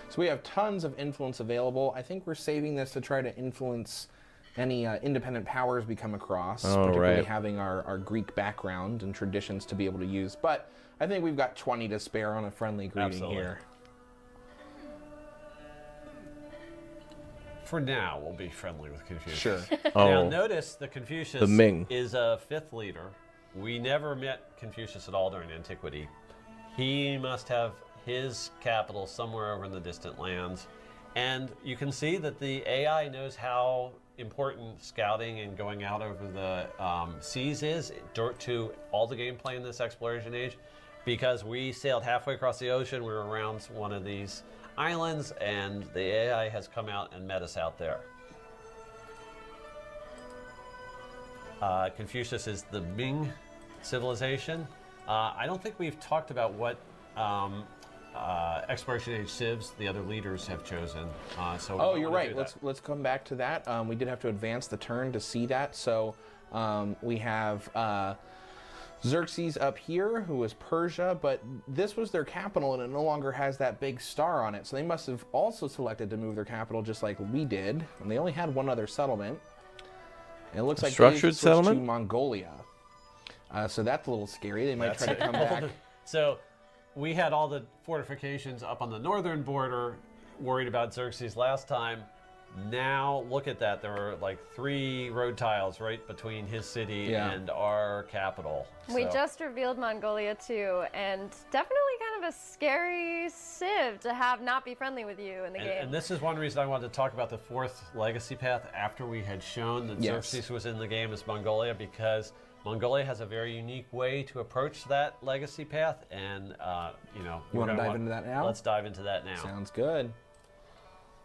So we have tons of influence available. I think we're saving this to try to influence any independent powers we come across, Oh, particularly right. having our Greek background and traditions to be able to use. But I think we've got 20 to spare on a friendly greeting Absolutely. here. For now, we'll be friendly with Confucius. Sure. Now Oh, notice the Confucius The Ming. is a 5th leader. We never met Confucius at all during Antiquity. He must have his capital somewhere over in the distant lands. And you can see that the AI knows how important scouting and going out over the seas is to all the gameplay in this exploration age, because we sailed halfway across the ocean, we were around one of these islands, and the AI has come out and met us out there. Confucius is the Ming civilization. I don't think we've talked about what Exploration Age civs the other leaders have chosen. So Oh, you're right. Let's come back to that. We did have to advance the turn to see that. So we have Xerxes up here, who was Persia, but this was their capital and it no longer has that big star on it. So they must have also selected to move their capital just like we did. And they only had one other settlement. And it looks like Structured they switched settlement? to Mongolia. So that's a little scary. They might try to come back. So we had all the fortifications up on the northern border, worried about Xerxes last time. Now look at that. There are like 3 road tiles right between his city and our capital. We just revealed Mongolia too, and definitely kind of a scary civ to have not be friendly with you in the game. And this is one reason I wanted to talk about the 4th legacy path after we had shown that Xerxes was in the game as Mongolia, because Mongolia has a very unique way to approach that legacy path, and you want to dive into that now? Let's dive into that now. Sounds good.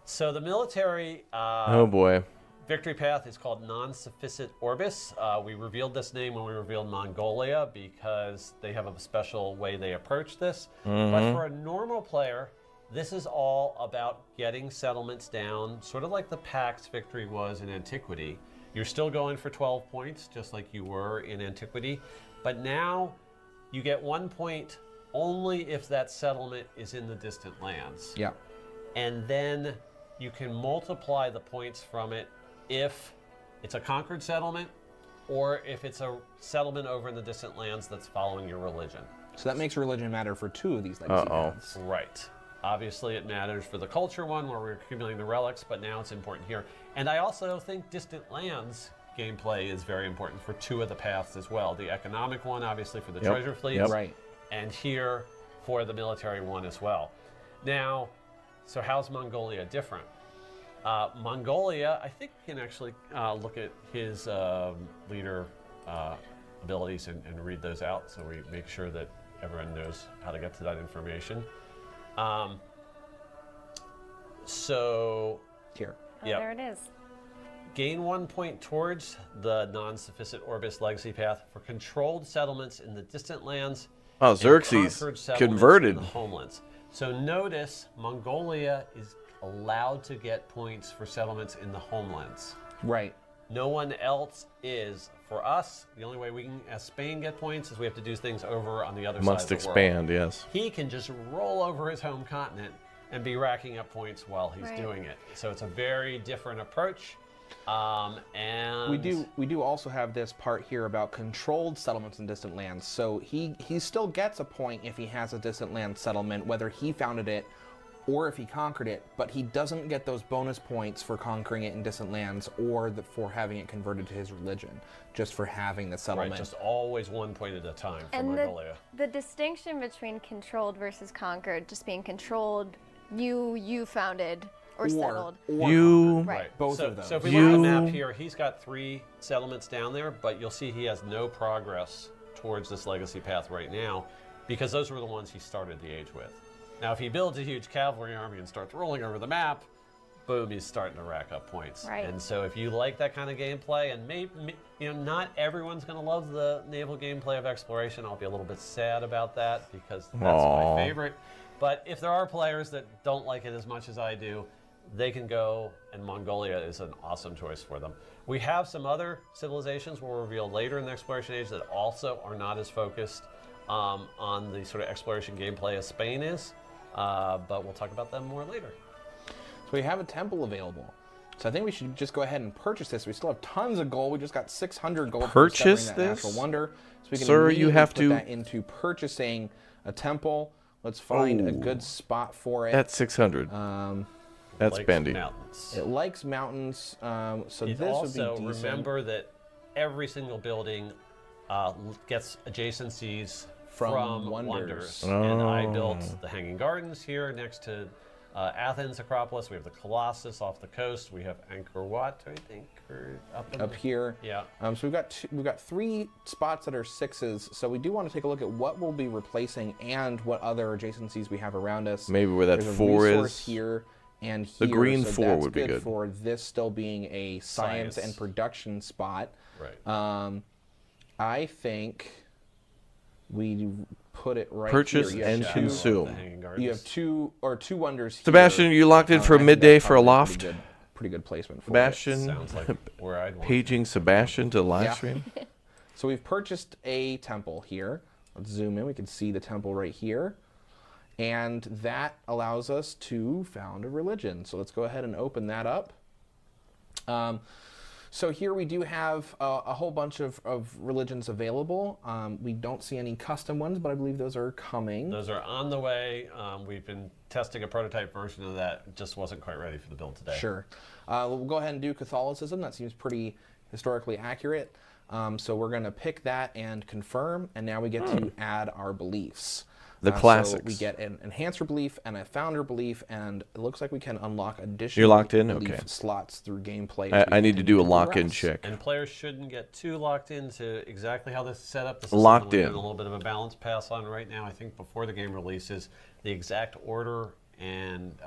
So the military Oh boy. victory path is called non-sufficit orbis. We revealed this name when we revealed Mongolia because they have a special way they approach this. But for a normal player, this is all about getting settlements down, sort of like the Pax victory was in Antiquity. You're still going for 12 points, just like you were in Antiquity. But now you get 1 point only if that settlement is in the distant lands. Yeah. And then you can multiply the points from it if it's a conquered settlement or if it's a settlement over in the distant lands that's following your religion. So that makes religion matter for 2 of these legacy paths. Right. Obviously, it matters for the culture one where we're accumulating the relics, but now it's important here. And I also think distant lands gameplay is very important for 2 of the paths as well. The economic one, obviously, for the treasure fleets. Right. And here for the military one as well. Now, so how's Mongolia different? Mongolia, I think we can actually look at his leader abilities and read those out so we make sure that everyone knows how to get to that information. So Here. There it is. Gain 1 point towards the non-sufficit orbis legacy path for controlled settlements in the distant lands. Oh, and Xerxes conquered settlements converted. in the homelands. So notice Mongolia is allowed to get points for settlements in the homelands. Right. No one else is. For us, the only way we can, as Spain, get points is we have to do things over on the other Must side of the expand, world. yes. He can just roll over his home continent and be racking up points while he's Right. doing it. So it's a very different approach. And We do also have this part here about controlled settlements in distant lands. So he still gets a point if he has a distant land settlement, whether he founded it or if he conquered it, but he doesn't get those bonus points for conquering it in distant lands or for having it converted to his religion, just for having the settlement. Right, just always 1 point at a time for And Mongolia. the distinction between controlled versus conquered, just being controlled, you founded or settled. You Right. Both so, of those. So if we look at the map You- here, he's got 3 settlements down there, but you'll see he has no progress towards this legacy path right now because those were the ones he started the age with. Now, if he builds a huge cavalry army and starts rolling over the map, boom, he's starting to rack up points. Right. And so if you like that kind of gameplay, and maybe, not everyone's going to love the naval gameplay of exploration. I'll be a little bit sad about that because that's Aw. my favorite. But if there are players that don't like it as much as I do, they can go, and Mongolia is an awesome choice for them. We have some other civilizations we'll reveal later in the exploration age that also are not as focused on the sort of exploration gameplay as Spain is, but we'll talk about them more later. So we have a temple available. So I think we should just go ahead and purchase this. We still have tons of gold. We just got 600 gold for discovering Purchase that this? natural wonder. So we can Sir, you immediately have put to- that into purchasing a temple. Let's find a Oh. good spot for it. That's 600. That's Lakes, bendy. Mountains. It likes mountains, so It this also, would be decent. remember that every single building gets adjacencies From from wonders. And I Oh. built the Hanging Gardens here next to Athens Acropolis. We have the Colossus off the coast. We have Angkor Wat, I think, or up here. Yeah. So we've got 3 spots that are 6s. So we do want to take a look at what we'll be replacing and what other adjacencies we have around us. Maybe where that There's a 4 resource is. here, and The here. green so 4 that's would be good. for this still being a science and production spot. Right. I think we put it right Purchase here. and Shadow of consume. the Hanging Gardens. You have two wonders here. Sebastian, you locked in for I think midday that's for a probably loft? Pretty good placement for it. Sebastian, Sounds like where I'd want. paging Sebastian to the live Yeah. stream. So we've purchased a temple here. Let's zoom in. We can see the temple right here. And that allows us to found a religion. So let's go ahead and open that up. So here we do have a whole bunch of religions available. We don't see any custom ones, but I believe those are coming. Those are on the way. We've been testing a prototype version of that. It just wasn't quite ready for the build today. Sure. We'll go ahead and do Catholicism. That seems pretty historically accurate. So we're going to pick that and confirm, and now we get to add our beliefs. The So classics. we get an enhancer belief and a founder belief, and it looks like we can unlock additional You're locked in? belief Okay. slots through gameplay. as we I need to continue do a lock-in progress. check. And players shouldn't get too locked into exactly how this is set up. This is Locked something we're in. doing a little bit of a balance pass on right now. I think before the game releases, the exact order and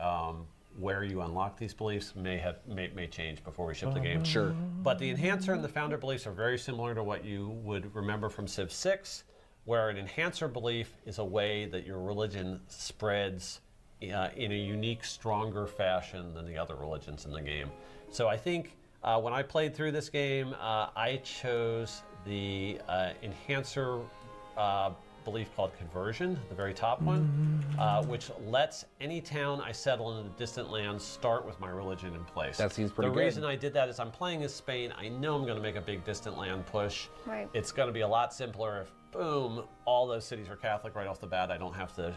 where you unlock these beliefs may change before we ship the game. Sure. But the enhancer and the founder beliefs are very similar to what you would remember from Civ 6, where an enhancer belief is a way that your religion spreads in a unique, stronger fashion than the other religions in the game. So I think when I played through this game, I chose the enhancer belief called conversion, the very top one, which lets any town I settle in the distant lands start with my religion in place. That seems pretty The good. reason I did that is I'm playing as Spain. I know I'm going to make a big distant land push. Right. It's going to be a lot simpler if, boom, all those cities are Catholic right off the bat. I don't have to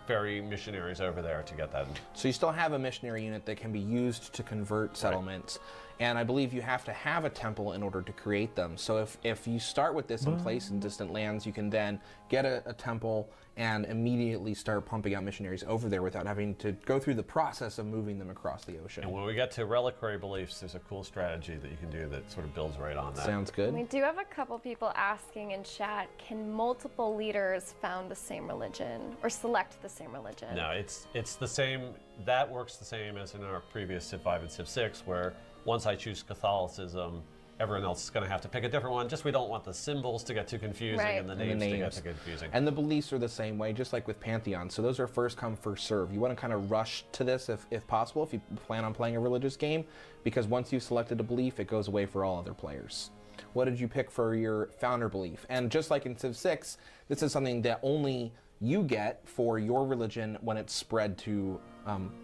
ferry missionaries over there to get that. So you still have a missionary unit that can be used to convert settlements. And I believe you have to have a temple in order to create them. So if you start with this in place in distant lands, you can then get a temple and immediately start pumping out missionaries over there without having to go through the process of moving them across the ocean. And when we get to reliquary beliefs, there's a cool strategy that you can do that sort of builds right on that. Sounds good. We do have a couple people asking in chat, can multiple leaders found the same religion or select the same religion? No, it's the same. That works the same as in our previous Civ 5 and Civ 6, where once I choose Catholicism, everyone else is going to have to pick a different one. Just we don't want the symbols to get too confusing Right. and the names to get too confusing. And the beliefs are the same way, just like with Pantheon. So those are first come, first serve. You want to kind of rush to this if possible, if you plan on playing a religious game, because once you've selected a belief, it goes away for all other players. What did you pick for your founder belief? And just like in Civ 6, this is something that only you get for your religion when it's spread to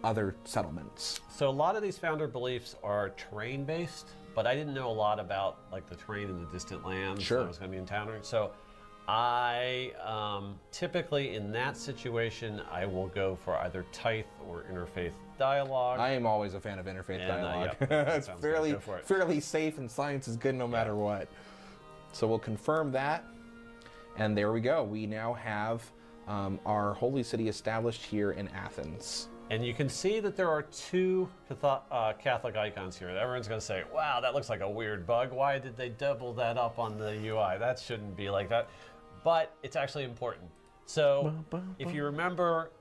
other settlements. So a lot of these founder beliefs are terrain based, but I didn't know a lot about like the terrain in the distant lands that I was going to be encountering. So I typically in that situation, I will go for either tithe or interfaith dialogue. I am always a fan of interfaith dialogue. yeah, that It's sounds good. Go for it. fairly safe, and science is good no matter what. So we'll confirm that, and there we go. We now have our holy city established here in Athens. And you can see that there are two Catholic icons here. Everyone's going to say, wow, that looks like a weird bug. Why did they double that up on the UI? That shouldn't be like that. But it's actually important. So if you remember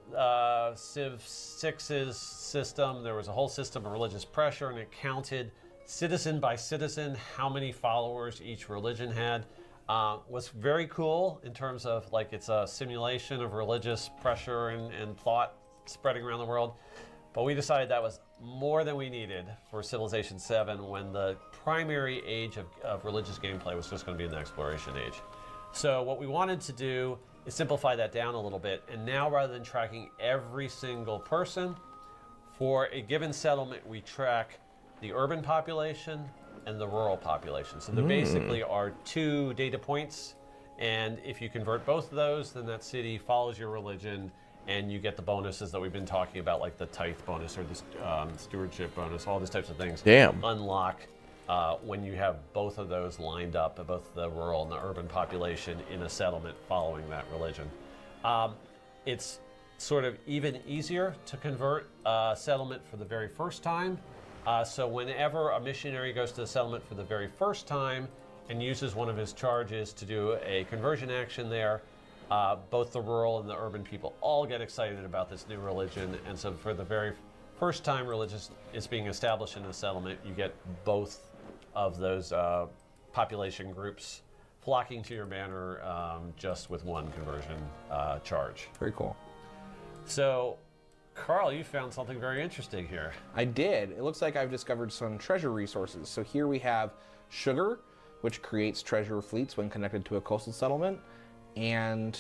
Civ 6's system, there was a whole system of religious pressure, and it counted citizen by citizen how many followers each religion had. Was very cool in terms of like it's a simulation of religious pressure and thought spreading around the world, but we decided that was more than we needed for Civilization 7 when the primary age of religious gameplay was just going to be in the exploration age. So what we wanted to do is simplify that down a little bit, and now rather than tracking every single person, for a given settlement we track the urban population and the rural population. So there basically are two data points, and if you convert both of those, then that city follows your religion and you get the bonuses that we've been talking about, like the tithe bonus or the stewardship bonus, all these types of things. Damn. Unlock when you have both of those lined up, both the rural and the urban population in a settlement following that religion. It's sort of even easier to convert a settlement for the very first time. So whenever a missionary goes to the settlement for the very first time and uses one of his charges to do a conversion action there, both the rural and the urban people all get excited about this new religion. And so for the very first time religious is being established in a settlement, you get both of those population groups flocking to your banner just with one conversion charge. Very cool. So, Carl, you found something very interesting here. I did. It looks like I've discovered some treasure resources. So here we have sugar, which creates treasure fleets when connected to a coastal settlement, and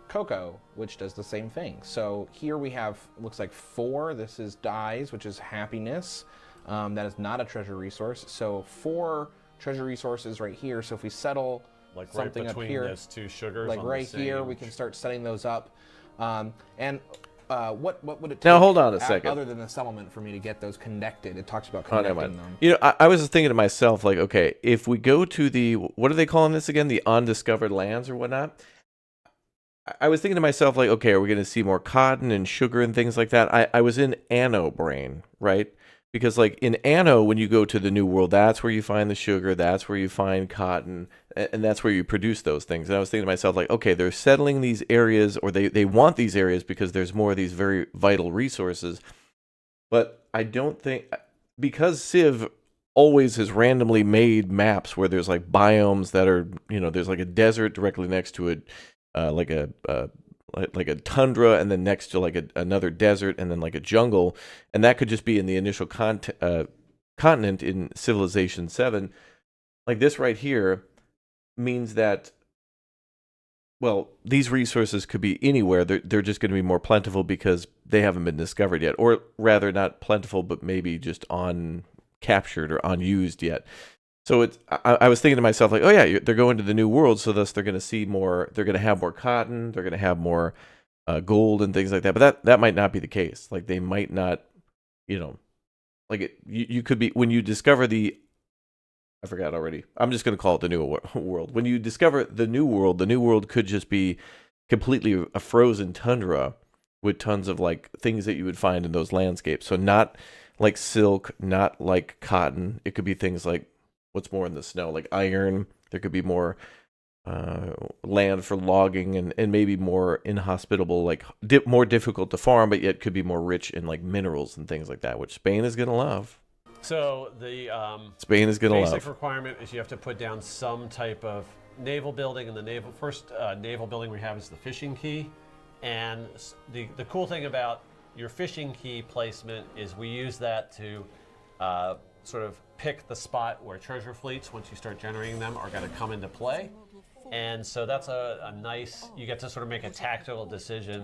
cocoa, which does the same thing. So here we have, looks like 4. This is dyes, which is happiness. That is not a treasure resource. So 4 treasure resources right here. So if we settle Like something right up between here, those two sugars, like on right the here, same we can start setting those up. What would it take Now, hold on a second. other than the settlement for me to get those connected? It talks about Oh, never connecting mind. them. You know, I was just thinking to myself, like, okay, if we go to the, what are they calling this again? The undiscovered lands or whatnot? I was thinking to myself, like, okay, are we going to see more cotton and sugar and things like that? I was in Anno brain, right? Because, like, in Anno, when you go to the New World, that's where you find the sugar, that's where you find cotton, and that's where you produce those things. And I was thinking to myself, like, okay, they're settling these areas, or they want these areas because there's more of these very vital resources. But I don't think, because Civ always has randomly made maps where there's, like, biomes that are, you know, there's, like, a desert directly next to it, like a tundra, and then next to like another desert, and then like a jungle, and that could just be in the initial continent in Civilization 7. Like this right here means that, well, these resources could be anywhere. They're just going to be more plentiful because they haven't been discovered yet, or rather, not plentiful, but maybe just captured or unused yet. So I was thinking to myself, like, oh yeah, they're going to the New World, so thus they're going to see more. They're going to have more cotton. They're going to have more gold and things like that. But that might not be the case. Like they might not, you know, like you could be, when you discover I forgot already. I'm just going to call it the New World. When you discover the New World could just be completely a frozen tundra with tons of like things that you would find in those landscapes. So not like silk, not like cotton. It could be things like what's more in the snow, like iron. There could be more land for logging, and maybe more inhospitable, like more difficult to farm, but yet could be more rich in like minerals and things like that, which Spain is going to love. So the Spain is going to love. basic requirement is you have to put down some type of naval building, and the first naval building we have is the fishing quay. And the cool thing about your fishing quay placement is we use that to sort of pick the spot where treasure fleets, once you start generating them, are going to come into play. And so that's a nice, you get to sort of make a tactical decision.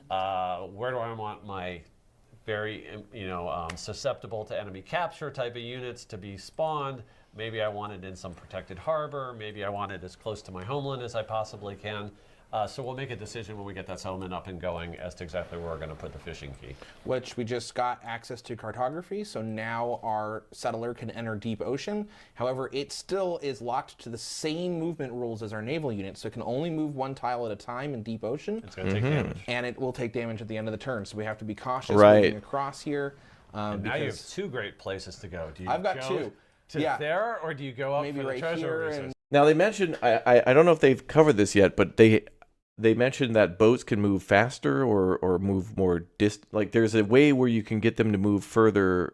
Where do I want my very, susceptible to enemy capture type of units to be spawned? Maybe I want it in some protected harbor. Maybe I want it as close to my homeland as I possibly can. So we'll make a decision when we get that settlement up and going as to exactly where we're going to put the fishing quay. Which we just got access to cartography, so now our settler can enter deep ocean. However, it still is locked to the same movement rules as our naval unit, so it can only move 1 tile at a time in deep ocean. It's going to take damage. And it will take damage at the end of the turn, so we have to be cautious Right. moving across here. And now you have 2 great places to go. Do you I've got go 2. to Yeah. there, or do you go up Maybe for the right treasure here resources? Now they mentioned, I don't know if they've covered this yet, but they mentioned that boats can move faster or move more like there's a way where you can get them to move further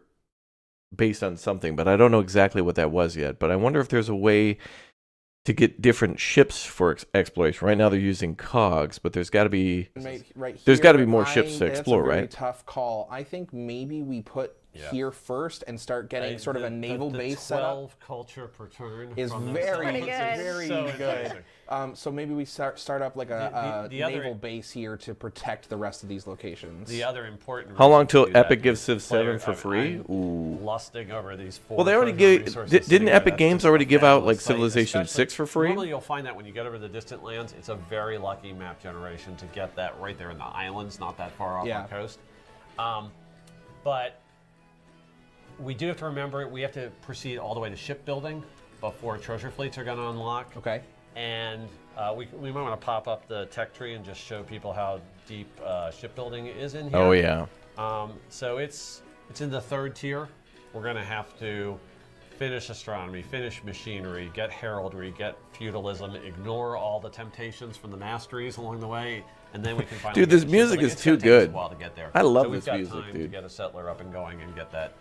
based on something, but I don't know exactly what that was yet. But I wonder if there's a way to get different ships for exploration. Right now they're using cogs, but there's got to be there's got to be more ships to explore, that's a very right? tough call. I think maybe we put here first and start getting sort of a naval base set up. 12 culture per turn Is from those very, Pretty settlements good. is very so good. interesting. So maybe we start up like a The other- naval base here to protect the rest of these locations. The other important How long reason to till do that Epic gives is Civ 7 for I'm free? Ooh. lusting over these 4. Well, they already treasure gave. resources Didn't sitting there. Epic That's Games just already a give out fabulous like site, Civilization especially- 6 for free? Normally, you'll find that when you get over the distant lands, it's a very lucky map generation to get that right there in the islands, not that far off our coast. But we do have to remember we have to proceed all the way to shipbuilding before treasure fleets are going to unlock. Okay. And we might want to pop up the tech tree and just show people how deep shipbuilding is in here. Oh yeah. So it's in the 3rd tier. We're going to have to finish astronomy, finish machinery, get heraldry, get feudalism, ignore all the temptations from the masteries along the way. and then we can finally Dude, get this the ship music building. is It's too gonna take us good. a while to get there. I love so this we've music, got time dude. to get a settler up and going and get that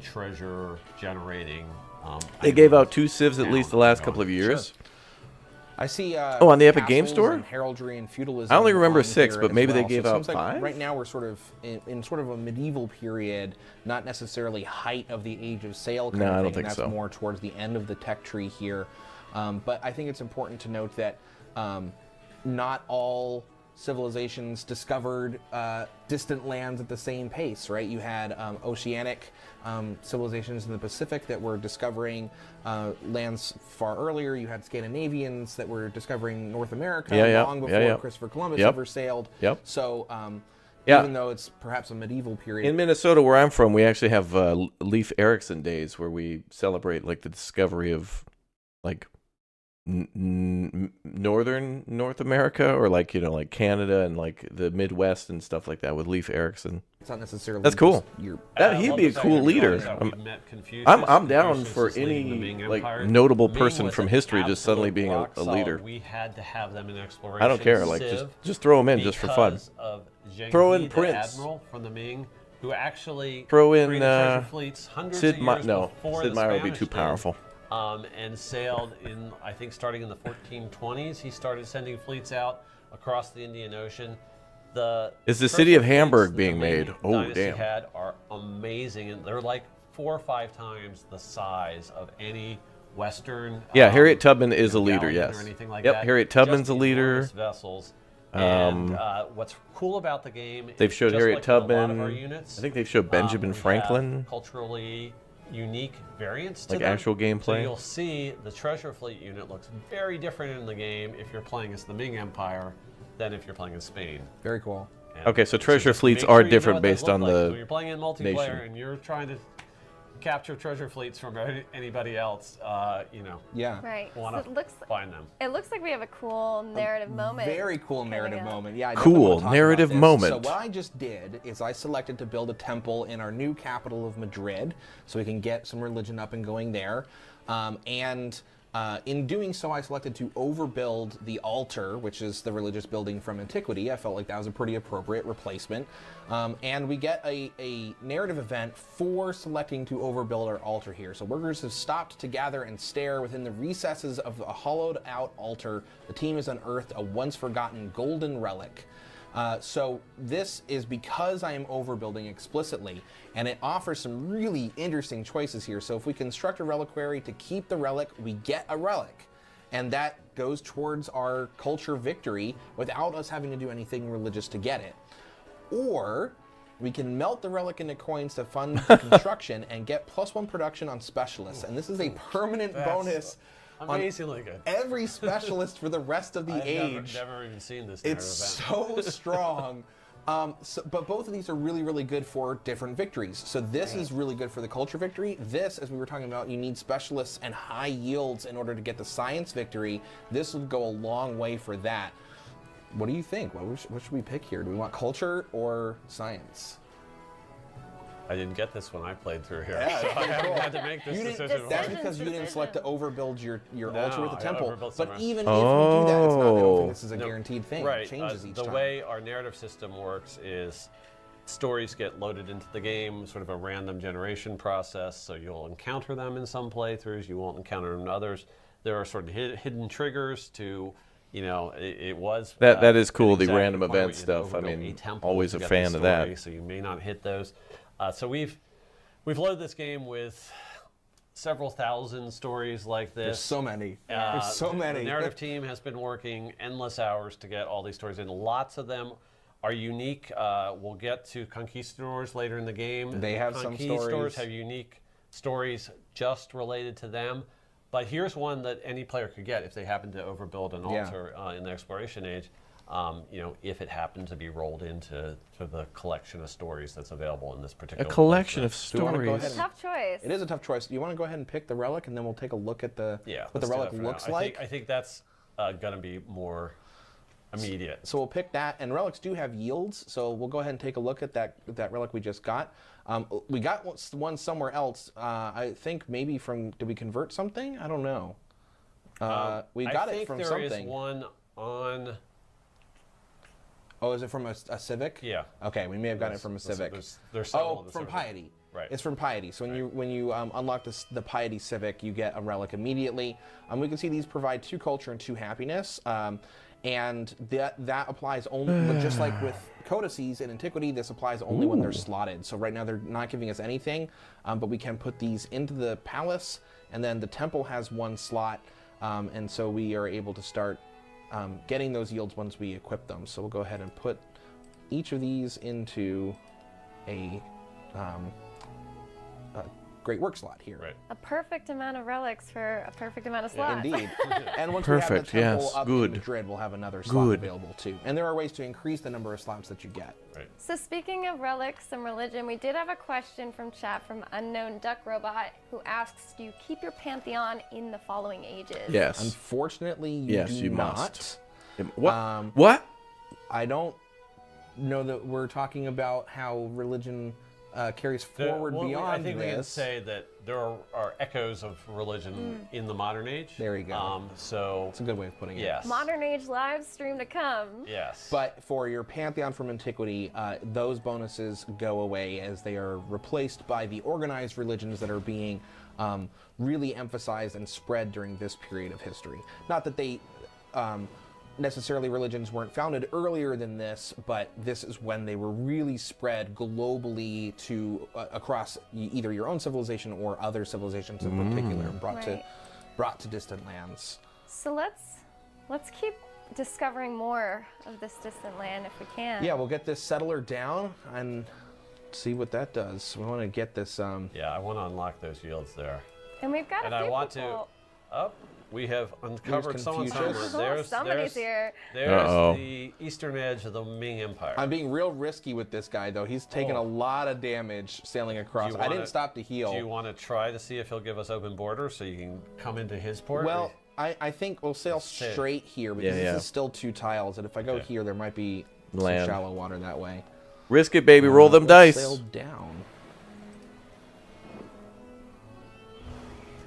treasure generating. They gave out items 2 civs at down least the and last going. couple of years. I see. On the Epic Game castles Store? and heraldry and feudalism. I only remember on 6, here but as maybe they well. gave So it out seems like 5? right now we're sort of in sort of a medieval period, not necessarily height of the Age of Sail. Kind No, of I don't thing. think That's so. more towards the end of the tech tree here. But I think it's important to note that not all civilizations discovered distant lands at the same pace, right? You had oceanic civilizations in the Pacific that were discovering lands far earlier. You had Scandinavians that were discovering North America long before Christopher Columbus ever sailed. So even though it's perhaps a medieval period. In Minnesota, where I'm from, we actually have Leif Erikson days where we celebrate like the discovery of like northern North America, or like, you know, like Canada and like the Midwest and stuff like that with Leif Erikson. It's not necessarily. That's cool. Just He'd love be a the fact cool that leader. realize that we've met Confucius. I'm down Confucius for is leading the any Ming like Empire. notable Ming person was from an history just suddenly absolute being a rock solid. leader. We had to have them in exploration. I don't care. Like just throw them in just for fun. Because of Zheng Throw He, in the Prince. admiral from the Ming, who actually Throw in created treasure fleets hundreds Sid of Meier. years No, before Sid the Meier would be Spanish too did. powerful. And sailed in, I think, starting in the 1420s. He started sending fleets out across the Indian Ocean. Is the city of treasure Hamburg fleets being that the Ming made? Oh, dynasty damn. had are amazing, and they're like 4 or 5 times the size of any Western. Yeah, Harriet Tubman is a leader. galleon Yes. Or anything like Yep, that. Harriet Tubman's Just a leader. enormous vessels. And what's cool about the game? They've is showed just Harriet like with a lot of Tubman. our units, I think they've showed Benjamin we have Franklin. culturally unique variants to Like them. actual So gameplay. you'll see the treasure fleet unit looks very different in the game if you're playing as the Ming Empire than if you're playing as Spain. Very cool. And Okay, so treasure just fleets make are sure you know different what those based look on like. the So you're playing in multiplayer nation. and you're trying to capture treasure fleets from anybody else, you know, Yeah. Right. want So to find them. it looks like we have a cool narrative moment. Very cool narrative up. moment. Yeah. I Cool definitely wanna talk narrative about this. moment. So what I just did is I selected to build a temple in our new capital of Madrid, so we can get some religion up and going there. In doing so, I selected to overbuild the altar, which is the religious building from Antiquity. I felt like that was a pretty appropriate replacement. And we get a narrative event for selecting to overbuild our altar here. So workers have stopped to gather and stare within the recesses of a hollowed out altar. The team has unearthed a once forgotten golden relic. So this is because I am overbuilding explicitly, and it offers some really interesting choices here. So if we construct a reliquary to keep the relic, we get a relic. And that goes towards our culture victory without us having to do anything religious to get it. Or we can melt the relic into coins to fund the construction and get +1 production on specialists. And this is a permanent bonus Amazingly good. every specialist for the rest of the I've age. never even seen this. It's narrative so strong. But both of these are really, really good for different victories. So this is really good for the culture victory. This, as we were talking about, you need specialists and high yields in order to get the science victory. This would go a long way for that. What do you think? What should we pick here? Do we want culture or science? I didn't get this when I played through here. Yeah, so I pretty haven't cool. had to make this You didn't- decision. That's Decision, because you didn't select to overbuild your No, altar with the I temple. overbuilt But somewhere. even if you do that, it's not, I don't Oh. think this is a No, guaranteed thing. Right. It changes each the time. way our narrative system works is stories get loaded into the game, sort of a random generation process. So you'll encounter them in some playthroughs, you won't encounter them in others. There are sort of hidden triggers to, you know, it was That is cool, an the exact random requirement event you stuff. I overbuild mean, a temple always to a get fan the of that. story, so you may not hit those. So we've loaded this game with several thousand stories like this. There's so many. There's so many. The narrative team has been working endless hours to get all these stories in. Lots of them are unique. We'll get to conquistadors later in the game. They have some Conquistadors stories. have unique stories just related to them. But here's one that any player could get if they happen to overbuild an Yeah. altar in the exploration age. You know, if it happened to be rolled into the collection of stories that's available in this A particular collection playthrough. of Do you wanna go stories. ahead and- Tough choice. It is a tough choice. Do you want to go ahead and pick the relic, and then we'll take a look at what the let's do relic that for now. looks like? I think that's going to be more immediate. So we'll pick that, and relics do have yields, so we'll go ahead and take a look at that relic we just got. We got one somewhere else. I think maybe from, did we convert something? I don't know. We got it from I think there is something. one on Oh, is it from a Civic? Yeah. Okay, we may have gotten it from a Civic. There's several of the from Civic. Piety. Right. It's from Piety. So when you unlock the Piety Civic, you get a relic immediately. We can see these provide 2 culture and 2 happiness. And that applies only, just like with codices in Antiquity, this applies only when they're slotted. So right now they're not giving us anything, but we can put these into the palace, and then the temple has 1 slot, and so we are able to start getting those yields once we equip them. So we'll go ahead and put each of these into a great work slot here. Right. A perfect amount of relics for a perfect amount of slots. Indeed. And once Perfect, we have the temple yes, up good. in Madrid, we'll have another slot Good. available too. And there are ways to increase the number of slots that you get. Right. So speaking of relics and religion, we did have a question from chat from Unknown Duck Robot who asks, do you keep your pantheon in the following ages? Yes. Unfortunately, You not. must. What? Um, What? I don't know that we're talking about how religion carries forward beyond I think this. we can say that there are echoes of religion in the modern age. There you go. So That's a good way of putting it. yes. Modern age live stream to come. Yes. But for your Pantheon from Antiquity, those bonuses go away as they are replaced by the organized religions that are being really emphasized and spread during this period of history. Not that they necessarily religions weren't founded earlier than this, but this is when they were really spread globally to across either your own civilization or other civilizations in particular, and brought to distant lands. So let's keep discovering more of this distant land if we can. Yeah, we'll get this settler down and see what that does. We want to get this. Yeah, I want to unlock those yields there. And we've got And a few I want people. to. Oh, we have uncovered someone's Confucius. homeland. Oh, somebody's here. There's Uh-oh. the eastern edge of the Ming Empire. I'm being real risky with this guy, though. He's taken a lot of damage sailing across. I didn't stop to heal. Do you want to try to see if he'll give us open border so you can come into his port? Well, I think we'll sail straight here because this is still 2 tiles, and if I go here, there might be some Land. shallow water that way. Risk it, baby. Roll them We'll dice. Sail down.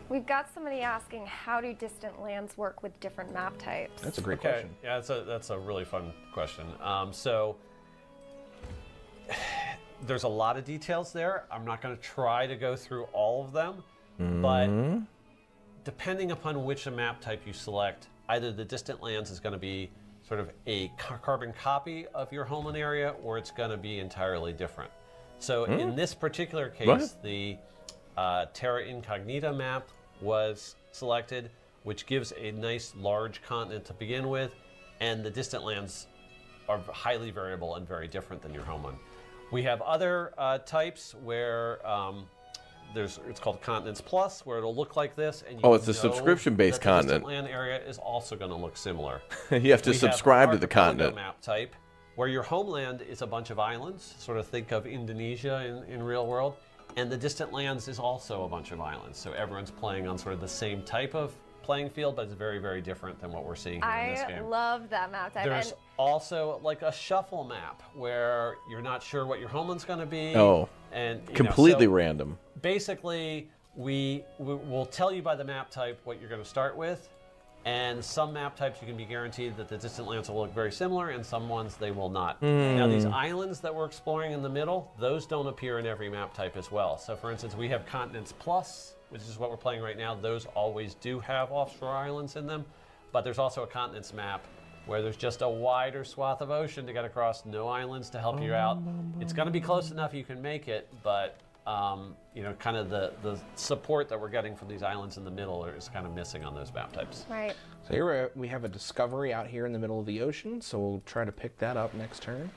We've got somebody asking, how do distant lands work with different map types? That's a great Okay, question. yeah, that's a really fun question. So there's a lot of details there. I'm not going to try to go through all of them, but depending upon which map type you select, either the distant lands is going to be sort of a carbon copy of your homeland area, or it's going to be entirely different. So in this particular case, the Terra Incognita map was selected, which gives a nice large continent to begin with, and the distant lands are highly variable and very different than your homeland. We have other types where it's called Continents Plus, where it'll look like this, and you it's a know subscription-based that the distant continent. land area is also going to look similar. You have to We subscribe have to the Archipelago continent. map type, where your homeland is a bunch of islands. Sort of think of Indonesia in real world. And the distant lands is also a bunch of islands. So everyone's playing on sort of the same type of playing field, but it's very, very different than what we're seeing here in this I game. love that map type. There's And also like a shuffle map where you're not sure what your homeland's going to be. Oh, and you know, completely so random. Basically, we'll tell you by the map type what you're going to start with. And some map types you can be guaranteed that the distant lands will look very similar, and some ones they will not. Now these islands that we're exploring in the middle, those don't appear in every map type as well. So for instance, we have Continents Plus, which is what we're playing right now. Those always do have offshore islands in them, but there's also a continents map where there's just a wider swath of ocean to get across, no islands to help you out. It's going to be close enough you can make it, but you know, kind of the support that we're getting from these islands in the middle is kind of missing on those map types. right. So here we have a discovery out here in the middle of the ocean, so we'll try to pick that up next turn.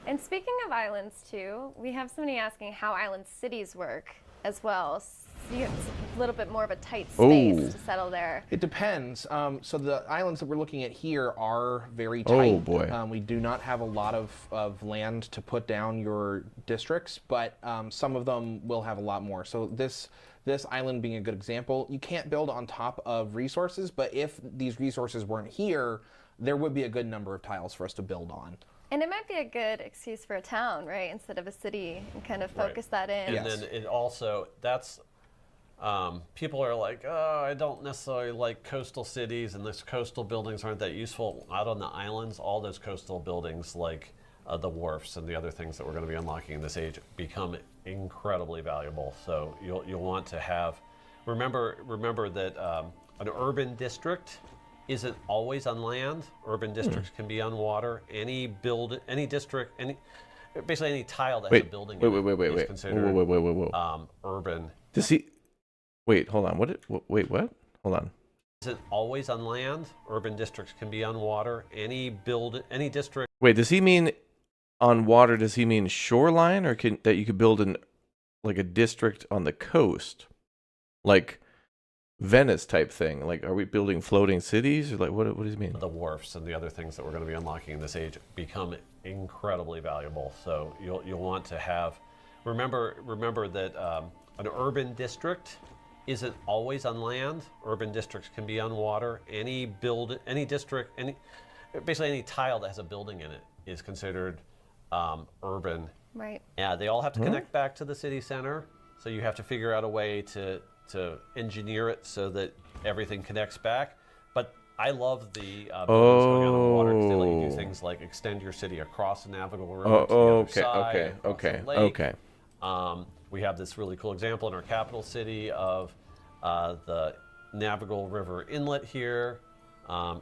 And speaking of islands too, we have somebody asking how island cities work as well. So it's a little bit more of a tight space Ooh. to settle there. It depends. So the islands that we're looking at here are very tight. Oh, boy. We do not have a lot of land to put down your districts, but some of them will have a lot more. So this island being a good example, you can't build on top of resources, but if these resources weren't here, there would be a good number of tiles for us to build on. And it might be a good excuse for a town, right? Instead of a city, and kind of focus that in. And then it also, that's people are like, oh, I don't necessarily like coastal cities, and those coastal buildings aren't that useful. Out on the islands, all those coastal buildings, like the wharfs and the other things that we're going to be unlocking in this age, become incredibly valuable. So you'll want to have, remember that an urban district isn't always on land. Urban districts can be on water. Any district, basically any tile that has a building in it is considered urban. Does he? Wait, hold on. Wait, what? Hold on. Isn't always on land. Urban districts can be on water. Any district. Wait, does he mean on water? Does he mean shoreline, or that you could build like a district on the coast, like Venice type thing? Like, are we building floating cities, or like what does he mean? The wharfs and the other things that we're going to be unlocking in this age become incredibly valuable. So you'll want to have, remember that an urban district isn't always on land. Urban districts can be on water. Basically any tile that has a building in it is considered urban. Right. Yeah, they all have to connect back to the city center. So you have to figure out a way to engineer it so that everything connects back. But I love the buildings going on the water, because they let you do things like extend your city across the navigable river to the other side, across the lake. We have this really cool example in our capital city of the Navigable River inlet here.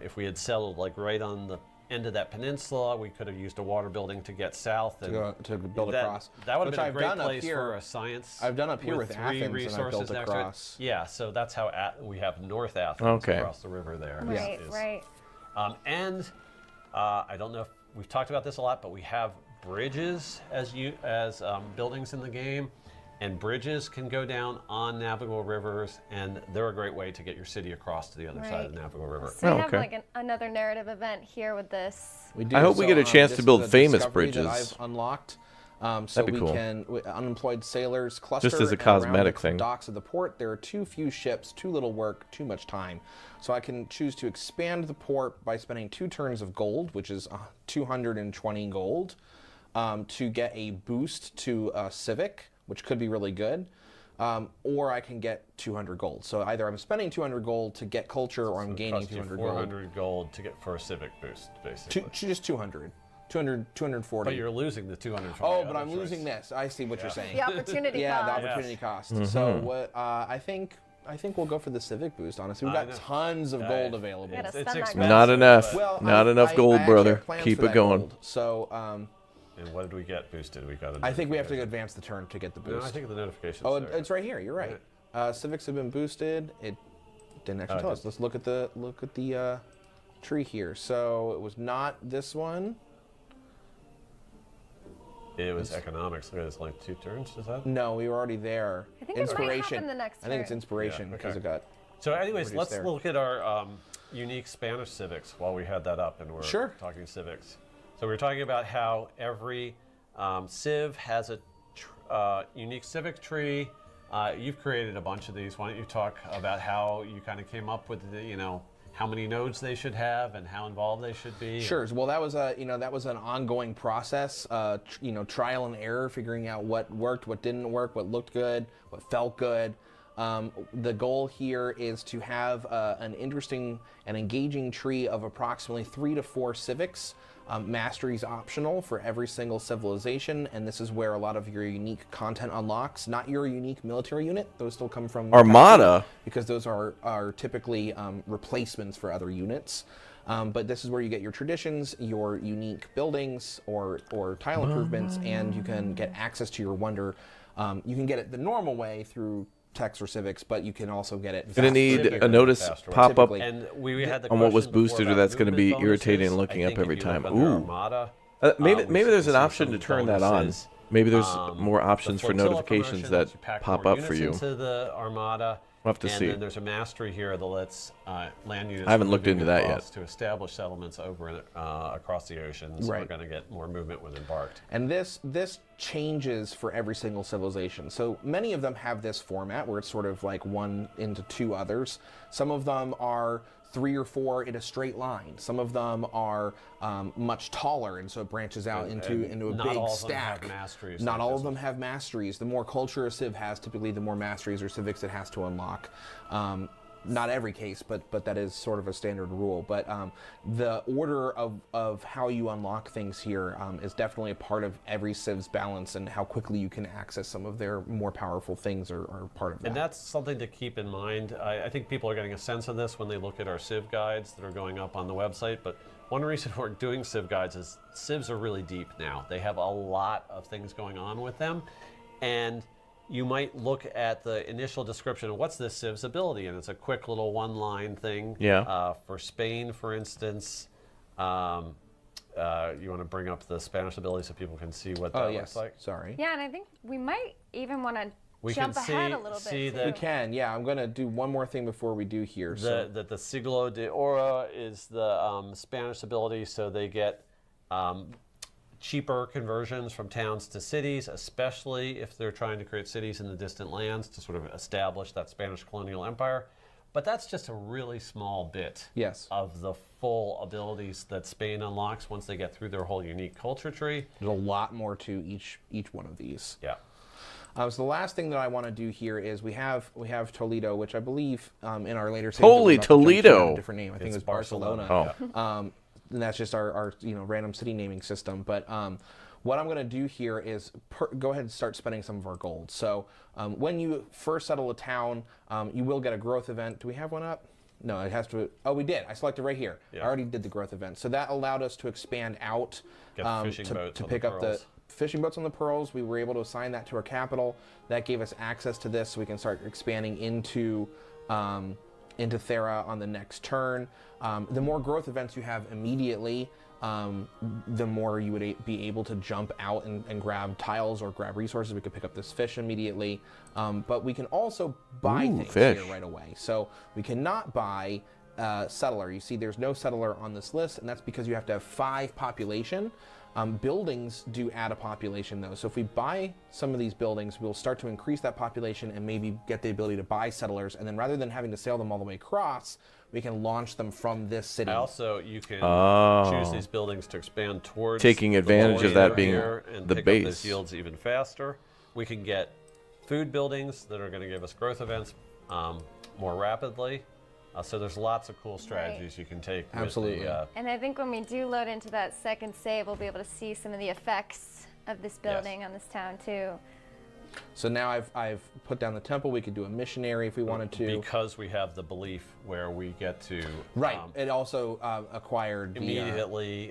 If we had settled like right on the end of that peninsula, we could have used a water building to get south and to build across. That would have been I've a great done up place here. for a science. I've done up here with 3 Athens, and I resources built next to it. across. Yeah, so that's how we have North Athens across the river there. Right, right. And I don't know if we've talked about this a lot, but we have bridges as buildings in the game. And bridges can go down on navigable rivers, and they're a great way to get your city across to the other side of the navigable river. So we have like another narrative event here with this. We do. I hope we get a chance to build famous discovery bridges. that I've unlocked. So That'd be we cool. can unemployed sailors cluster Just as a and around cosmetic the thing. docks of the port. There are too few ships, too little work, too much time. So I can choose to expand the port by spending 2 turns of gold, which is 220 gold, to get a boost to civic, which could be really good. Or I can get 200 gold. So either I'm spending 200 gold to get culture, or I'm gaining 200 gold. 400 gold to get for a civic boost, basically. Just 200. 240. But you're losing the 200 from Oh, the but other I'm choice. losing this. I see what you're saying. The opportunity Yeah, cost. the opportunity cost. So what I think we'll go for the civic boost. Honestly, we've got tons of gold available. Gotta It's spend that expensive, gold. Not enough. but- Not enough gold, I actually brother. have plans Keep for it that going. gold. So And what did we get boosted? We got a I think we have to notification. advance the turn to get the No, boost. I think the notifications. Oh, there. it's right here. You're right. Civics have been boosted. It didn't actually tell us. Let's look at the tree here. So it was not this one. It was economics. Look at this, like 2 turns. Is that? No, we were already there. I think it might inspiration. happen the next I think it's turn. inspiration Yeah, because okay. it got. So, anyways, Reduced let's there. look at our unique Spanish civics while we had that up and we're Sure. talking civics. So we were talking about how every civ has a unique civic tree. You've created a bunch of these. Why don't you talk about how you kind of came up with the, how many nodes they should have and how involved they should be? Sure. Well, that was an ongoing process. Trial and error, figuring out what worked, what didn't work, what looked good, what felt good. The goal here is to have an interesting and engaging tree of approximately 3 to 4 civics. Mastery is optional for every single civilization, and this is where a lot of your unique content unlocks. Not your unique military unit; those still come from Armada, because those are typically replacements for other units. But this is where you get your traditions, your unique buildings, or tile improvements, and you can get access to your wonder. You can get it the normal way through text or civics, but you can also get it. gonna need Typically a notice faster way. pop up Typically. And we had the on what was question before boosted, or about that's gonna be movement irritating bonuses. looking I up think every if you look time. under Ooh. Armada, Maybe we there's can an see option some to turn that on. bonuses. Maybe there's more The options for flotilla notifications promotion that lets you pack pop more up for units you. into the Armada. We'll have to and see. then there's a mastery here that lets land units. I haven't looked moving into that across yet. To establish settlements over across the oceans. Right. We're going to get more movement with embarked. And this changes for every single civilization. So many of them have this format where it's sort of like one into 2 others. Some of them are 3 or 4 in a straight line. Some of them are much taller, and so it branches out into a not big all of them stack. have masteries, Not like all this of them have masteries. The more culture a civ has, typically the more masteries or civics it has to unlock. Not every case, but that is sort of a standard rule. But the order of how you unlock things here is definitely a part of every Civ's balance, and how quickly you can access some of their more powerful things are part of that. And that's something to keep in mind. I think people are getting a sense of this when they look at our Civ guides that are going up on the website. But one reason we're doing Civ guides is Civs are really deep now. They have a lot of things going on with them. And you might look at the initial description of what's this Civ's ability, and it's a quick little one-line thing. Yeah. For Spain, for instance, you want to bring up the Spanish ability so people can see what that looks like? Sorry. Yeah, and I think we might even want to jump can ahead a little see bit. that We can, yeah. I'm going to do one more thing before we do here. That the Siglo de Oro is the Spanish ability, so they get cheaper conversions from towns to cities, especially if they're trying to create cities in the distant lands to sort of establish that Spanish colonial empire. But that's just a really small bit of the full abilities that Spain unlocks once they get through their whole unique culture tree. There's a lot more to each one of these. Yeah. So the last thing that I want to do here is we have Toledo, which I believe in our later Holy Toledo! A different name. I think It's it was Barcelona. Oh. And that's just our random city naming system. But what I'm going to do here is go ahead and start spending some of our gold. So when you first settle a town, you will get a growth event. Do we have one up? No, it has to. Oh, we did. I selected right here. Yeah. I already did the growth event. So that allowed us to expand out to pick up the fishing boats on the Pearls. We were able to assign that to our capital. That gave us access to this, so we can start expanding into Thera on the next turn. The more growth events you have immediately, the more you would be able to jump out and grab tiles or grab resources. We could pick up this fish immediately, but we can also buy things here right away. So we cannot buy settler. You see there's no settler on this list, and that's because you have to have 5 population. Buildings do add a population though, so if we buy some of these buildings, we'll start to increase that population and maybe get the ability to buy settlers, and then rather than having to sail them all the way across, we can launch them from this city. Also, you can choose these buildings to expand towards taking advantage of that being and the pick base. Up those yields even faster. We can get food buildings that are going to give us growth events more rapidly. So there's lots of cool strategies you can take. Absolutely. With the, And I think when we do load into that second save, we'll be able to see some of the effects of this building on this town too. So now I've put down the temple. We could do a missionary if we wanted to. Because we have the belief where we get to it also acquired immediately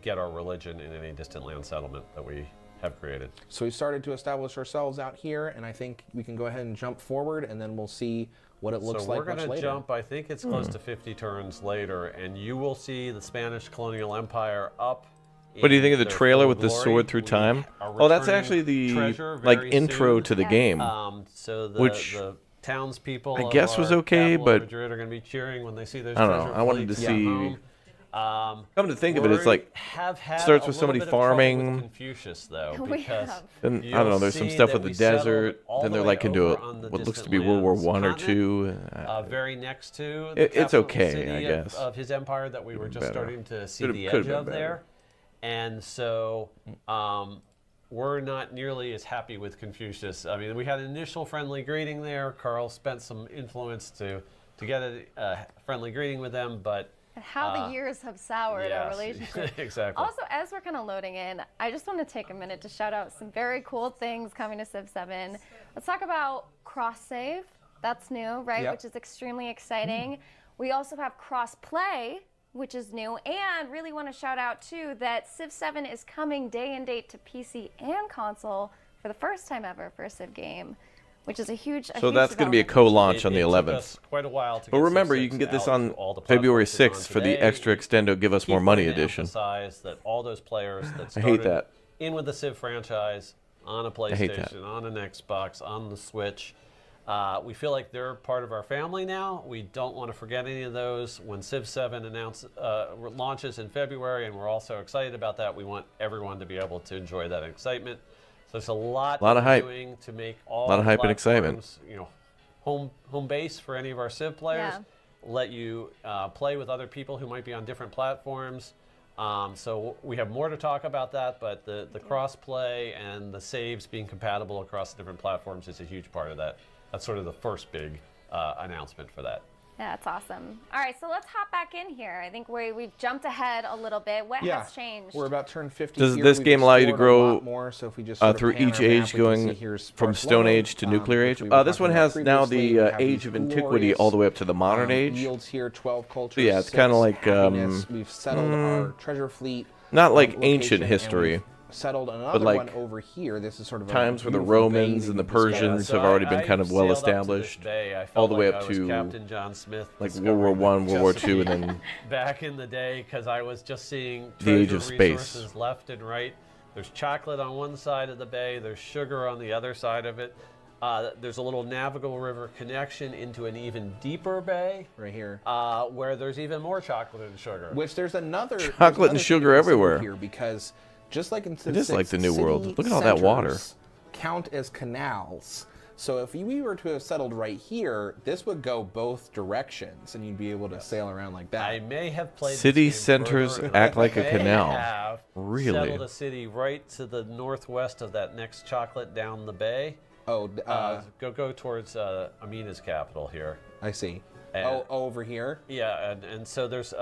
get our religion in any distant land settlement that we have created. So we started to establish ourselves out here, and I think we can go ahead and jump forward, and then we'll see what it looks like much later. So we're going to jump, I think it's close to 50 turns later, and you will see the Spanish colonial empire up. What do you think of the trailer with the sword through time? Oh, that's actually the intro to the game. So the, which the townspeople I guess was okay, but Madrid are going to be cheering when they see those. I don't know. I wanted to see. Come to think of it, it's like starts with somebody farming. With Confucius, though, because then I don't know. There's some stuff with the desert. Then they're like into what looks to be World War I or II. Very next to the it's okay, city I guess. of his empire that we were just starting to see the Could've edge been of better. there, and so we're not nearly as happy with Confucius. I mean, we had an initial friendly greeting there. Carl spent some influence to get a friendly greeting with them, but. How the years have soured our relationship. Exactly. Also, as we're kind of loading in, I just want to take a minute to shout out some very cool things coming to Civ 7. Let's talk about cross save. That's new, right? Yep. Which is extremely exciting. We also have crossplay, which is new, and really want to shout out too that Civ 7 is coming day and date to PC and console for the first time ever for a Civ game, which is a huge. So that's going to be a co-launch on the 11th. Took us quite a while to But get remember, Civ you can get 6 this out on to all the February platforms 6th for the today. extra extendo Give Us More Money Keep wanting to edition. Emphasize that all those players that I started hate that. in with the Civ franchise on a hate that. PlayStation, on an Xbox, on the Switch. We feel like they're part of our family now. We don't want to forget any of those. When Civ 7 launches in February, and we're also excited about that, we want everyone to be able to enjoy that excitement. So there's a lot of hype. doing to make all A lot of hype and platforms, excitement. You know, home base for any of our Civ players. Yeah. let you play with other people who might be on different platforms. So we have more to talk about that, but the crossplay and the saves being compatible across the different platforms is a huge part of that. That's sort of the first big announcement for that. Yeah, that's awesome. All right, so let's hop back in here. I think we've jumped ahead a little bit. What has changed? We're about to turn 50 Does here. this We've game allow you to explored a grow lot more, so if we just sort of through pan each our map, age, we can going see here's from Barcelona, Stone Age to Nuclear which Age? we were This one talking about has now previously. We the have Age these of Antiquity glorious, all the way up to the Modern Age. Yields here, 12 cultures. So yeah, it's kind of like we've settled our treasure fleet. not like location, ancient and history. we've settled another like one over here. This is sort of times where the beautiful Romans bay and the that you can Persians see. have already been kind of well sailed up to this established, bay. I felt all the way like up I was to Captain John Smith, like World War One, World War Two, and then back in the day, because I was just seeing the Age treasure of Space. resources left and right. There's chocolate on one side of the bay. There's sugar on the other side of it. There's a little navigable river connection into an even deeper bay right here, where there's even more chocolate and sugar. which there's another Chocolate and sugar everywhere. here, because just like in It is like the New World. city Look at all that water. centers count as canals. So if we were to have settled right here, this would go both directions, and you'd be able to sail around like that. I may have played City this game centers further, and act I like a may canal. have Really? settled a city right to the northwest of that next chocolate down the bay. Go towards Amina's capital here. I see. And- over here. Yeah, and so there's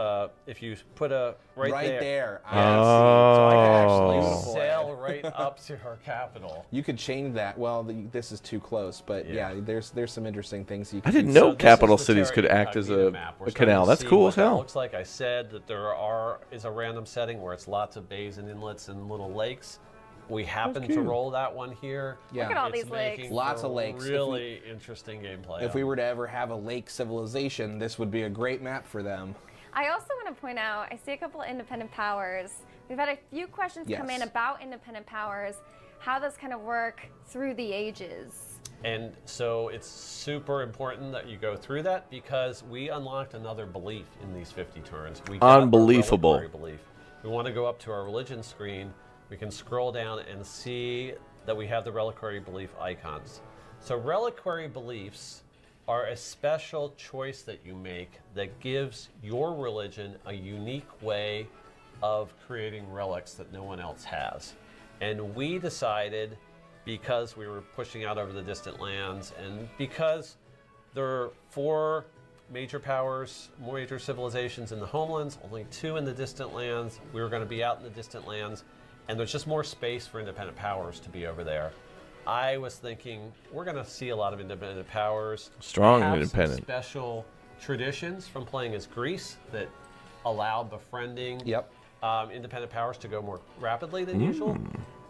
if you put a right there. I Yeah, see. so I can Oh. actually sail right up to her capital. You could change that. Well, this is too close, but yeah, there's some interesting things you I can didn't do. know this capital is the cities Terra could act as Incognita a map. We're a starting canal. to That's see cool what as that hell. looks like. I said that is a random setting where it's lots of bays and inlets and little lakes. We happen to roll that one here. Yeah. Look at all It's these lakes. making Lots for of lakes. Really interesting gameplay. If we were to ever have a lake civilization, this would be a great map for them. I also want to point out, I see a couple of independent powers. We've had a few questions come in Yes. about independent powers, how those kind of work through the ages. And so it's super important that you go through that, because we unlocked another belief in these 50 turns. We got a Unbelievable. reliquary belief. We want to go up to our religion screen. We can scroll down and see that we have the reliquary belief icons. So reliquary beliefs are a special choice that you make that gives your religion a unique way of creating relics that no one else has. And we decided, because we were pushing out over the distant lands, and because there are 4 major powers, major civilizations in the homelands, only 2 in the distant lands, we were going to be out in the distant lands, and there's just more space for independent powers to be over there. I was thinking we're going to see a lot of independent powers. Strong have independent. Some special traditions from playing as Greece that allow befriending independent powers to go more rapidly than usual.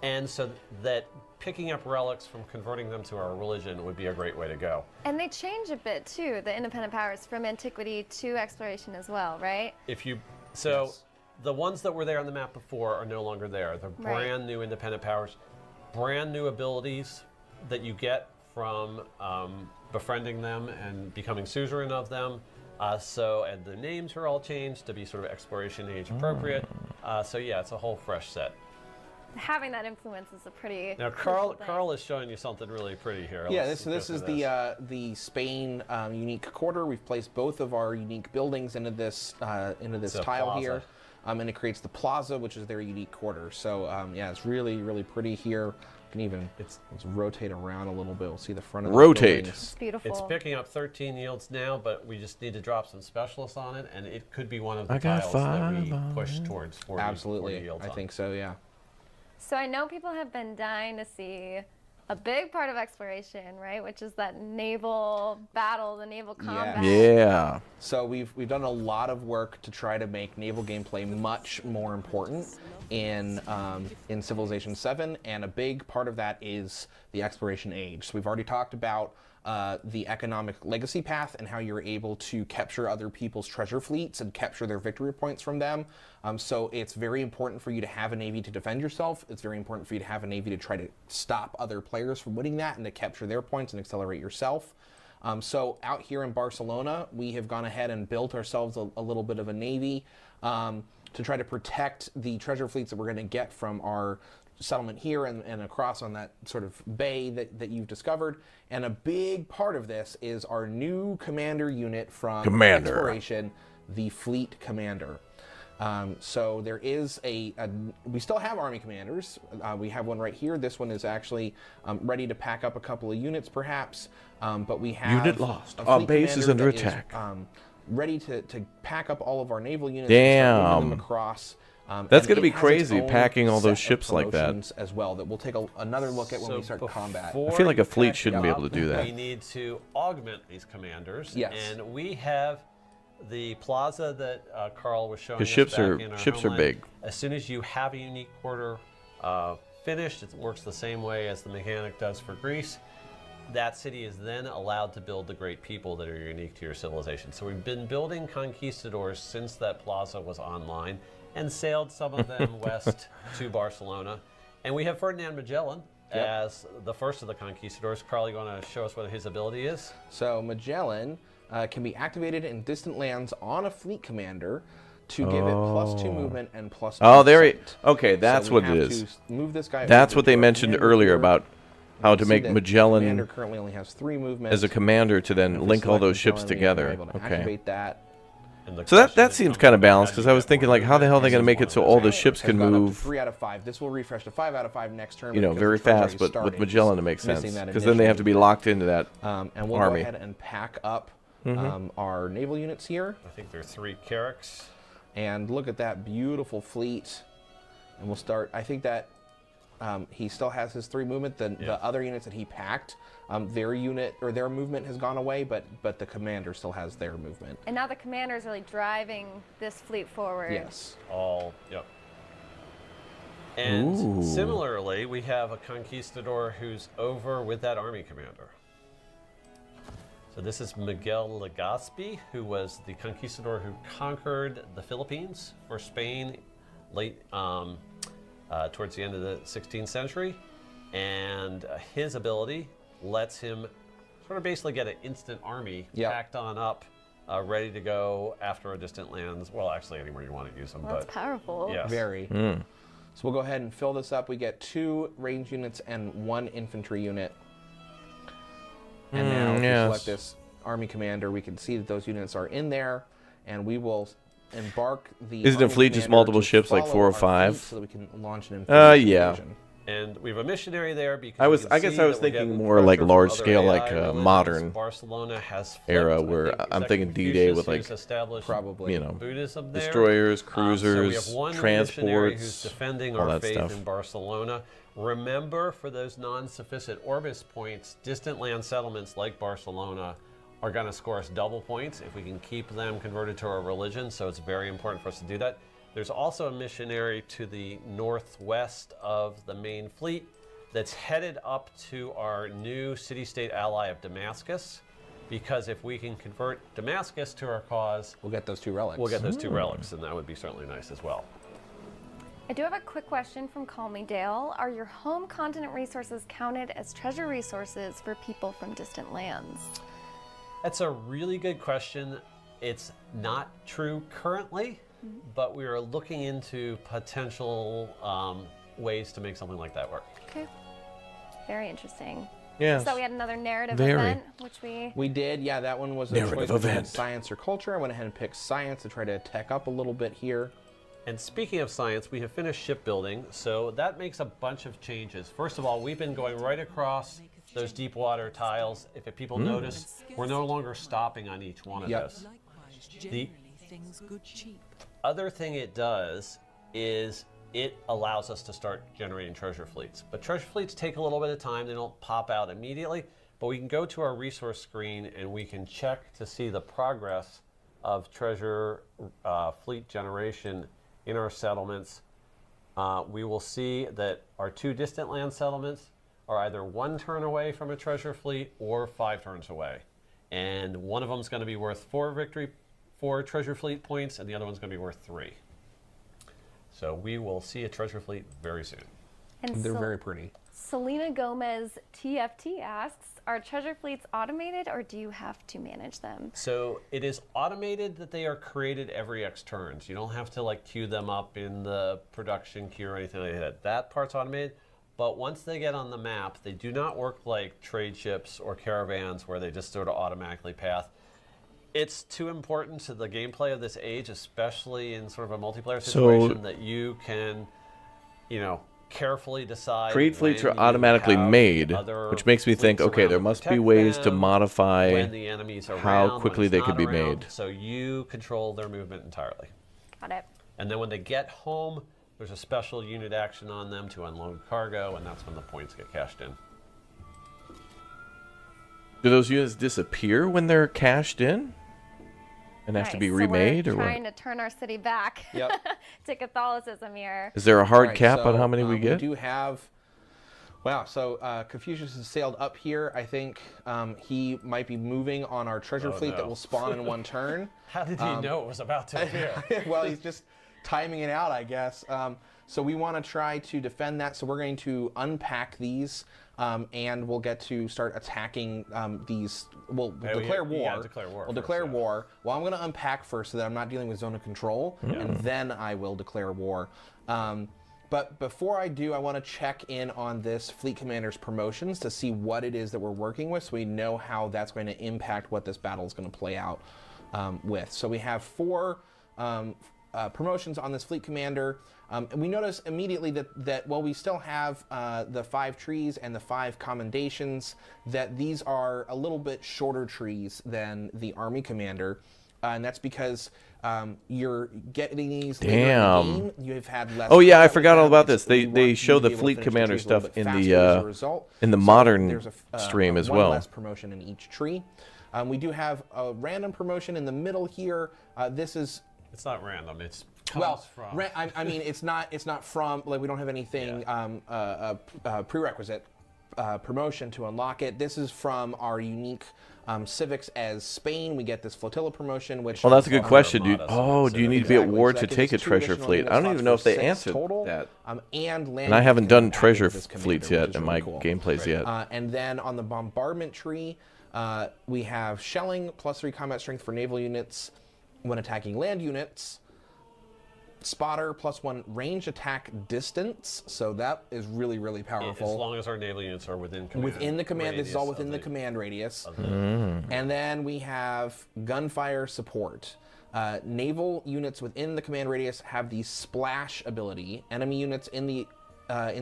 And so that picking up relics from converting them to our religion would be a great way to go. And they change a bit too, the independent powers from antiquity to exploration as well, right? The ones that were there on the map before are no longer there. They're brand new independent powers, brand new abilities that you get from befriending them and becoming suzerain of them. And the names are all changed to be sort of exploration age appropriate. So yeah, it's a whole fresh set. Having that influence is a pretty Now, crucial thing. Carl is showing you something really pretty here. Yeah, Let's this go is through the Spain unique quarter. We've placed both of our unique buildings into this tile plaza. here, and it creates the plaza, which is their unique quarter. So yeah, it's really pretty here. You can even let's rotate around a little bit. We'll see the front of the buildings. It's beautiful. It's picking up 13 yields now, but we just need to drop some specialists on it, and it could be one of the I got tiles that we 5 push towards 40, 40 Absolutely, yields I on. think so. Yeah. So I know people have been dying to see a big part of exploration, right? Which is that naval battle, the naval combat. Yeah. So we've done a lot of work to try to make naval gameplay much more important in Civilization VII, and a big part of that is the exploration age. So we've already talked about the economic legacy path and how you're able to capture other people's treasure fleets and capture their victory points from them. So it's very important for you to have a navy to defend yourself. It's very important for you to have a navy to try to stop other players from winning that and to capture their points and accelerate yourself. So out here in Barcelona, we have gone ahead and built ourselves a little bit of a navy to try to protect the treasure fleets that we're going to get from our settlement here and across on that sort of bay that you've discovered. And a big part of this is our new commander unit from Exploration, the Fleet Commander. So there is we still have Army commanders. We have one right here. This one is actually ready to pack up a couple of units perhaps, but we have Unit lost. Our base is under attack. Ready to pack up all of our naval units. Damn. And start moving them across. That's going to it be has crazy, its own packing all those set of ships like that. promotions as well that we'll take another look at when we start combat. I feel like a fleet shouldn't be able to do that. We need to augment these commanders. Yes. And we have the plaza that Carl was showing us ships back in our ships are homeland. big. As soon as you have a unique quarter finished, it works the same way as the mechanic does for Greece. That city is then allowed to build the great people that are unique to your civilization. So we've been building conquistadors since that plaza was online and sailed some of them west to Barcelona. And we have Ferdinand Magellan as the first of the conquistadors. Carl, you want to show us what his ability is? So Magellan can be activated in distant lands on a fleet commander to give it +2 movement and +2 Oh, there sight. okay, that's So what we it have is. to move this guy That's over what they to our mentioned commander earlier here. about how You to can make see that Magellan commander currently only has 3 movements. as a commander to then If we link all select those ships Magellan, we are together. able to Okay. activate that. And the So that question seems is, kind of how balanced do because you I was get thinking more like, how the hell are they movement? going to make This it so is all one the of ships Has can gone up to move, 3 out of 5. This will refresh to 5 out of 5 next turn. you know, because very the turn's fast? already But started. with Magellan, it makes Missing sense that because then they have to be initially. locked into that. And we'll army. go ahead and pack up our naval units here. I think there are 3 Carracks. And look at that beautiful fleet. And we'll start. I think that he still has his 3 movement. The other units that he packed, their unit or their movement has gone away, but the commander still has their movement. And now the commander is really driving this fleet forward. Yes. Yep. And Ooh. similarly, we have a conquistador who's over with that army commander. So this is Miguel Legazpi, who was the conquistador who conquered the Philippines for Spain late towards the end of the 16th century. And his ability lets him sort of basically get an instant army packed on up, ready to go after a distant lands. Well, actually, anywhere you want to use them. Well, that's powerful. Yes. Very. So we'll go ahead and fill this up. We get 2 range units and 1 infantry unit. And now if we select this army commander, we can see that those units are in there, and we will embark the Isn't a army fleet just commander multiple to ships, like follow 4 or our fleet 5? so that we can launch an amphibious Yeah. invasion. And we have a missionary there because I guess I was thinking more like large scale, like modern Barcelona has era, flipped. I where think I'm Second thinking D-Day with, Confucius, like, who's established Probably. you know, Buddhism there. destroyers, So we cruisers, have one missionary who's transports, defending all our that faith stuff. in Barcelona. Remember, for those non-sufficient orbis points, distant land settlements like Barcelona are going to score us double points if we can keep them converted to our religion. So it's very important for us to do that. There's also a missionary to the northwest of the main fleet that's headed up to our new city-state ally of Damascus, because if we can convert Damascus to our cause, We'll get those 2 relics. we'll get those 2 relics, and that would be certainly nice as well. I do have a quick question from Call Me Dale. Are your home continent resources counted as treasure resources for people from distant lands? That's a really good question. It's not true currently, but we are looking into potential ways to make something like that work. Okay. Very interesting. Yeah. So we had another narrative Very. event, which We did, yeah, that one was a Narrative choice between event. science or culture. I went ahead and picked science to try to tech up a little bit here. And speaking of science, we have finished shipbuilding, so that makes a bunch of changes. First of all, we've been going right across those deep water tiles. If people notice, we're no longer stopping on each one of those. Likewise, The generally things good cheap. other thing it does is it allows us to start generating treasure fleets. But treasure fleets take a little bit of time. They don't pop out immediately, but we can go to our resource screen and we can check to see the progress of treasure fleet generation in our settlements. We will see that our 2 distant land settlements are either 1 turn away from a treasure fleet or 5 turns away. And one of them is going to be worth 4 treasure fleet points, and the other one's going to be worth 3. So we will see a treasure fleet very soon. And They're very pretty. Selena Gomez TFT asks, are treasure fleets automated or do you have to manage them? So it is automated that they are created every X turns. You don't have to like queue them up in the production queue or anything like that. That part's automated. But once they get on the map, they do not work like trade ships or caravans where they just sort of automatically path. It's too important to the gameplay of this age, especially in sort of a multiplayer situation, that you can, you know, carefully decide. Trade fleets when are you automatically have made, other which makes me think, fleets okay, around there to must be protect ways to them, modify when the enemy's around, how when quickly it's they not could be around, made. So you control their movement entirely. Got it. And then when they get home, there's a special unit action on them to unload cargo, and that's when the points get cashed in. Do those units disappear when they're cashed in? And have to be Nice. remade, so or we're what? trying to turn our city back Yep. to Catholicism here. Is there a hard Right, cap on so, how many we get? We do have. Wow, so Confucius has sailed up here. I think he might be moving on our treasure fleet no. that will spawn in one turn. How did he know it was about to appear? Well, he's just timing it out, I guess. So we want to try to defend that. So we're going to unpack these, and we'll get to start attacking these. We'll declare war. Yeah, declare war. We'll first, declare yeah. war. Well, I'm going to unpack first so that I'm not dealing with zone of control, and then I will declare war. But before I do, I want to check in on this fleet commander's promotions to see what it is that we're working with, so we know how that's going to impact what this battle is going to play out with. So we have 4 promotions on this fleet commander. And we notice immediately that while we still have the 5 trees and the 5 commendations, that these are a little bit shorter trees than the army commander. And that's because you're getting these later in the game. You've had less. Oh yeah, I combat with forgot all them. about this. We They want you show to the be able to fleet finish the commander trees a little stuff bit in faster as a the result. in the So modern there's stream as one well. less promotion in each tree. We do have a random promotion in the middle here. This is It's not random. It's well, comes from. I mean, it's not from, like, we don't have anything prerequisite promotion to unlock it. This is from our unique civics as Spain. We get this flotilla promotion, which. Well, that's a good question. Do you, Armada, do you need to be at Exactly. war So to that gives take a us 2 treasure additional fleet? unit I don't slots even know if for they 6 answered total, that. And I haven't done package treasure with this fleets commander, yet which is in really my cool. gameplays yet. And then on the bombardment tree, we have shelling, +3 combat strength for naval units when attacking land units. Spotter, +1 range attack distance. So that is really, really powerful. As long as our naval units are within command. Within the command, this is all radius within of the command radius. Mm. And then we have gunfire support. Naval units within the command radius have the splash ability. Enemy units in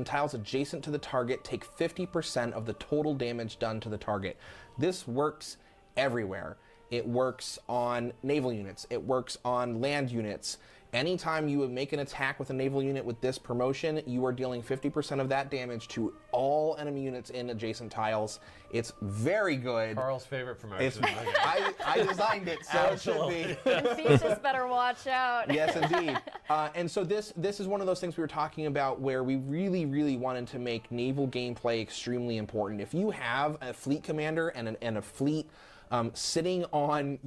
tiles adjacent to the target take 50% of the total damage done to the target. This works everywhere. It works on naval units. It works on land units. Anytime you make an attack with a naval unit with this promotion, you are dealing 50% of that damage to all enemy units in adjacent tiles. It's very good. Carl's favorite promotion. It's, I designed it, so it should be. Confucius better watch out. Yes, indeed. And so this is one of those things we were talking about where we really, really wanted to make naval gameplay extremely important. If you have a fleet commander and a fleet sitting on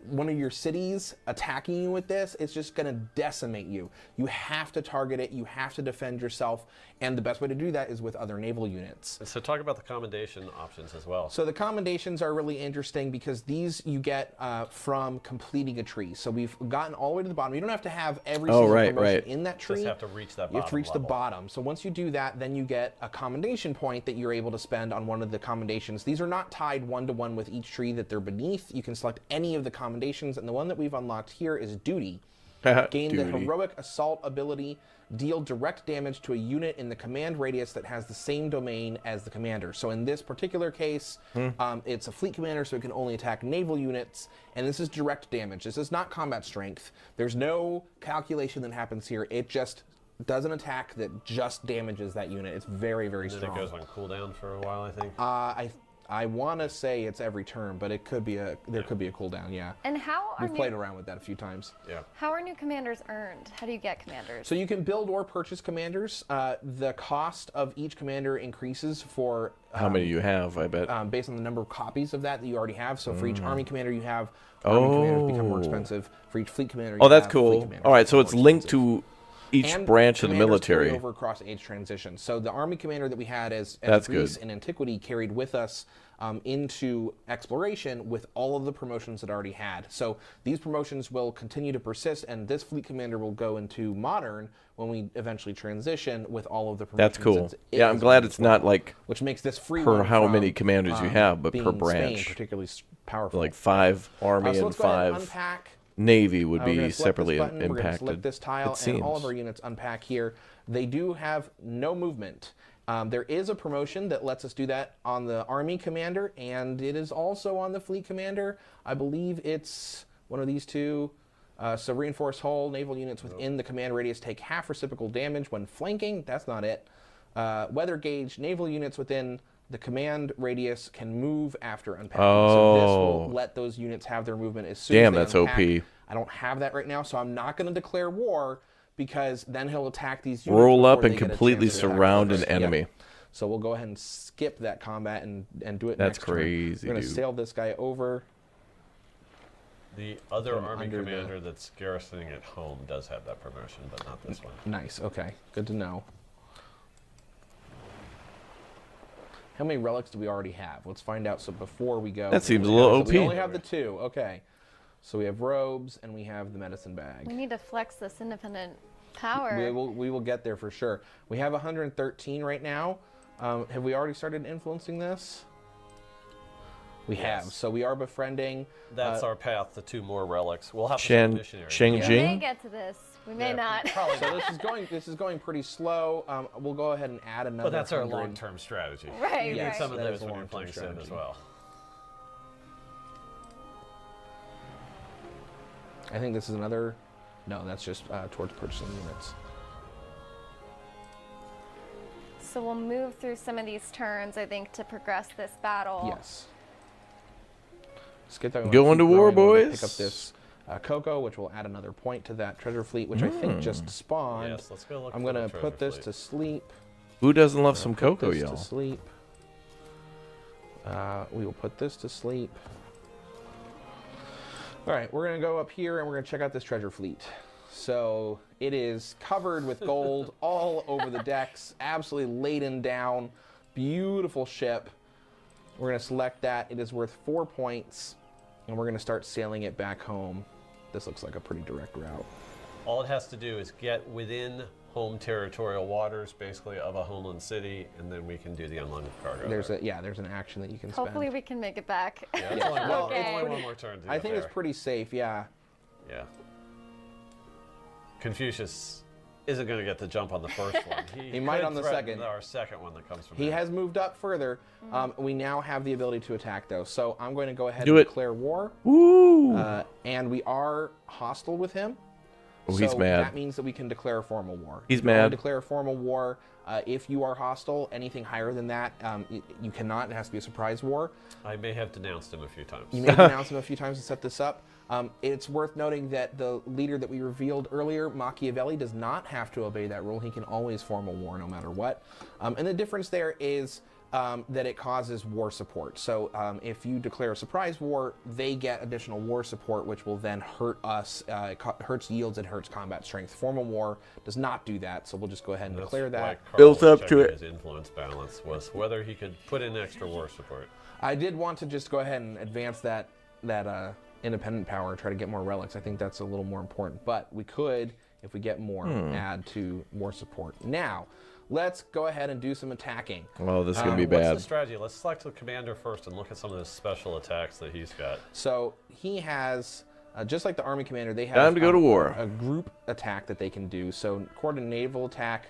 one of your cities attacking you with this, it's just going to decimate you. You have to target it. You have to defend yourself. And the best way to do that is with other naval units. So talk about the commendation options as well. So the commendations are really interesting because these you get from completing a tree. So we've gotten all the way to the bottom. You don't have to have every single promotion in that tree. Just have to reach that bottom You have to reach the level. bottom. So once you do that, then you get a commendation point that you're able to spend on one of the commendations. These are not tied one-to-one with each tree that they're beneath. You can select any of the commendations, and the one that we've unlocked here is Duty. Gain the heroic assault ability, deal direct damage to a unit in the command radius that has the same domain as the commander. So in this particular case, it's a fleet commander, so it can only attack naval units, and this is direct damage. This is not combat strength. There's no calculation that happens here. It just does an attack that just damages that unit. It's very, very And strong. then it goes on cooldown for a while, I think. I want to say it's every turn, but it could be there could be a cooldown. Yeah. And how are We've played around with that a few times. Yeah. how are new commanders earned? How do you get commanders? So you can build or purchase commanders. The cost of each commander increases for How many you have, I bet. based on the number of copies of that you already have. So for each army commander you have, army commanders become more expensive. For each fleet commander, you Oh, that's have fleet cool. commanders All right, become so it's more linked expensive. to each And branch of the commanders carry military. over across age transition. So the army commander that we had as That's Greece good. and Antiquity carried with us into exploration with all of the promotions it already had. So these promotions will continue to persist, and this fleet commander will go into modern when we eventually transition with all of the promotions. That's cool. it Yeah, I'm has glad as it's not like which makes this free per one how from, many commanders you have, but per being branch. Spain particularly powerful. like 5 army so and let's go ahead and 5 unpack. navy would We're be gonna select separately this button, We're going to impacted. select this tile, it and all of seems. our units unpack here. They do have no movement. There is a promotion that lets us do that on the Army Commander, and it is also on the Fleet Commander. I believe it's one of these two. So reinforced hull, naval units within the command radius take half reciprocal damage when flanking. That's not it. Weather gauge, naval units within the command radius can move after unpacking. So this will let those units have their movement as soon Damn, as they that's unpack. OP. I don't have that right now, so I'm not going to declare war because then he'll attack these units. Roll up before and they get a completely chance to attack surround an first. enemy. Yep. So we'll go ahead and skip that combat and do it That's next turn. crazy, We're going to dude. sail this guy over. The other From army under the- commander that's garrisoning at home does have that promotion, but not this one. Nice. Okay. Good to know. How many relics do we already have? Let's find out. So before we go, That seems a little So we OP. only have the 2. Okay. So we have robes and we have the medicine bag. We need to flex this independent power. We will get there for sure. We have 113 right now. Have we already started influencing this? We have. So we are befriending. That's our path to 2 more relics. We'll have to Shen, send missionaries. We may Shengjing? get to this. We may Yeah, not. probably So not. this is going pretty slow. We'll go ahead and add another. But that's our 100. long-term strategy. Right, You Yes, need some of that those is a when you're long-term playing Civ as strategy. well. I think this is another. No, that's just towards purchasing units. So we'll move through some of these turns, I think, to progress this battle. Yes. Let's get that. Going to war, boys. Pick up this cocoa, which will add another point to that treasure fleet, which I think just spawned. Yes, let's go look I'm for going the to put treasure this fleet. to sleep. Who doesn't love some Put cocoa, this y'all? to sleep. We will put this to sleep. All right, we're going to go up here and we're going to check out this treasure fleet. So it is covered with gold all over the decks, absolutely laden down. Beautiful ship. We're going to select that. It is worth 4 points, and we're going to start sailing it back home. This looks like a pretty direct route. All it has to do is get within home territorial waters, basically, of a homeland city, and then we can do the unloaded cargo. There's there. there's an action that you can Hopefully spend. we can make it back. Yeah, it's only, Well, it's it's only pretty- one more turn to I get think there. it's pretty safe, yeah. Yeah. Confucius isn't going to get the jump on the first one. He might could on the threaten second. Our second one that comes from He him. has moved up further. We now have the ability to attack, though. So I'm going to go ahead Do and it. declare war. Woo! And we are hostile with him. Oh, so he's mad. That means that we can declare a formal war. He's You can only mad. declare a formal war if you are hostile. Anything higher than that, you cannot. It has to be a surprise war. I may have denounced him a few times. You may announce him a few times to set this up. It's worth noting that the leader that we revealed earlier, Machiavelli, does not have to obey that rule. He can always form a war no matter what. And the difference there is that it causes war support. So if you declare a surprise war, they get additional war support, which will then hurt us. It hurts yields, it hurts combat strength. Formal war does not do that, so we'll just go ahead and That's declare why that. Carl Built was up to checking it. His influence balance was whether he could put in extra war support. I did want to just go ahead and advance that independent power, try to get more relics. I think that's a little more important. But we could, if we get more, add to war support. Now, let's go ahead and do some attacking. Oh, this is going to be What's bad. the strategy? Let's select the commander first and look at some of the special attacks that he's got. So he has, just like the army commander, they have Time to go to war. a group attack that they can do. So coordinate naval attack,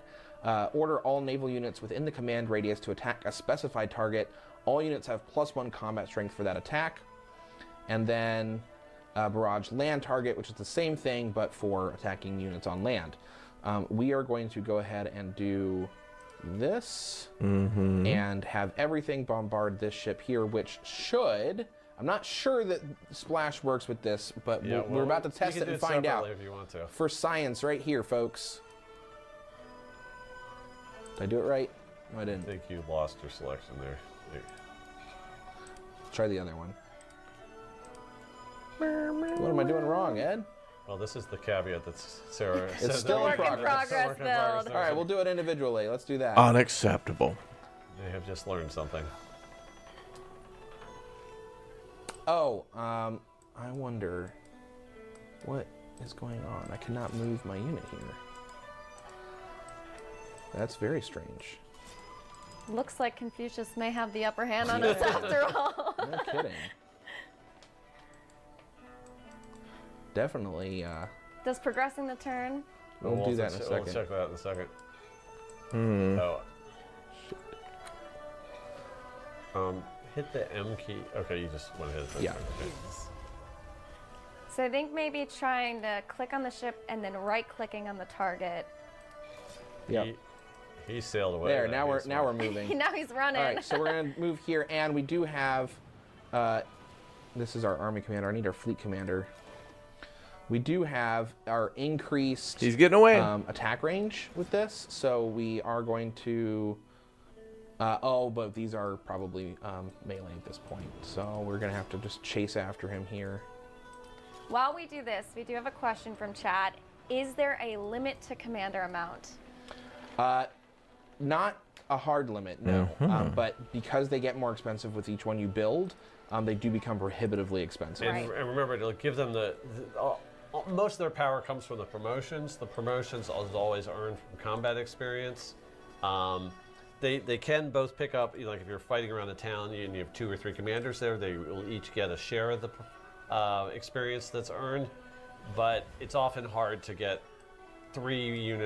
order all naval units within the command radius to attack a specified target. All units have +1 combat strength for that attack. And then barrage land target, which is the same thing, but for attacking units on land. We are going to go ahead and do this and have everything bombard this ship here, which should... I'm not sure that Splash works with this, but Yeah, we're about to you test can it do and find out. separately if you want to. For science right here, folks. Did I do it right? No, I I didn't. think you lost your selection there. Try the other one. What am I doing wrong, Ed? Well, this is the caveat that Sarah said. It's still in Work in progress. progress build. All right, we'll do it individually. Let's do that. Unacceptable. They have just learned something. Oh, I wonder what is going on. I cannot move my unit here. That's very strange. Looks like Confucius may have the upper hand on us after all. No kidding. Definitely. Does progressing the turn? We'll do that in a We'll second. check that in a second. Oh. Hit the M key. Okay, you just want to hit it. Yeah. Okay. So I think maybe trying to click on the ship and then right-clicking on the target. Yep. He sailed away. There. Now we're moving. Now he's running. All right, so we're gonna move here, and we do have. This is our army commander. I need our fleet commander. We do have our increased. He's getting away. Attack range with this, so we are going to. But these are probably melee at this point, so we're gonna have to just chase after him here. While we do this, we do have a question from chat. Is there a limit to commander amount? Not a hard limit, no. But because they get more expensive with each one you build, they do become prohibitively expensive. And remember to give them most of their power comes from the promotions. The promotions is always earned from combat experience. They can both pick up, like if you're fighting around the town and you have 2 or 3 commanders there, they will each get a share of the experience that's earned. But it's often hard to get 3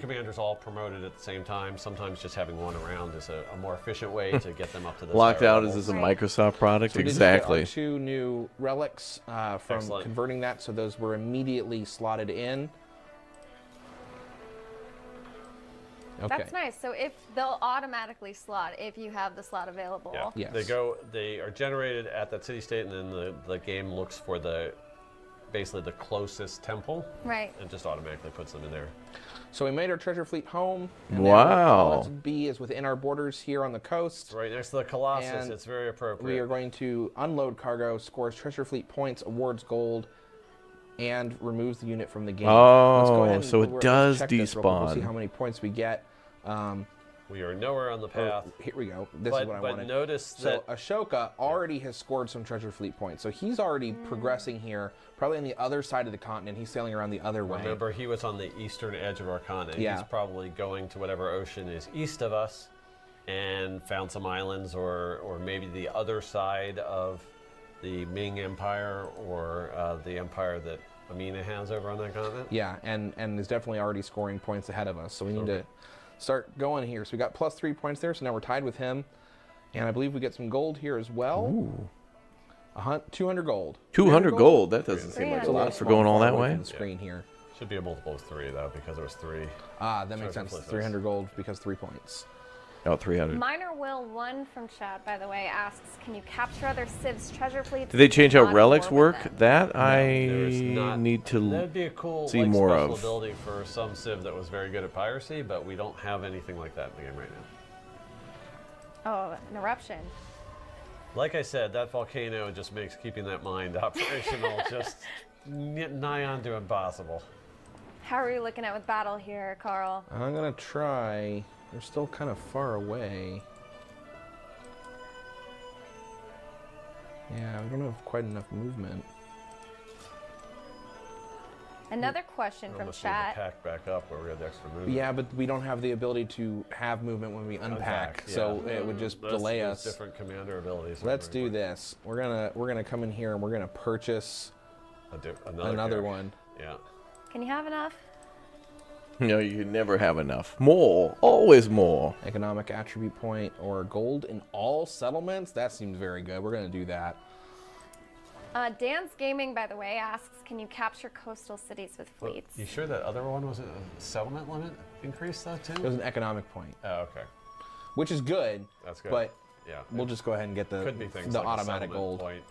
commanders all promoted at the same time. Sometimes just having one around is a more efficient way to get them up to the Locked out. levels. Is this a Microsoft product? So we did Exactly. get our 2 new relics from Excellent. converting that, so those were immediately slotted in. Okay. That's nice. So if they'll automatically slot if you have the slot available. Yeah. Yes. They are generated at that city state, and then the game looks for basically the closest temple. Right. And just automatically puts them in there. So we made our treasure fleet home. And Wow. Let's B is within our borders here on the coast. It's right next to the Colossus. And It's very appropriate. We are going to unload cargo, scores treasure fleet points, awards gold, and removes the unit from the game. Let's go Oh, ahead and so it let's does check this real quick. We'll see despawn. how many points we get. We are nowhere on the path. Here we go. This is what I wanted. But notice So that Ashoka already has scored some treasure fleet points. So he's already progressing here, probably on the other side of the continent. He's sailing around the other way. remember he was on the eastern edge of our continent. Yeah. He's probably going to whatever ocean is east of us, and found some islands, or maybe the other side of the Ming Empire, or the empire that Amina has over on that continent. Yeah, and is definitely already scoring points ahead of us. So we need to start going here. So we got +3 points there. So now we're tied with him. And I believe we get some gold here as well. Ooh. 200 gold. 200 gold. That doesn't seem like a 300. lot for going all that Far away way. from the screen here. Should be a multiple of 3 though, because there was 3. That makes Treasure sense. fleet. 300 gold because 3 points. Oh, 300. Minor Will 1 from chat, by the way, asks, can you capture other civs treasure fleets? Did they change how Not relics war with work? them? That There's I not. need to. That'd be a cool see more special of. ability for some civ that was very good at piracy, but we don't have anything like that in the game right now. Oh, an eruption. Like I said, that volcano just makes keeping that mine operational just nigh on to impossible. How are you looking at with battle here, Carl? I'm going to try. They're still kind of far away. Yeah, we don't have quite enough movement. Another question from Almost need to chat. pack back up where we had the extra movement. Yeah, but we don't have the ability to have movement when we unpack, so yeah. it would just That's- delay those us. Different commander abilities. are Let's very do quick. this. We're gonna come in here and we're gonna purchase Another another character. one. Yeah. Can you have enough? No, you can never have enough. More, always more. Economic attribute point or gold in all settlements. That seems very good. We're gonna do that. Dan's Gaming, by the way, asks, can you capture coastal cities with fleets? You sure that other one was a settlement limit increase though too? It was an economic point, Oh, okay. which is good. That's good. But Yeah. we'll just go ahead and get the Could be things the like a automatic settlement gold. point.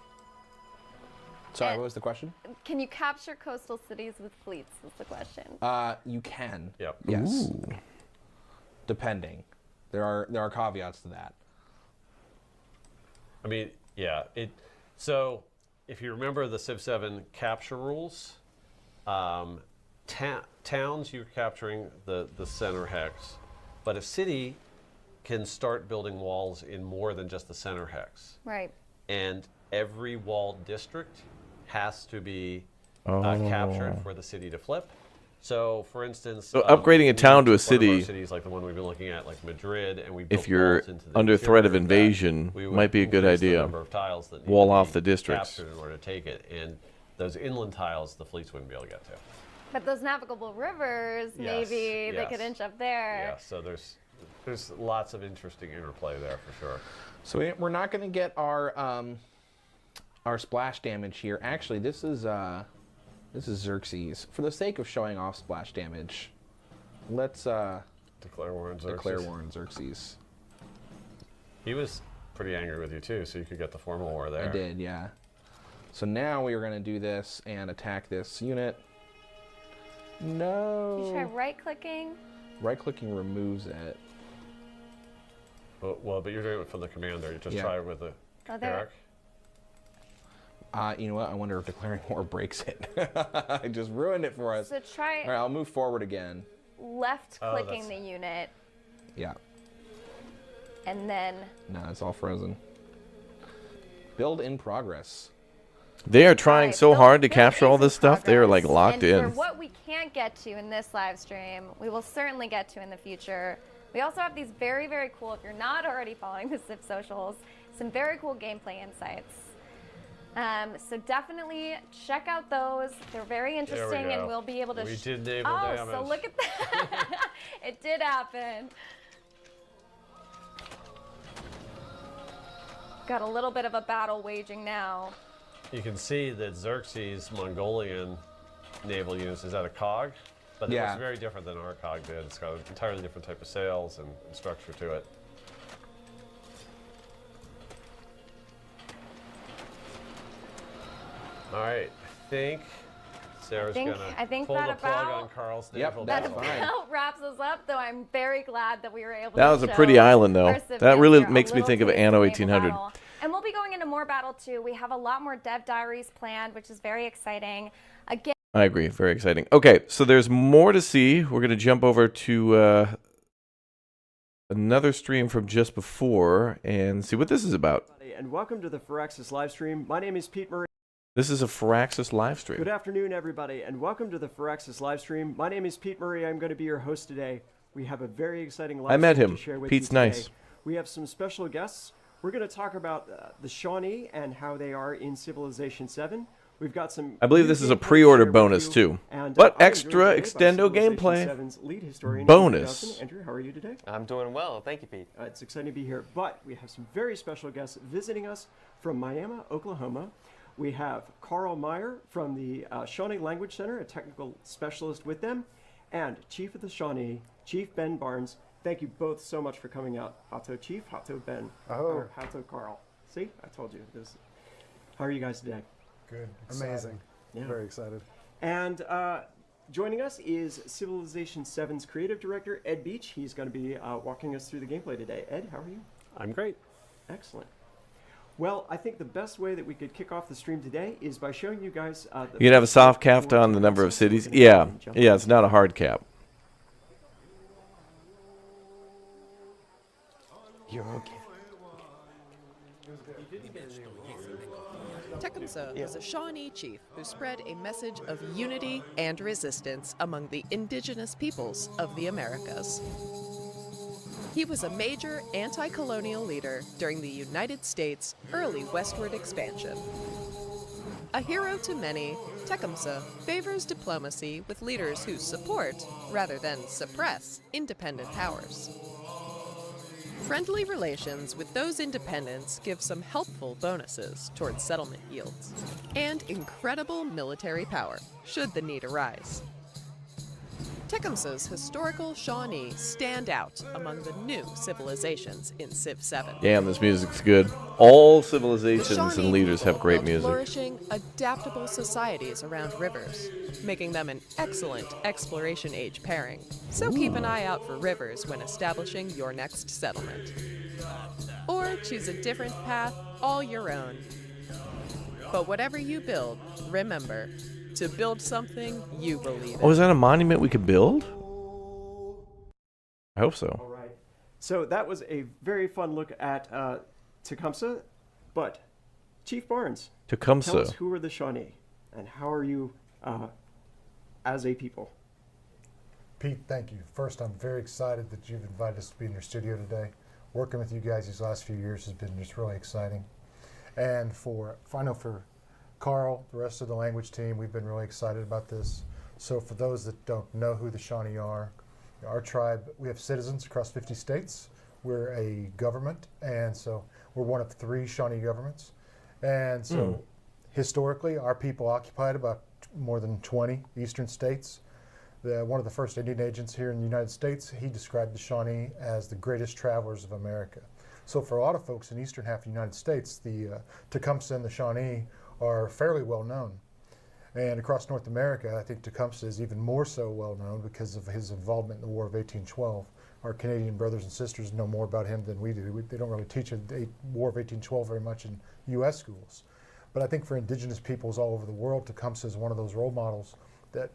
Sorry, what was the question? Can you capture coastal cities with fleets is the question. You can. Yep. Yes. Depending. There are caveats to that. I mean, yeah. So if you remember the Civ 7 capture rules, Towns, you're capturing the center hex, but a city can start building walls in more than just the center hex. Right. And every walled district has to be Oh. captured for the city to flip. So, for instance, So upgrading a town to a one of our city, cities like the one we've been looking at, like Madrid, and we if built you're walls into the under threat of interior that invasion, we would might be a good increase the idea. number of tiles that need Wall to off be the districts. captured in order to take it, and those inland tiles the fleets wouldn't be able to get to. But those navigable rivers, Yes, maybe they yes. could inch up there. Yeah, so there's lots of interesting interplay there for sure. So we're not going to get our splash damage here. Actually, this is Xerxes. For the sake of showing off splash damage, let's Declare war on Xerxes. declare war on Xerxes. He was pretty angry with you too, so you could get the formal war there. I did, yeah. So now we are going to do this and attack this unit. No. You try right-clicking. Right-clicking removes it. But you're doing it from the commander. You just Yeah. try it with the Oh, there. Eric. You know what? I wonder if declaring war breaks it. I just ruined it for us. So try All right, I'll move forward again. left-clicking Oh, the unit, Yeah. and then No, it's all frozen. Build in progress. They are trying Alright, so build- hard to build capture all is in this stuff. They are like progress. locked and in. For what we can't get to in this live stream, we will certainly get to in the future. We also have these very, very cool, if you're not already following the Civ socials, some very cool gameplay insights. So definitely check out those. They're very interesting, go. and we'll be able to. We did naval oh, damage. so look at that! It did happen. Got a little bit of a battle waging now. You can see that Xerxes' Mongolian naval units is at a cog, but it Yeah. looks very different than our cog did. It's got an entirely different type of sails and structure to it. All right, I think Sarah's I gonna think pull that the plug about- on Carl's Yep, naval that's battle. fine. That wraps us up, though I'm very glad that we were able That to was a show pretty island, though. our Civ That really Master a makes me little think of taste Anno naval 1800. battle. And we'll be going into more battle, too. We have a lot more dev diaries planned, which is very exciting. Again, I agree. Very exciting. Okay, so there's more to see. We're going to jump over to another stream from just before and see what this is about. And welcome to the Firaxis live stream. My name is Pete Murray. This is a Firaxis live stream. Good afternoon, everybody, and welcome to the Firaxis live stream. My name is Pete Murray. I'm going to be your host today. We have a very exciting live I met stream him. to share with Pete's you today. nice. We have some special guests. We're going to talk about the Shawnee and how they are in Civilization 7. We've got some. I believe new this is a gameplay to pre-order share with bonus, you. too. And, But I'm joined extra today by extendo Civilization gameplay 7's lead historian, bonus. Andrew Dawson. Andrew, how are you today? I'm doing well, thank you, Pete. It's exciting to be here. But we have some very special guests visiting us from Miami, Oklahoma. We have Carl Meyer from the Shawnee Language Center, a technical specialist with them, and Chief of the Shawnee, Chief Ben Barnes. Thank you both so much for coming out. Hato Chief, Hato Ben, or Hato Carl. See, I told you this. How are you guys today? Good. Amazing. Yeah. Very excited. And joining us is Civilization 7's creative director, Ed Beach. He's going to be walking us through the gameplay today. Ed, how are you? I'm great. Excellent. Well, I think the best way that we could kick off the stream today is by showing you guys. You can have a soft cap on the number of cities. Yeah, yeah, it's not a hard cap. You're okay. Tecumseh was a Shawnee chief who spread a message of unity and resistance among the indigenous peoples of the Americas. He was a major anti-colonial leader during the United States' early westward expansion. A hero to many, Tecumseh favors diplomacy with leaders who support, rather than suppress, independent powers. Friendly relations with those independents give some helpful bonuses towards settlement yields, and incredible military power, should the need arise. Tecumseh's historical Shawnee stand out among the new civilizations in Civ 7. Damn, this music's good. All The civilizations Shawnee and leaders have people great built music. flourishing, adaptable societies around rivers, making them an excellent exploration age pairing. So keep an eye out for rivers when establishing your next settlement. Or choose a different path all your own. But whatever you build, remember, to build something you believe in. Oh, is that a monument we could build? I hope so. All right. So that was a very fun look at Tecumseh, but Chief Barnes, Tecumseh. tell us who are the Shawnee and how are you as a people? Pete, thank you. First, I'm very excited that you've invited us to be in your studio today. Working with you guys these last few years has been just really exciting. And I know for Carl, the rest of the language team, we've been really excited about this. So for those that don't know who the Shawnee are, our tribe, we have citizens across 50 states. We're a government, and so we're one of 3 Shawnee governments. And so historically, our people occupied about more than 20 eastern states. One of the first Indian agents here in the United States, he described the Shawnee as the greatest travelers of America. So for a lot of folks in the eastern half of the United States, the Tecumseh and the Shawnee are fairly well known. And across North America, I think Tecumseh is even more so well known because of his involvement in the War of 1812. Our Canadian brothers and sisters know more about him than we do. They don't really teach the War of 1812 very much in U.S. schools. But I think for indigenous peoples all over the world, Tecumseh is one of those role models that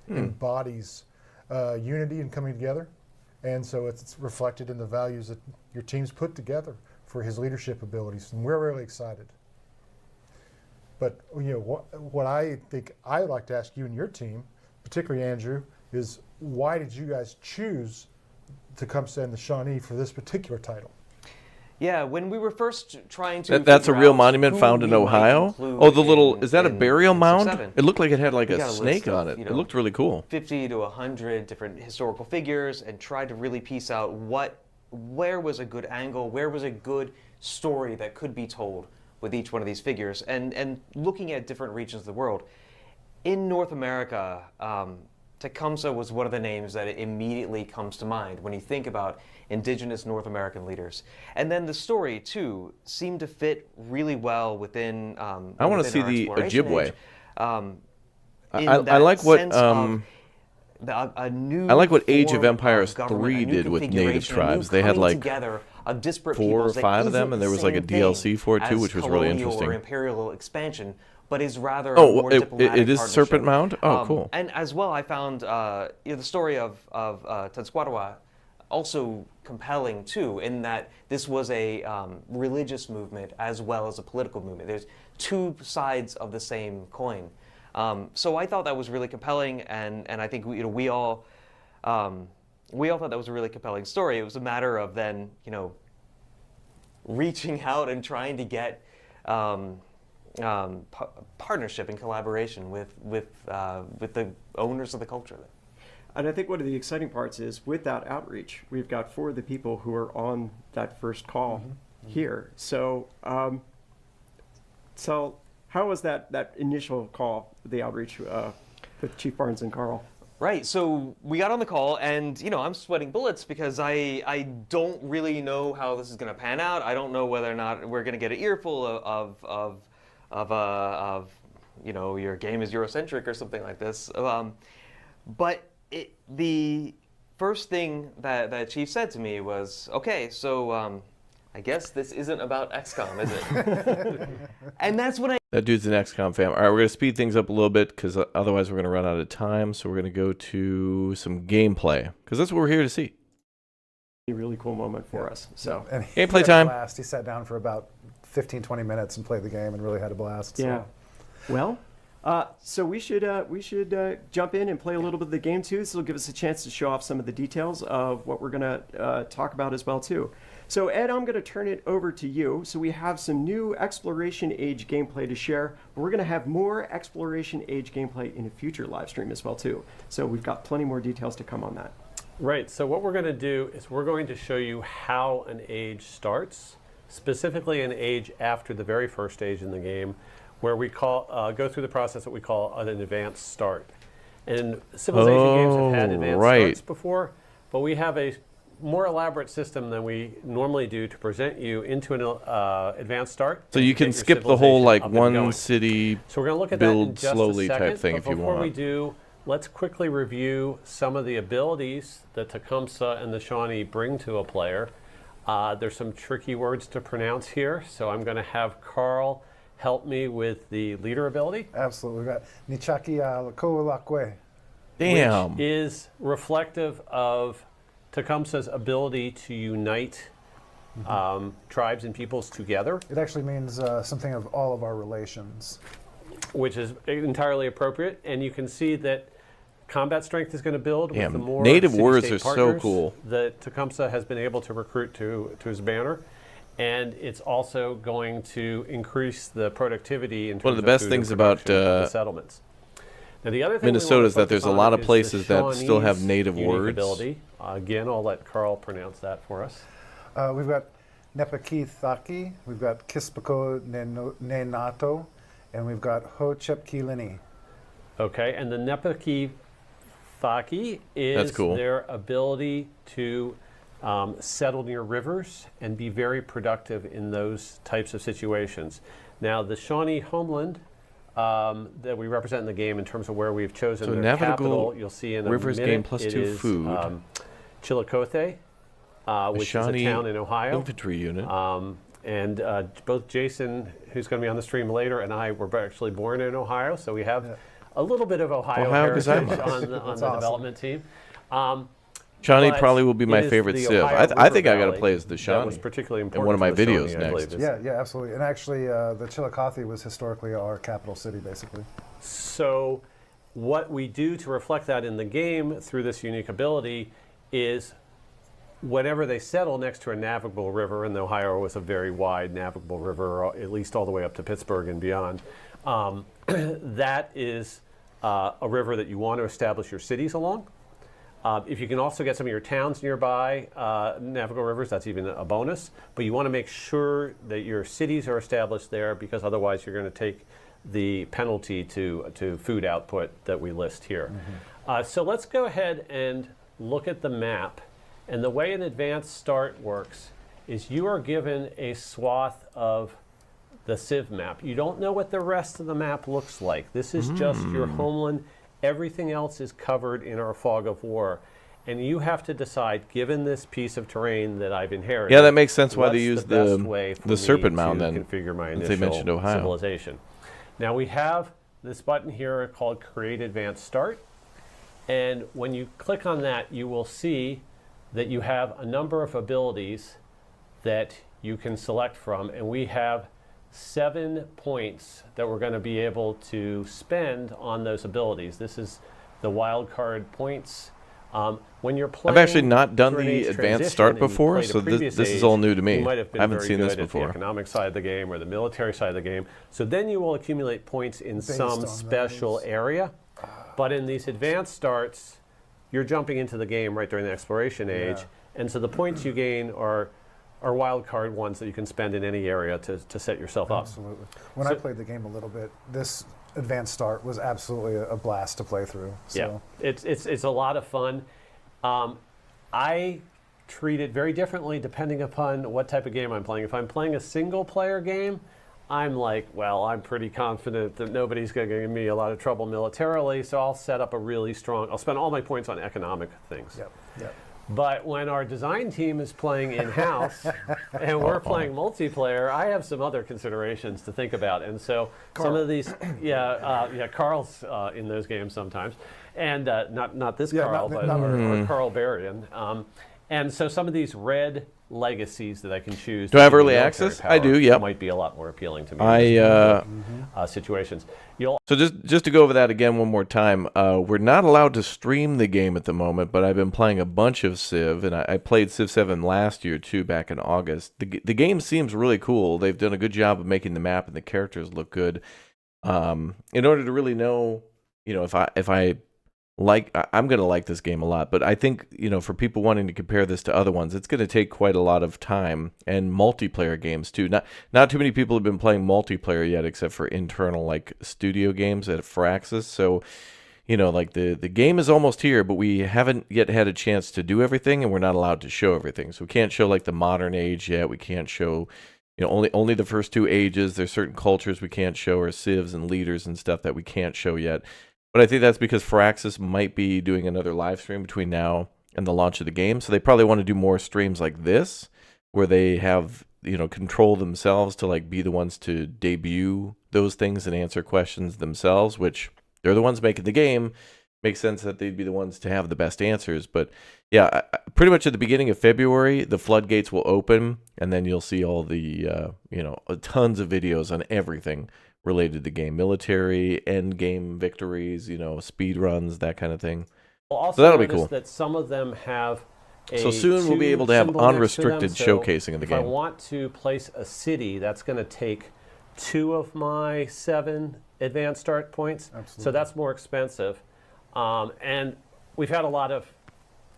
embodies unity and coming together. And so it's reflected in the values that your team's put together for his leadership abilities. And we're really excited. But what I think I'd like to ask you and your team, particularly Andrew, is why did you guys choose Tecumseh and the Shawnee for this particular title? Yeah, when we were first trying to That's a figure real out monument who found in we might Ohio? include Oh, the little, is that a in burial mound? SPEC, It looked like it had like we a got a snake list on of, it. It looked really cool. 50 to 100 different historical figures and tried to really piece out where was a good angle, where was a good story that could be told with each one of these figures, and looking at different regions of the world. In North America, Tecumseh was one of the names that immediately comes to mind when you think about indigenous North American leaders. And then the story, too, seemed to fit really well within I want to see the Ojibwe. I like what I like what Age of Empires 3 did with native tribes. They had like 4 or 5 of them, and there was like a DLC for it too, which was really interesting. Or imperial expansion, but is rather more diplomatic. It is Serpent Mound. Oh, cool. And as well, I found the story of Tenskwatawa also compelling too, in that this was a religious movement as well as a political movement. There's 2 sides of the same coin. So I thought that was really compelling, and I think we all thought that was a really compelling story. It was a matter of then reaching out and trying to get partnership and collaboration with the owners of the culture. And I think one of the exciting parts is with that outreach, we've got 4 of the people who are on that first call here. So, how was that initial call, the outreach with Chief Barnes and Carl? Right, so we got on the call, and I'm sweating bullets because I don't really know how this is going to pan out. I don't know whether or not we're going to get an earful of your game is Eurocentric or something like this. But the first thing that Chief said to me was, okay, so I guess this isn't about XCOM, is it? And that's when That dude's an XCOM fan. All right, we're going to speed things up a little bit because otherwise we're going to run out of time. So we're going to go to some gameplay because that's what we're here to see. A really cool moment for us. So and gameplay time. Blast. He sat down for about 15, 20 minutes and played the game and really had a blast. Yeah. So. Well, so we should jump in and play a little bit of the game too. This will give us a chance to show off some of the details of what we're going to talk about as well too. So Ed, I'm going to turn it over to you. So we have some new Exploration Age gameplay to share, but we're going to have more Exploration Age gameplay in a future live stream as well too. So we've got plenty more details to come on that. Right, so what we're going to do is we're going to show you how an age starts, specifically an age after the very first stage in the game, where we go through the process that we call an advanced start. And Civilization games have had advanced starts before, but we have a more elaborate system than we normally do to present you into an advanced start. So you can skip the whole like one city so we're going to look at that in build just slowly a second, type thing but if you before want. we do, let's quickly review some of the abilities that Tecumseh and the Shawnee bring to a player. There's some tricky words to pronounce here, so I'm going to have Carl help me with the leader ability. Absolutely. We've got Nichaki Koulakwe. Damn. Which is reflective of Tecumseh's ability to unite tribes and peoples together. It actually means something of all of our relations. Which is entirely appropriate. And you can see that combat strength is going to build with the more native words city-state are so partners cool that Tecumseh has been able to recruit to his banner. And it's also going to increase the productivity in terms One of the best food things and about production of the settlements. Now, the other thing Minnesota is that focus there's a on lot of is places the that still have Shawnee's native unique words. ability. Again, I'll let Carl pronounce that for us. We've got Nepaki Thaki, we've got Kispako Nenato, and we've got Ho Chepkilini. Okay, and the Nepaki Thaki is That's cool. their ability to settle near rivers and be very productive in those types of situations. Now, the Shawnee homeland that we represent in the game in terms of where we've chosen So their navigable capital, you'll see in a rivers minute, gain plus it 2 is, food. Chillicothe, which Shawnee is a town in Ohio. infantry unit. And both Jason, who's going to be on the stream later, and I were actually born in Ohio, so we have a little bit of Ohio heritage on the awesome. development team. Shawnee but probably will be my it is favorite the Civ. Ohio I think I River got to Valley play as the that Shawnee was particularly in important one of my to the videos Shawnee, I next. believe. Yeah, absolutely. And actually, the Chillicothe was historically our capital city, basically. So what we do to reflect that in the game through this unique ability is whenever they settle next to a navigable river, and the Ohio was a very wide navigable river, at least all the way up to Pittsburgh and beyond, that is a river that you want to establish your cities along. If you can also get some of your towns nearby navigable rivers, that's even a bonus. But you want to make sure that your cities are established there, because otherwise you're going to take the penalty to food output that we list here. So let's go ahead and look at the map. And the way an advanced start works is you are given a swath of the Civ map. You don't know what the rest of the map looks like. This is just your homeland. Everything else is covered in our fog of war. And you have to decide, given this piece of terrain that I've inherited, Yeah, that makes sense why they what's use the best way for the me Serpent Mound to then, configure my since they mentioned initial Ohio. civilization. Now we have this button here called Create Advanced Start. And when you click on that, you will see that you have a number of abilities that you can select from. And we have 7 points that we're going to be able to spend on those abilities. This is the wild card points. When you're playing, I've actually not done during the Age advanced Transition start and you before, played a so previous this is age, all new to me. You might have been I haven't very seen this good at before. the economic side of the game or the military side of the game. So then you will accumulate points in Based some on special those. area. But in these advanced starts, you're jumping into the game right during the exploration age. And so the points you gain are wild card ones that you can spend in any area to set yourself up. Absolutely. When I played the game a little bit, this advanced start was absolutely a blast to play through. So. Yeah, it's a lot of fun. I treat it very differently depending upon what type of game I'm playing. If I'm playing a single player game, I'm like, well, I'm pretty confident that nobody's going to give me a lot of trouble militarily, so I'll set up a really strong, I'll spend all my points on economic things. Yep. But when our design team is playing in-house and we're playing multiplayer, I have some other considerations to think about. And so some of these, Carl's in those games sometimes. And not this Carl, but our Carl Berrien. And so some of these red legacies that I can choose. Do I have to give me early military access? I power do, yep. Might be a lot more appealing to me in situations. So just to go over that again one more time, we're not allowed to stream the game at the moment, but I've been playing a bunch of Civ, and I played Civ 7 last year too, back in August. The game seems really cool. They've done a good job of making the map and the characters look good. In order to really know, if I like, I'm going to like this game a lot, but I think, for people wanting to compare this to other ones, it's going to take quite a lot of time, and multiplayer games too. Not too many people have been playing multiplayer yet, except for internal, like, studio games at Firaxis. So, like, the game is almost here, but we haven't yet had a chance to do everything, and we're not allowed to show everything. So we can't show, like, the modern age yet. We can't show, only the first 2 ages. There's certain cultures we can't show, or civs and leaders and stuff that we can't show yet. But I think that's because Firaxis might be doing another live stream between now and the launch of the game. So they probably want to do more streams like this, where they have control themselves to like be the ones to debut those things and answer questions themselves, which they're the ones making the game. Makes sense that they'd be the ones to have the best answers. But yeah, pretty much at the beginning of February, the floodgates will open, and then you'll see all the tons of videos on everything related to the game, military, end game victories, speed runs, that kind of thing. We'll also So that'll be notice cool. that some of them have So soon we'll be able to have symbol next to unrestricted them. So showcasing of the if I game. want to place a city, that's going to take 2 of my 7 advanced start points. Absolutely. So that's more expensive. And we've had a lot of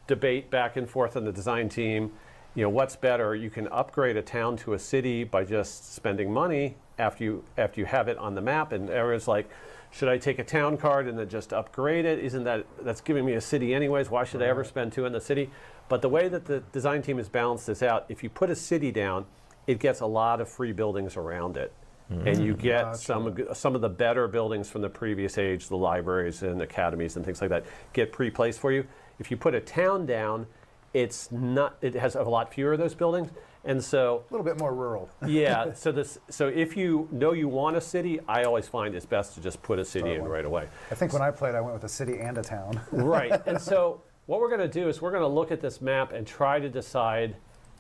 debate back and forth on the design team. What's better? You can upgrade a town to a city by just spending money after you have it on the map. And everyone's like, should I take a town card and then just upgrade it? That's giving me a city anyways? Why should I ever spend 2 in the city? But the way that the design team has balanced this out, if you put a city down, it gets a lot of free buildings around it. And you get some of the better buildings from the previous age, the libraries and academies and things like that, get pre-placed for you. If you put a town down, it has a lot fewer of those buildings. And so A little bit more rural. yeah, so if you know you want a city, I always find it's best to just put a city in right away. I think when I played, I went with a city and a town. Right. And so what we're going to do is we're going to look at this map and try to decide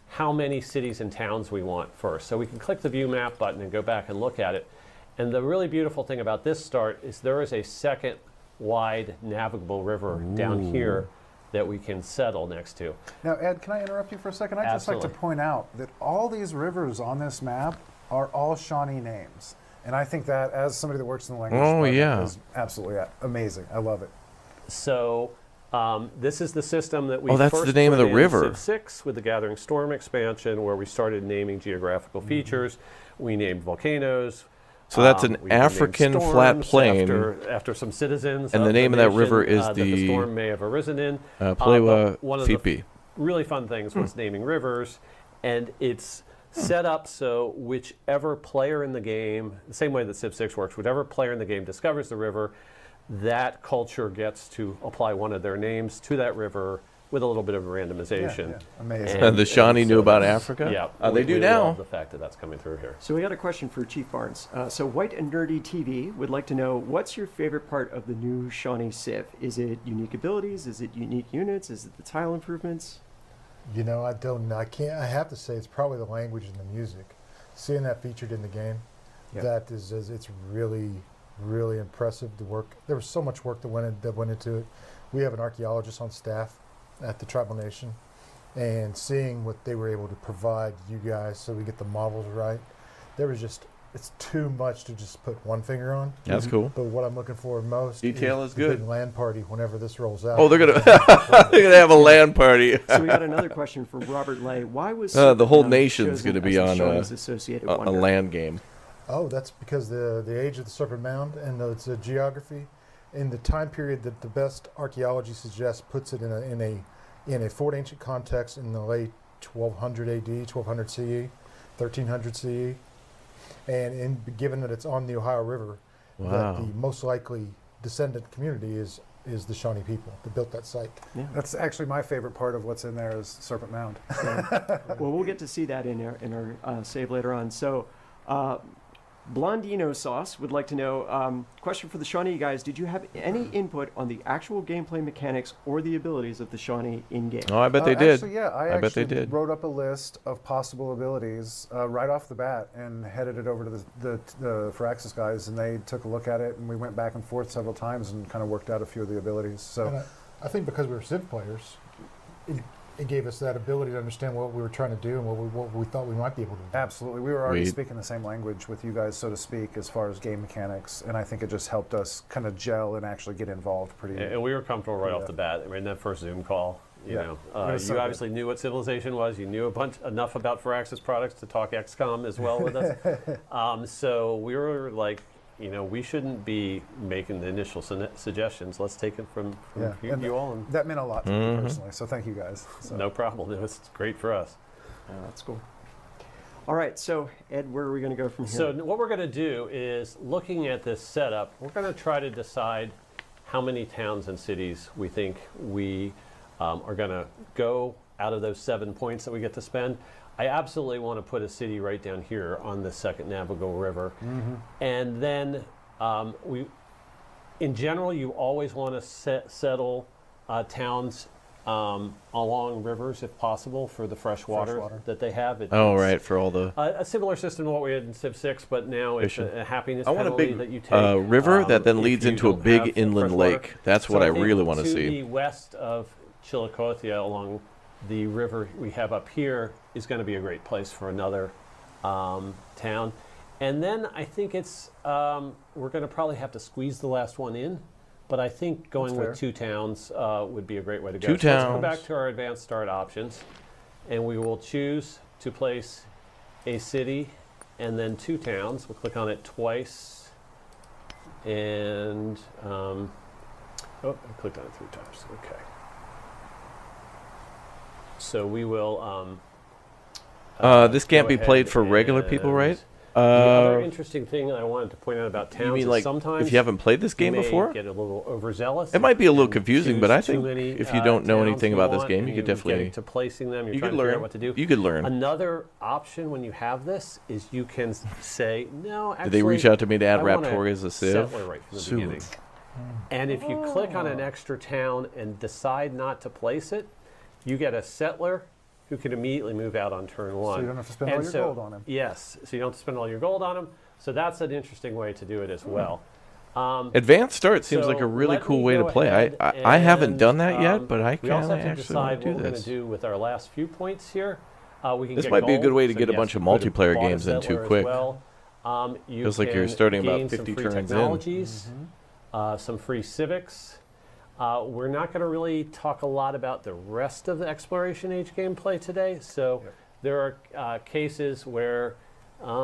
how many cities and towns we want first. So we can click the View Map button and go back and look at it. And the really beautiful thing about this start is there is a second wide navigable river down here that we can settle next to. Now, Ed, can I interrupt you for a second? I'd just like to point out that all these rivers on this map are all Shawnee names. And I think that, as somebody that works in the language department, is absolutely amazing. I love it. So this is the system that we that's first the name of put the in river. Civ 6 with the Gathering Storm expansion, where we started naming geographical features. We named volcanoes. So that's an we named African storms flat plain. after some citizens. And the name of that river is that the storm may have arisen in. Plewa One of the Fipi. really fun things was naming rivers, and it's set up so whichever player in the game, the same way that Civ 6 works, whichever player in the game discovers the river, that culture gets to apply one of their names to that river with a little bit of randomization. Yeah, amazing. And the Shawnee knew about that's- Africa? Yeah, They do we now. love the fact that that's coming through here. So we got a question for Chief Barnes. So White and Nerdy TV would like to know, what's your favorite part of the new Shawnee Civ? Is it unique abilities? Is it unique units? Is it the tile improvements? I don't know. I have to say it's probably the language and the music. Seeing that featured in the game, it's really, really impressive. The work. There was so much work that went into it. We have an archaeologist on staff at the Tribal Nation, and seeing what they were able to provide you guys so we get the models right, it's too much to just put one finger on. That's cool. But what I'm looking for most Detail is the good. big land party whenever this rolls out. Oh, they're gonna have a land party. So we got another question from Robert Lay. Why was the whole Serpent nation's chosen going to be as the on Shawnee's associated a wonder? land game. Oh, that's because the age of the Serpent Mound and its geography, in the time period that the best archaeology suggests puts it in a Fort Ancient context in the late 1200 AD, 1200 CE, 1300 CE, and given that it's on the Ohio River, that the most likely descendant community is the Shawnee people that built that site. Yeah. That's actually my favorite part of what's in there is Serpent Mound. Well, we'll get to see that in our save later on. So, Blondino Sauce would like to know, question for the Shawnee guys, did you have any input on the actual gameplay mechanics or the abilities of the Shawnee in-game? Oh, I bet they did. Actually, yeah, I bet they did. Wrote up a list of possible abilities right off the bat and headed it over to the Firaxis guys, and they took a look at it, and we went back and forth several times and kind of worked out a few of the abilities. So, And I think because we were Civ players, it gave us that ability to understand what we were trying to do and what we thought we might be able to do. Absolutely. We were already speaking the same language with you guys, so to speak, as far as game mechanics, and I think it just helped us kind of gel and actually get involved pretty. And we were comfortable right off the bat. I mean, that first Zoom call, you obviously knew what Civilization was. You knew enough about Firaxis products to talk XCOM as well with us. So we were like, we shouldn't be making the initial suggestions. Let's take it from you all. And that meant a lot to me personally, so thank you guys. So. No problem. It was great for us. That's cool. All right, so Ed, where are we going to go from here? So what we're going to do is, looking at this setup, we're going to try to decide how many towns and cities we think we are going to go out of those 7 points that we get to spend. I absolutely want to put a city right down here on the second navigable river. And then in general, you always want to settle towns along rivers if possible for the fresh water that they have. Right, for all the... a similar system to what we had in Civ 6, but now it's a happiness I want a penalty big that you take. river that then if leads you into a don't big have inland fresh water. lake. That's So what I think really want to to see. the west of Chillicothe along the river we have up here is going to be a great place for another town. And then I think it's we're going to probably have to squeeze the last one in, but I think going with 2 towns would be a great way to go. Two So let's go towns. back to our advanced start options, and we will choose to place a city and then 2 towns. We'll click on it twice, and I clicked on it 3 times. Okay. So we will. This can't go be played ahead for regular people, and right? The other interesting thing that I wanted to point out about towns You mean is like sometimes if you haven't played this you game may before? get a little overzealous. It might be a little and confusing, choose but I too think many, if you don't know towns anything you about this want, game, and you could you're definitely... getting to placing them. You're you trying could to figure learn. out what to do. You could learn. Another option when you have this is you can say no. Actually, Did they reach out to me to add I want Raptori as a civ? settler right from the beginning. And if you click on an extra town and decide not to place it, you get a settler who can immediately move out on turn 1. So you don't have to spend all your gold on him. Yes, so you don't have to spend all your gold on him. So that's an interesting way to do it as well. Advanced start seems so like a really let cool me way to go play. ahead I haven't and, done that yet, but I we kind also of have to actually decide want to what do we're going this. to do with our last few points here. We can This get might be a gold, good way to so get a yes, bunch of we could have multiplayer bought a games in too settler as quick. well. You Feels like you're can starting about gain 50 some free turns in. technologies, some free civics. We're not going to really talk a lot about the rest of the Exploration Age gameplay today. So there are cases where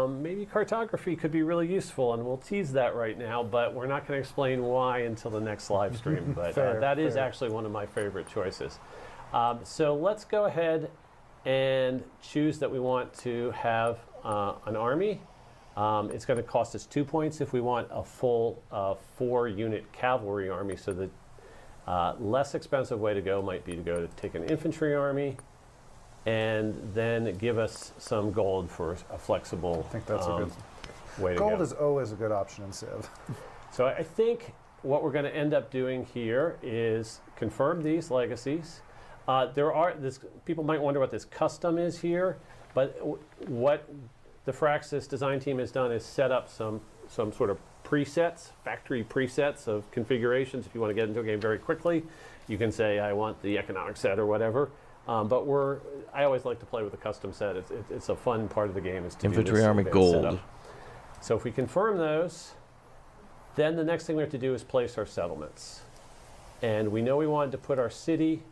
maybe cartography could be really useful, and we'll tease that right now, but we're not going to explain why until the next live stream. But that is actually one of my favorite choices. So let's go ahead and choose that we want to have an army. It's going to cost us 2 points if we want a full 4-unit cavalry army. So the less expensive way to go might be to go to take an infantry army and then give us some gold for a flexible I think that's a good way to go. Gold is always a good option in Civ. So I think what we're going to end up doing here is confirm these legacies. People might wonder what this custom is here, but what the Firaxis design team has done is set up some sort of presets, factory presets of configurations. If you want to get into a game very quickly, you can say, I want the economic set or whatever. But I always like to play with a custom set. It's a fun part of the game is to Infantry do this Army advanced Gold. setup. So if we confirm those, then the next thing we have to do is place our settlements. And we know we wanted to put our city.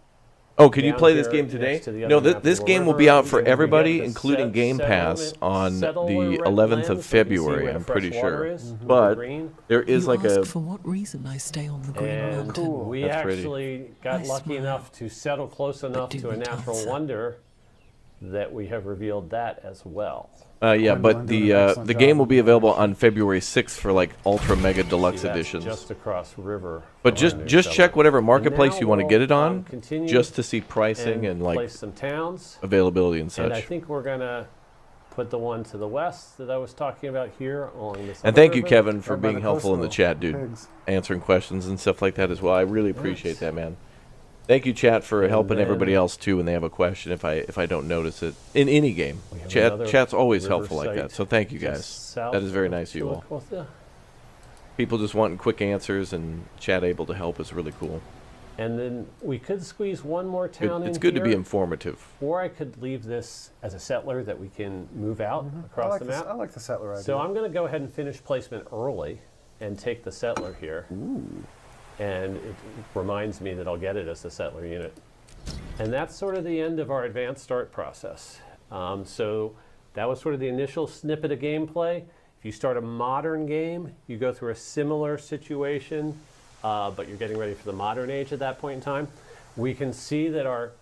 Oh, can you down play this here game next today? to the No, other this navigable game will river. be out for We get everybody, the including Game Pass on the settler 11th lands, of so you can see February, where the I'm pretty fresh water sure. is, with the But green. there is You like ask a... for what reason I stay on the Green And Mountain. we That's pretty. actually got I lucky smile, enough to settle close enough do to a we natural answer? wonder that we have revealed that as well. Yeah, Gwendolyn but doing the an excellent game job. will be available on February 6th for like ultra mega See, deluxe that's editions. just across river. But from our new just check settlement. whatever And marketplace now you want to get it we'll, on, continue just to see pricing and like place some towns. availability and And I such. think we're gonna put the one to the west that I was talking about here along this. And other thank you, river. Kevin, for Right by being the helpful in the coastal chat, dude. pigs. Answering questions and stuff like that as well. I really appreciate that, man. Thank you, chat, for And helping everybody then- else too when they have a question. If I don't notice it in any game, We have another chat's always river helpful like that. site So thank you, just guys. south That is very of nice of you all. Chillicothe. People just wanting quick answers and chat able to help is really cool. And then we could squeeze one more town in It's good to be here, informative. or I could leave this as a settler that we can move out I across like the this- map. I like the settler idea. So I'm going to go ahead and finish placement early and take the settler here. And it reminds me that I'll get it as a settler unit. And that's sort of the end of our advanced start process. So that was sort of the initial snippet of gameplay. If you start a modern game, you go through a similar situation, but you're getting ready for the modern age at that point in time. We can see that our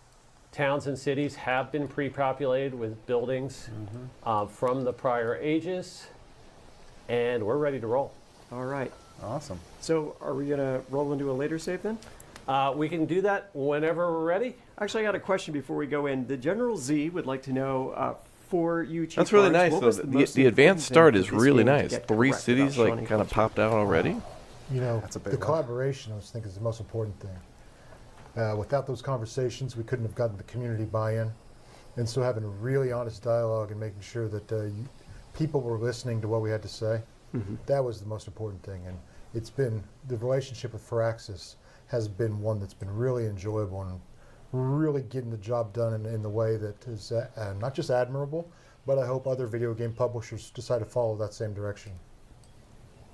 towns and cities have been pre-populated with buildings from the prior ages, and we're ready to roll. All right. Awesome. So are we going to roll into a later save then? We can do that whenever we're ready. Actually, I got a question before we go in. The General Z would like to know for you, Chief That's really Barnes, nice, what though. was the most The advanced important start thing is for this really game to nice. get 3 correct cities about like Shawnee kind of culture? popped out already. You know, That's a big the one. collaboration, I think, is the most important thing. Without those conversations, we couldn't have gotten the community buy-in. And so having a really honest dialogue and making sure that people were listening to what we had to say, that was the most important thing. And it's been, the relationship with Firaxis has been one that's been really enjoyable and really getting the job done in the way that is not just admirable, but I hope other video game publishers decide to follow that same direction.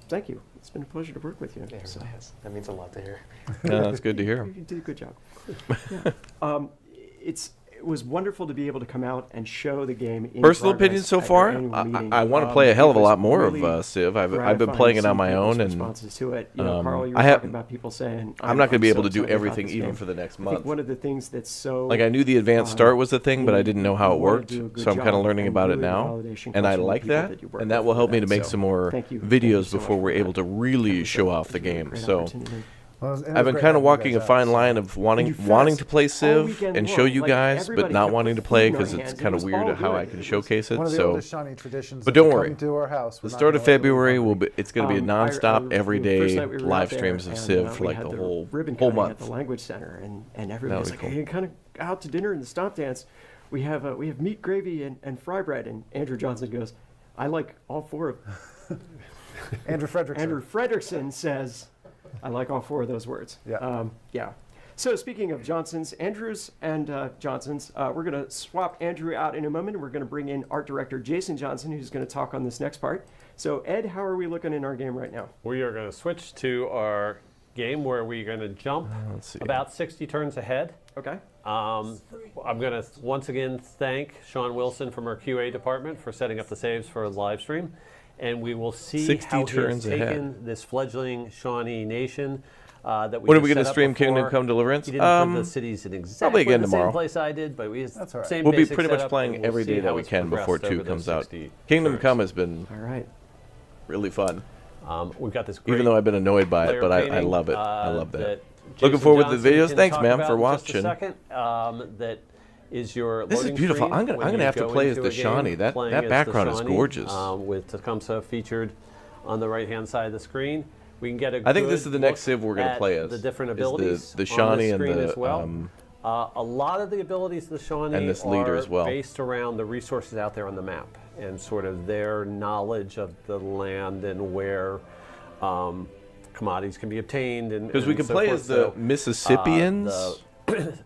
Thank you. It's been a pleasure to work with you. Yeah, it really has. That means a lot to hear. Yeah, that's good to hear. You did a good job. Yeah. It was wonderful to be able to come out and show the game in Personal progress opinion so at your far, annual meeting. I want to play a hell of a It was lot more really of Civ. I've been gratifying playing to it on see my people's own, and responses to it. You know, Carl, you were I have- talking about people saying, I'm not going to be so able to do excited about everything this even game. for the next I month. think one of the things that's so Like, I knew the advanced start was the thing, but I you didn't know how it want to worked, do a good so I'm kind of job, learning and about it really the now, validation and comes I from the like people that, you work and that with will for help me that. to make So some more thank you videos so much before for we're that. able to really show off the It was a game. great So opportunity. Well, it was I've been great kind of having you walking a guys fine out, line so- of You wanting fast to play all Civ weekend and show long. you Like, guys, but everybody not kept wanting to food play in our because it's hands. It kind of was weird all how I good. can It was showcase it. One of the So, oldest Shawnee traditions. but if you don't come worry. to our house, The we're not start gonna of let you February leave will hungry. be. It's going to be a nonstop, The everyday first night we were out live there, streams of and, Civ for we like had the whole ribbon whole cutting month. at the language center, and everybody was That'll like, be cool. "Hey, kind of out to dinner in the stomp dance. We have meat, gravy, and fry bread." And Andrew Johnson goes, "I like all 4 of them." Andrew Frederickson. Andrew Frederickson says, "I like all 4 of those words." Yeah. Yeah. So speaking of Johnsons, Andrews and Johnsons, we're going to swap Andrew out in a moment. We're going to bring in art director Jason Johnson, who's going to talk on this next part. So Ed, how are we looking in our game right now? We are going to switch to our game where we're going to jump about 60 turns ahead. Okay. I'm going to once again thank Sean Wilson from our QA department for setting up the saves for the live stream. And we will see 60 how he has turns taken ahead. this fledgling Shawnee nation that we When are just we going to set up stream Kingdom before. Come Deliverance? He didn't put the cities in exactly again the tomorrow. same place I did, but we have That's all right. same We'll be basic pretty much setup, playing and we'll every see day that how we it's can before progressed 2 over those comes out. 60 Kingdom turns. Come has been All right. really fun. We've got this great Even though I've been annoyed by it, player but I painting, love it. I love that. Jason Looking forward to the Johnson videos. can Thanks, talk ma'am, about for in just a watching. second, that is your This is loading beautiful. screen I'm when gonna you have to go play as into the a game, Shawnee. That playing as the background is Shawnee, gorgeous. with Tecumseh featured on the right-hand side of the screen. We can get a I think good this is the next look Civ we're gonna at play as. the different is abilities the on Shawnee the and screen the as well. A lot of the abilities of the Shawnee and this leader are as well. based around the resources out there on the map and sort of their knowledge of the land and where commodities can be obtained. Because we can so play forth. as the So, Mississippians,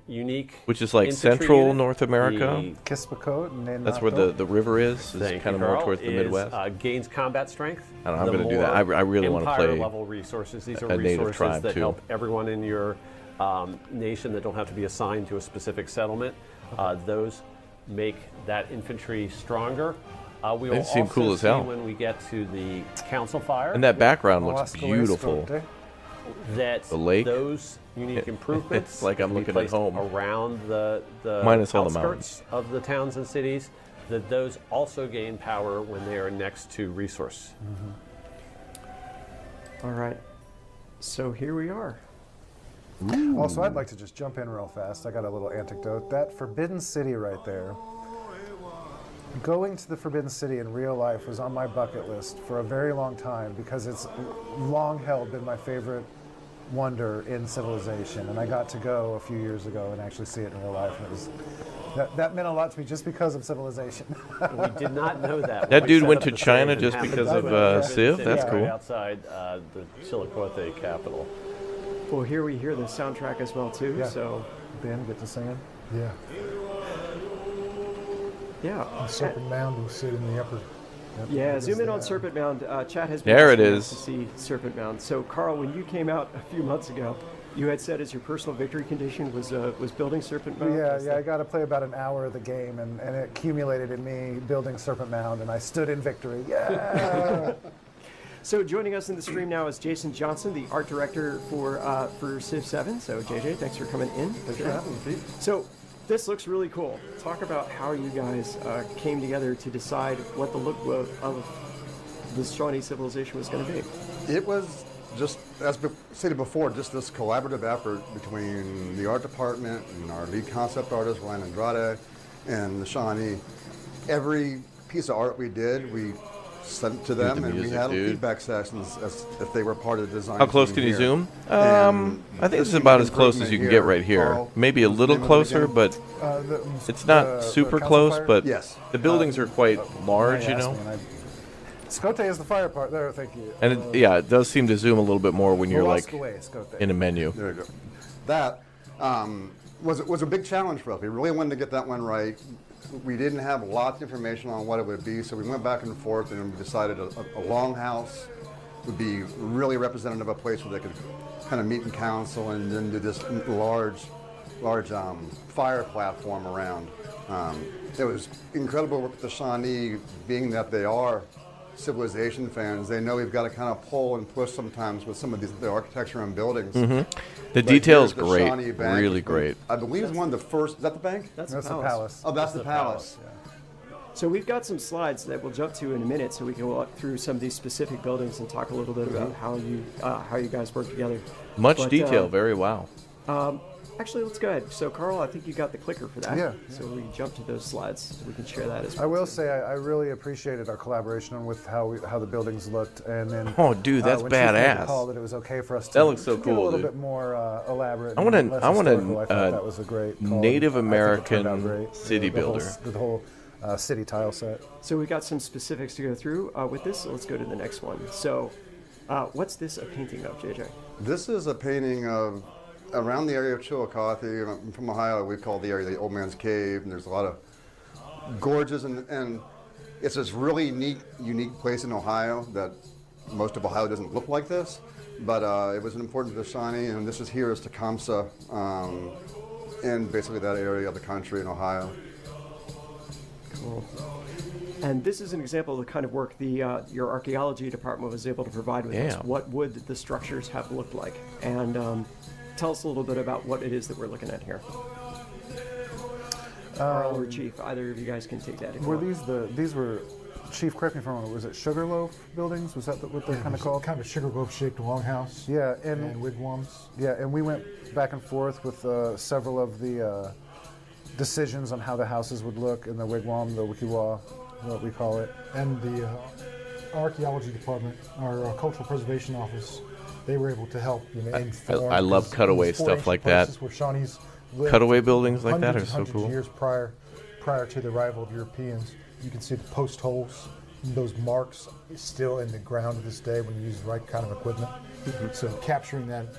unique, which is like infantry central unit, North America. Kispakot and That's where the river is. Thank kind you, of more Carl, towards the is, Midwest. Gains combat strength. I don't know, I'm The gonna do that. more I really wanna empire play level resources. These are a native resources tribe, that too. help everyone in your nation that don't have to be assigned to a specific settlement. Those make that infantry stronger. We will They seem also cool as see hell. when we get to the council fire. And that background looks beautiful. That The lake. those unique improvements It's like I'm can be looking at placed home. around the Minus all the outskirts of the towns and cities, that those also gain power when they are next to resource. All right. So here we are. Also, I'd like to just jump in real fast. I got a little anecdote. That Forbidden City right there, going to the Forbidden City in real life was on my bucket list for a very long time because it's long held been my favorite wonder in civilization. And I got to go a few years ago and actually see it in real life. And it was, that meant a lot to me just because of civilization. We did not know that. That when we dude set went up to the China stage just and because happened of to Civ? visit That's right cool. outside the Chillicothe capital. Well, here we hear the soundtrack as well too. Yeah. So Ben, get to sing? Yeah. yeah. The Serpent Mound will sit in the upper. Yeah, zoom in on the- Serpent Mound. Chat has been There it asking us is. to see Serpent Mound. So, Carl, when you came out a few months ago, you had said as your personal victory condition was building Serpent Mound. Yeah, I got to play about an hour of the game, and it accumulated in me building Serpent Mound, and I stood in victory. Yeah! So joining us in the stream now is Jason Johnson, the art director for Civ 7. So JJ, thanks for coming in. Thanks for having me, Pete. So this looks really cool. Talk about how you guys came together to decide what the look of this Shawnee civilization was going to be. It was just as stated before, just this collaborative effort between the art department and our lead concept artist, Ryan Andrade, and the Shawnee. Every piece of art we did, we sent it to them, and we had feedback sessions as if they were part of the design. How close can you zoom? I think this is about as close as you can get right here. Maybe a little closer, but it's not super close, but the buildings are quite large, you know. Scote is the fire part there, thank you. And it does seem to zoom a little bit more when you're like in a menu. There you go. That was a big challenge for us. We really wanted to get that one right. We didn't have lots of information on what it would be, so we went back and forth and we decided a longhouse would be really representative of a place where they could kind of meet in council, and then do this large fire platform around. It was incredible work with the Shawnee, being that they are civilization fans. They know we've got to kind of pull and push sometimes with some of the architecture and buildings. The detail is great, really great. I believe it's one of the first. Is that the bank? That's the palace. Oh, that's the palace. So we've got some slides that we'll jump to in a minute, so we can walk through some of these specific buildings and talk a little bit about how you guys work together. Much detail, very wow. Actually, let's go ahead. So, Carl, I think you got the clicker for that. Yeah. So we jump to those slides. We can share that as well. I will say I really appreciated our collaboration with how the buildings looked, and then oh, dude, that's when badass. Chief made the call that it was okay for us to that looks so get cool, a little dude. bit more elaborate. I want I thought that was a great call. Native I think it turned out American great. city builder. The whole city tile set. So we got some specifics to go through with this. So let's go to the next one. So, what's this a painting of, JJ? This is a painting of around the area of Chillicothe. I'm from Ohio. We call the area the Old Man's Cave, and there's a lot of gorges, and it's this really unique place in Ohio that most of Ohio doesn't look like this, but it was important to the Shawnee, and this is here is Tecumseh, in basically that area of the country in Ohio. Cool. And this is an example of the kind of work your archaeology department was able to provide with us. What would the structures have looked like? And tell us a little bit about what it is that we're looking at here. Carl or Chief, either of you guys can take that. Were these were, Chief, correct me if I'm wrong, was it Sugarloaf buildings? Was that what they're kind of called? Kind of a sugarloaf-shaped longhouse. Yeah, and wigwams. Yeah, and we went back and forth with several of the decisions on how the houses would look in the wigwam, the wikiwa, what we call it. And the archaeology department, our cultural preservation office, they were able to help inform. I love cutaway stuff like that. Where Shawnees lived cutaway buildings like that are so cool. Years prior to the arrival of Europeans, you can see the post holes, those marks still in the ground to this day when you use the right kind of equipment. So capturing that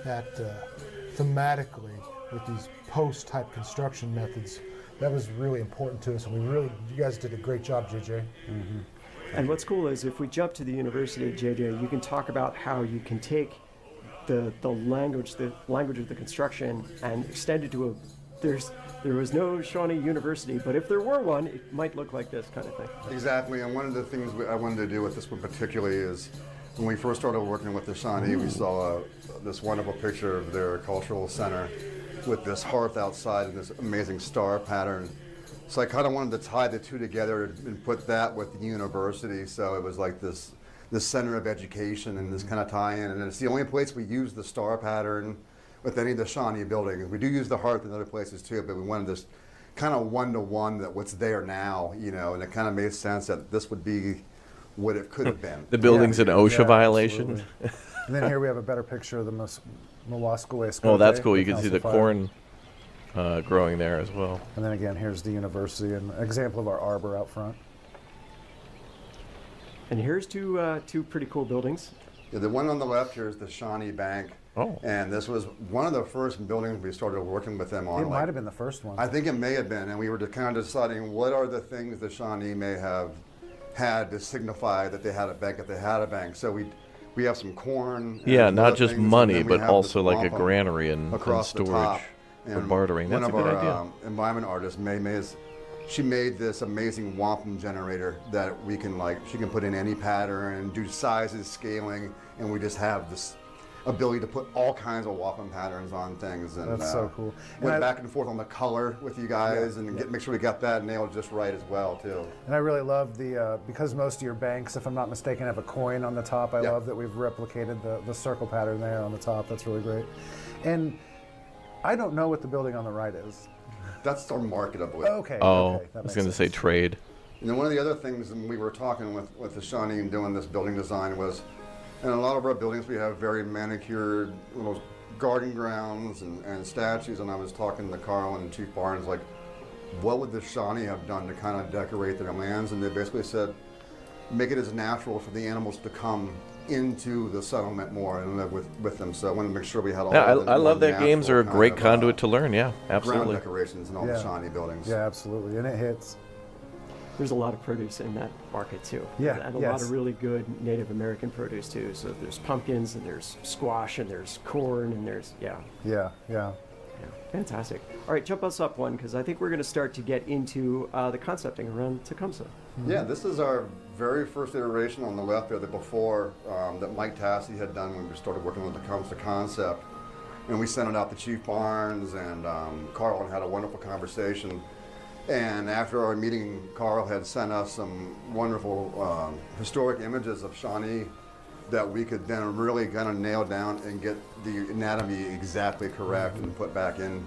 thematically with these post-type construction methods, that was really important to us, and you guys did a great job, JJ. And what's cool is if we jump to the university, JJ, you can talk about how you can take the language of the construction and extend it to there was no Shawnee University, but if there were one, it might look like this kind of thing. Exactly, and one of the things I wanted to do with this one particularly is when we first started working with the Shawnee, we saw this wonderful picture of their cultural center with this hearth outside and this amazing star pattern. So I kind of wanted to tie the two together and put that with the university, so it was like this center of education and this kind of tie-in, and it's the only place we use the star pattern with any of the Shawnee buildings. We do use the hearth in other places too, but we wanted this kind of one-to-one that what's there now, and it kind of made sense that this would be what it could have been. The building's an OSHA violation. And then here we have a better picture of the Mawascule. Oh, that's cool. You can see the corn growing there as well. And then again, here's the university and an example of our arbor out front. And here's two pretty cool buildings. Yeah, the one on the left here is the Shawnee Bank. Oh. And this was one of the first buildings we started working with them on. It might have been the first one. I think it may have been, and we were kind of deciding what are the things the Shawnee may have had to signify that they had a bank if they had a bank. So we have some corn. Yeah, not just money, but also like a granary and storage for bartering. That's a good idea. One of our environment artists, May, she made this amazing wampum generator that she can put in any pattern and do sizes, scaling, and we just have this ability to put all kinds of wapen patterns on things. And that's so cool. Went back and forth on the color with you guys and make sure we got that nailed just right as well too. And I really love the, because most of your banks, if I'm not mistaken, have a coin on the top. I love that we've replicated the circle pattern there on the top. That's really great. And I don't know what the building on the right is. That's our market, I believe. Okay. Oh, okay, I was going to say trade. And then one of the other things when we were talking with the Shawnee and doing this building design was, in a lot of our buildings we have very manicured little garden grounds and statues, and I was talking to Carl and Chief Barnes, like, what would the Shawnee have done to kind of decorate their lands? And they basically said, make it as natural for the animals to come into the settlement more and live with them. So I wanted to make sure we had all I love that games are a great conduit to learn, yeah, absolutely. Ground decorations in all the Shawnee buildings. Yeah, absolutely, and it hits. There's a lot of produce in that market too. Yeah, and a lot of really good Native American produce too. So there's pumpkins and there's squash and there's corn and there's Yeah. Fantastic. All right, jump us up one because I think we're going to start to get into the concepting around Tecumseh. Yeah, this is our very first iteration on the left there, the before that Mike Tassi had done when we started working with the Tecumseh concept. And we sent it out to Chief Barnes and Carl and had a wonderful conversation. And after our meeting, Carl had sent us some wonderful historic images of Shawnee that we could then really kind of nail down and get the anatomy exactly correct and put back in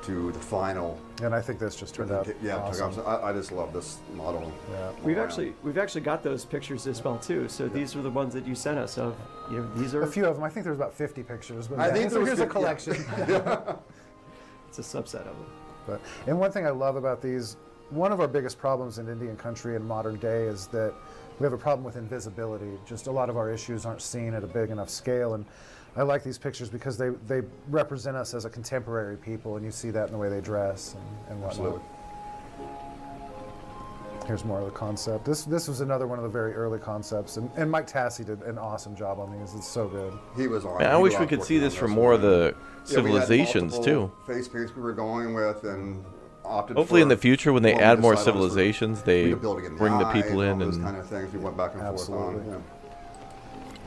to the final. And I think this just turned out awesome. I just love this model. Yeah. We've actually got those pictures as well too. So these are the ones that you sent us of. These are a few of them. I think there's about 50 pictures. But I think here's a collection. It's a subset of them. And one thing I love about these, one of our biggest problems in Indian country in modern day is that we have a problem with invisibility. Just a lot of our issues aren't seen at a big enough scale. And I like these pictures because they represent us as a contemporary people, and you see that in the way they dress and whatnot. Absolutely. Here's more of the concept. This was another one of the very early concepts, and Mike Tassi did an awesome job on these. It's so good. He was on. Man, I wish we could see this from more of the civilizations too. Face paints we were going with, and opted hopefully for in the future when they add more decided on civilizations, they bring the people in those and kind of things. We went back and forth on. Yeah.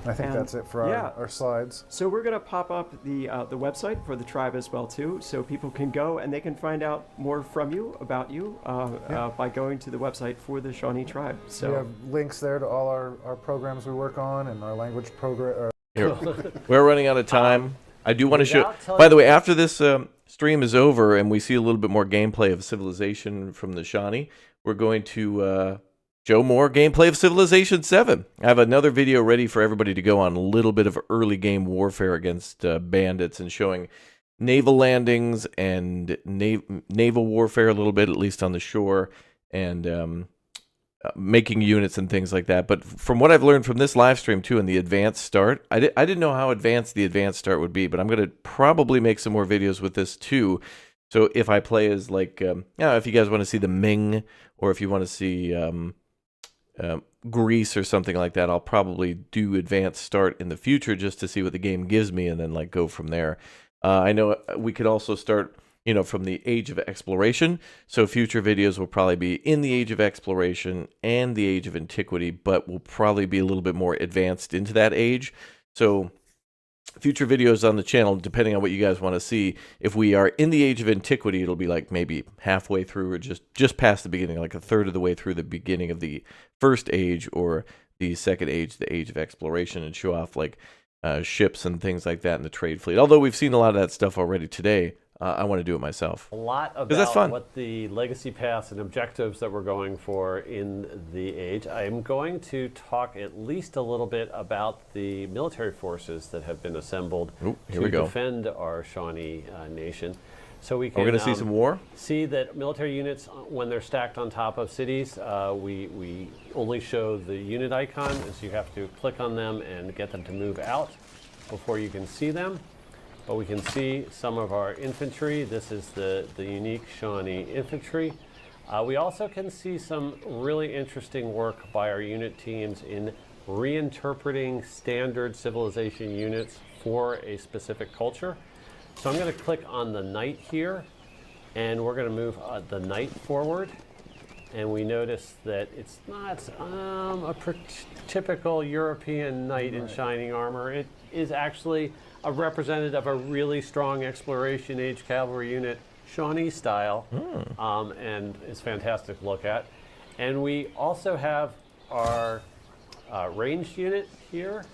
I think that's it for our slides. So we're going to pop up the website for the tribe as well too, so people can go and they can find out more from you, about you, by going to the website for the Shawnee tribe. So we have links there to all our programs we work on and our language program. We're running out of time. I do want to show. By the way, after this stream is over and we see a little bit more gameplay of Civilization from the Shawnee, we're going to show more gameplay of Civilization 7. I have another video ready for everybody to go on, a little bit of early game warfare against bandits and showing naval landings and naval warfare a little bit, at least on the shore, and making units and things like that. But from what I've learned from this live stream too, in the advanced start, I didn't know how advanced the advanced start would be, but I'm going to probably make some more videos with this too. So if I play as like, if you guys want to see the Ming, or if you want to see Greece or something like that, I'll probably do advanced start in the future just to see what the game gives me and then like go from there. I know we could also start, from the age of exploration. So future videos will probably be in the age of exploration and the age of antiquity, but will probably be a little bit more advanced into that age. So future videos on the channel, depending on what you guys want to see, if we are in the age of antiquity, it'll be like maybe halfway through or just past the beginning, like a third of the way through the beginning of the first age, or the second age, the age of exploration, and show off like ships and things like that in the trade fleet. Although we've seen a lot of that stuff already today, I want to do it myself. A lot that's about fun. What the legacy paths and objectives that we're going for in the age. I'm going to talk at least a little bit about the military forces that have been assembled to defend our Shawnee nation. So we can we're going to see some war? See that military units, when they're stacked on top of cities, we only show the unit icon, so you have to click on them and get them to move out before you can see them. But we can see some of our infantry. This is the unique Shawnee infantry. We also can see some really interesting work by our unit teams in reinterpreting standard civilization units for a specific culture. So I'm going to click on the knight here, and we're going to move the knight forward. and we notice that it's not typical European knight in shining armor. It is actually a representative of a really strong exploration age cavalry unit, Shawnee style, and it's fantastic to look at. And we also have our ranged unit here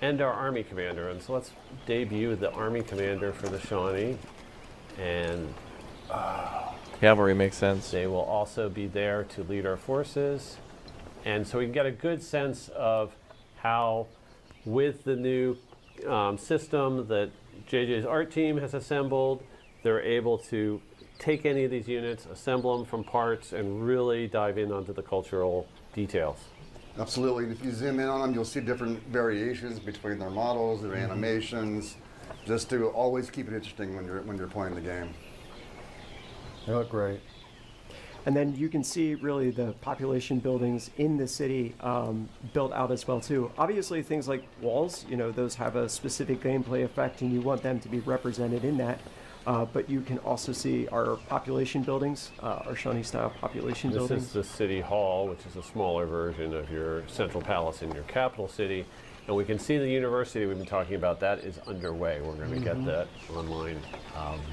and our Army commander. And so let's debut the Army commander for the Shawnee. And cavalry makes sense. They will also be there to lead our forces. And so we can get a good sense of how, with the new system that JJ's art team has assembled, they're able to take any of these units, assemble them from parts, and really dive in onto the cultural details. Absolutely. And if you zoom in on them, you'll see different variations between their models, their animations, just to always keep it interesting when you're playing the game. They look great. And then you can see really the population buildings in the city built out as well too. Obviously things like walls, those have a specific gameplay effect and you want them to be represented in that. But you can also see our population buildings, our Shawnee style population buildings. This is the city hall, which is a smaller version of your central palace in your capital city. And we can see the university we've been talking about. That is underway. We're going to get that online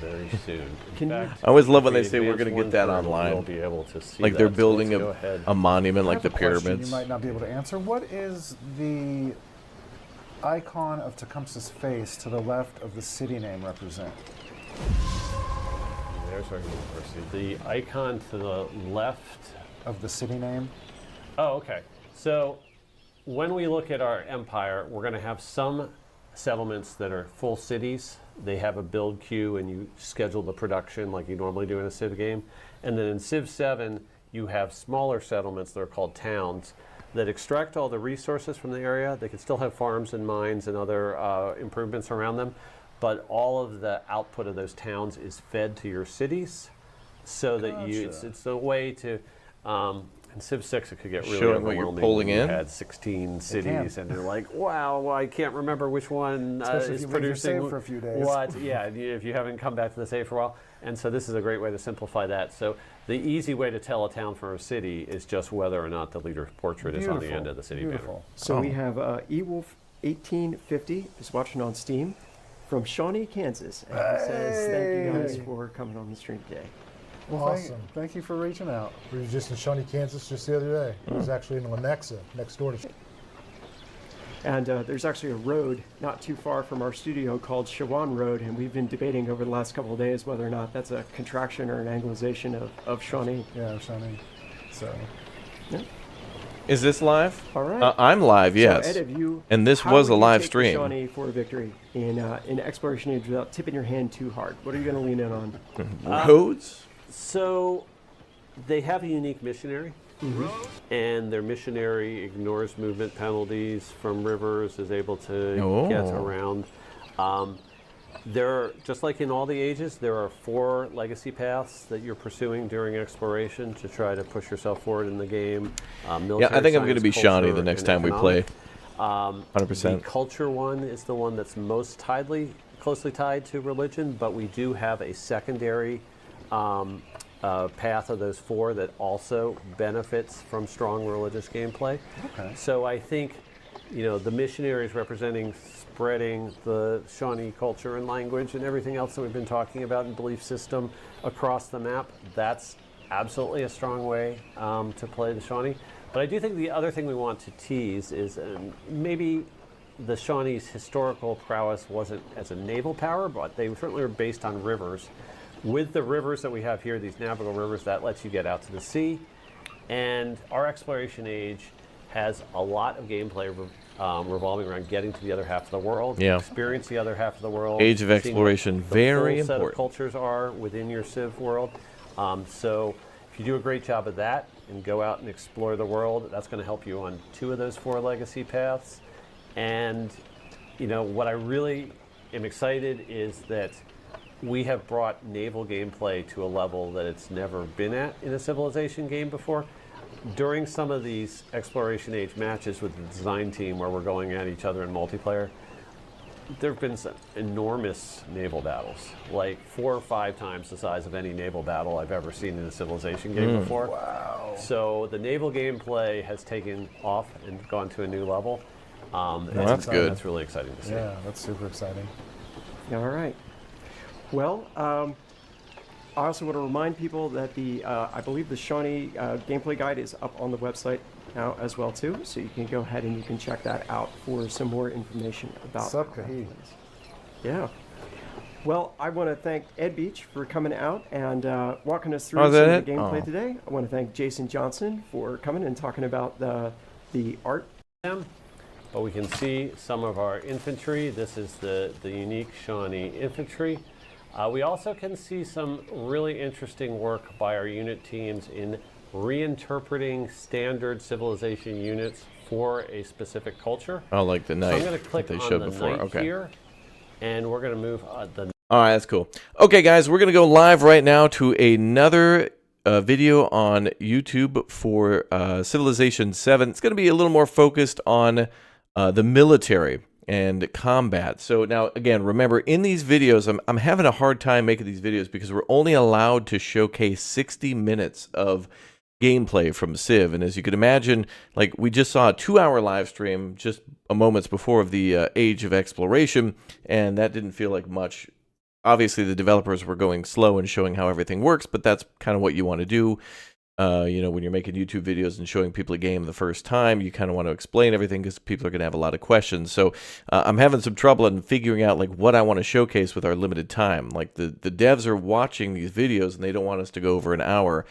very soon. I always love when they say we're going to get that online. We'll be able to see like that. they're building a monument like the pyramids. You might not be able to answer. What is the icon of Tecumseh's face to the left of the city name represent? There's our university. The icon to the left of the city name? Oh, okay. So when we look at our empire, we're going to have some settlements that are full cities. They have a build queue and you schedule the production like you normally do in a Civ game. And then in Civ 7, you have smaller settlements that are called towns that extract all the resources from the area. They can still have farms and mines and other improvements around them, but all of the output of those towns is fed to your cities so that it's a way to, in Civ 6 it could get really showing what you're pulling in. You had 16 cities and you're like, wow, well, I can't remember which one is producing for a few days. what. Yeah, if you haven't come back to the save for a while. And so this is a great way to simplify that. So the easy way to tell a town from a city is just whether or not the leader's portrait is on the end of the city banner. So we have eWolf 1850 is watching on Steam from Shawnee, Kansas. And he says, thank you guys for coming on the stream today. Well, awesome. Thank you for reaching out. We were just in Shawnee, Kansas just the other day. It was actually in Lenexa, next door to. And there's actually a road not too far from our studio called Shawnee Road, and we've been debating over the last couple of days whether or not that's a contraction or an anglicization of Shawnee. Yeah, Shawnee. So. Yeah. Is this live? All right. I'm live, yes. So Ed, have you, and this was a live stream. Shawnee for a victory in Exploration Age without tipping your hand too hard. What are you going to lean in on? Roads? So they have a unique missionary. And their missionary ignores movement penalties from rivers, is able to get around. There, just like in all the ages, there are 4 legacy paths that you're pursuing during exploration to try to push yourself forward in the game. Yeah, I think I'm going to be Shawnee the next time we play. 100%. The culture one is the one that's most closely tied to religion, but we do have a secondary path of those 4 that also benefits from strong religious gameplay. Okay. So I think, the missionaries representing spreading the Shawnee culture and language and everything else that we've been talking about in belief system across the map, that's absolutely a strong way to play the Shawnee. But I do think the other thing we want to tease is maybe the Shawnee's historical prowess wasn't as a naval power, but they certainly were based on rivers. With the rivers that we have here, these navigable rivers, that lets you get out to the sea. And our exploration age has a lot of gameplay revolving around getting to the other half of the world, experience the other half of the world. Age of exploration, very important. Set of important. cultures are within your Civ world. So if you do a great job of that and go out and explore the world, that's going to help you on 2 of those 4 legacy paths. And what I really am excited is that we have brought naval gameplay to a level that it's never been at in a Civilization game before. During some of these exploration age matches with the design team where we're going at each other in multiplayer, there have been some enormous naval battles, like 4 or 5 times the size of any naval battle I've ever seen in a Civilization game before. Wow. So the naval gameplay has taken off and gone to a new level. That's good. That's really exciting to see. Yeah, that's super exciting. All right. Well, I also want to remind people that I believe the Shawnee gameplay guide is up on the website now as well too, so you can go ahead and you can check that out for some more information about. Sup, Kahi? Yeah. Well, I want to thank Ed Beach for coming out and walking us through Oh, some is that of the it? gameplay Oh. today. I want to thank Jason Johnson for coming and talking about the art. But we can see some of our infantry. This is the unique Shawnee infantry. We also can see some really interesting work by our unit teams in reinterpreting standard civilization units for a specific culture. Oh, like the So knight I'm going to click that they on showed the before. knight Okay. here, and we're going to move the. All right, that's cool. Okay, guys, we're going to go live right now to another video on YouTube for Civilization 7. It's going to be a little more focused on the military and combat. So now, again, remember, in these videos, I'm having a hard time making these videos because we're only allowed to showcase 60 minutes of gameplay from Civ. And as you can imagine, like we just saw a 2-hour live stream just a moments before of the Age of Exploration, and that didn't feel like much. Obviously, the developers were going slow and showing how everything works, but that's kind of what you want to do. You know, when you're making YouTube videos and showing people a game the first time, you kind of want to explain everything because people are going to have a lot of questions. So I'm having some trouble in figuring out like what I want to showcase with our limited time. Like the devs are watching these videos and they don't want us to go over an hour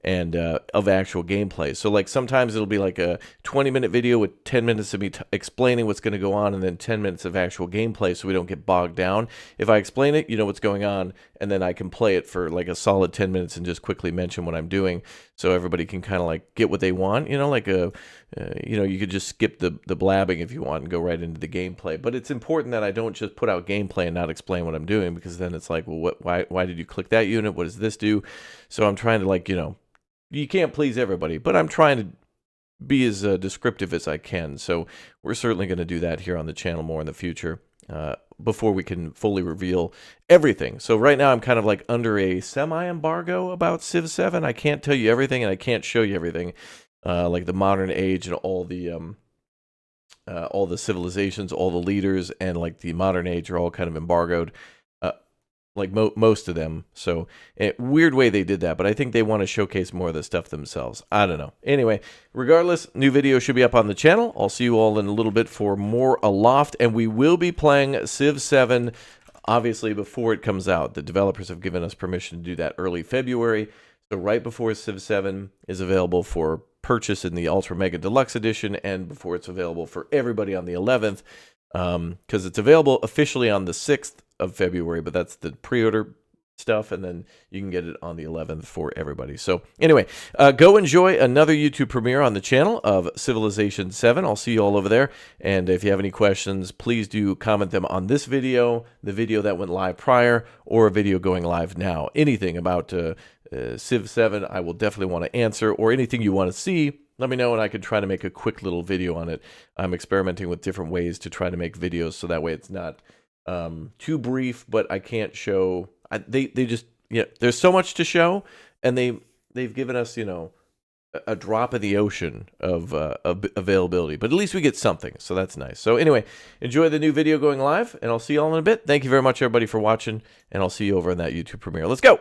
and of actual gameplay. So like sometimes it'll be like a 20-minute video with 10 minutes of me explaining what's going to go on and then 10 minutes of actual gameplay so we don't get bogged down. If I explain it, you know what's going on, and then I can play it for like a solid 10 minutes and just quickly mention what I'm doing so everybody can kind of like get what they want, you know, like you know, you could just skip the blabbing if you want and go right into the gameplay. But it's important that I don't just put out gameplay and not explain what I'm doing, because then it's like, well, why did you click that unit? What does this do? So I'm trying to, like, you know, you can't please everybody, but I'm trying to be as descriptive as I can. So we're certainly going to do that here on the channel more in the future before we can fully reveal everything. So right now I'm kind of like under a semi-embargo about Civ 7. I can't tell you everything and I can't show you everything, like the modern age and all the civilizations, all the leaders, and like the modern age are all kind of embargoed. Like most of them. So, weird way they did that, but I think they want to showcase more of the stuff themselves. I don't know. Anyway, regardless, new video should be up on the channel. I'll see you all in a little bit for more Aloft, and we will be playing Civ 7, obviously, before it comes out. The developers have given us permission to do that early February, so right before Civ 7 is available for purchase in the Ultra Mega Deluxe Edition, and before it's available for everybody on the 11th, because it's available officially on the 6th of February, but that's the pre-order stuff, and then you can get it on the 11th for everybody. So anyway, go enjoy another YouTube premiere on the channel of Civilization 7. I'll see you all over there, and if you have any questions, please do comment them on this video, the video that went live prior, or a video going live now. Anything about Civ 7 I will definitely want to answer, or anything you want to see, let me know and I could try to make a quick little video on it. I'm experimenting with different ways to try to make videos so that way it's not too brief, but I can't show. They just, you know, there's so much to show, and they've given us, you know, a drop in the ocean of availability, but at least we get something, so that's nice. So anyway, enjoy the new video going live, and I'll see you all in a bit. Thank you very much, everybody, for watching, and I'll see you over in that YouTube premiere. Let's go.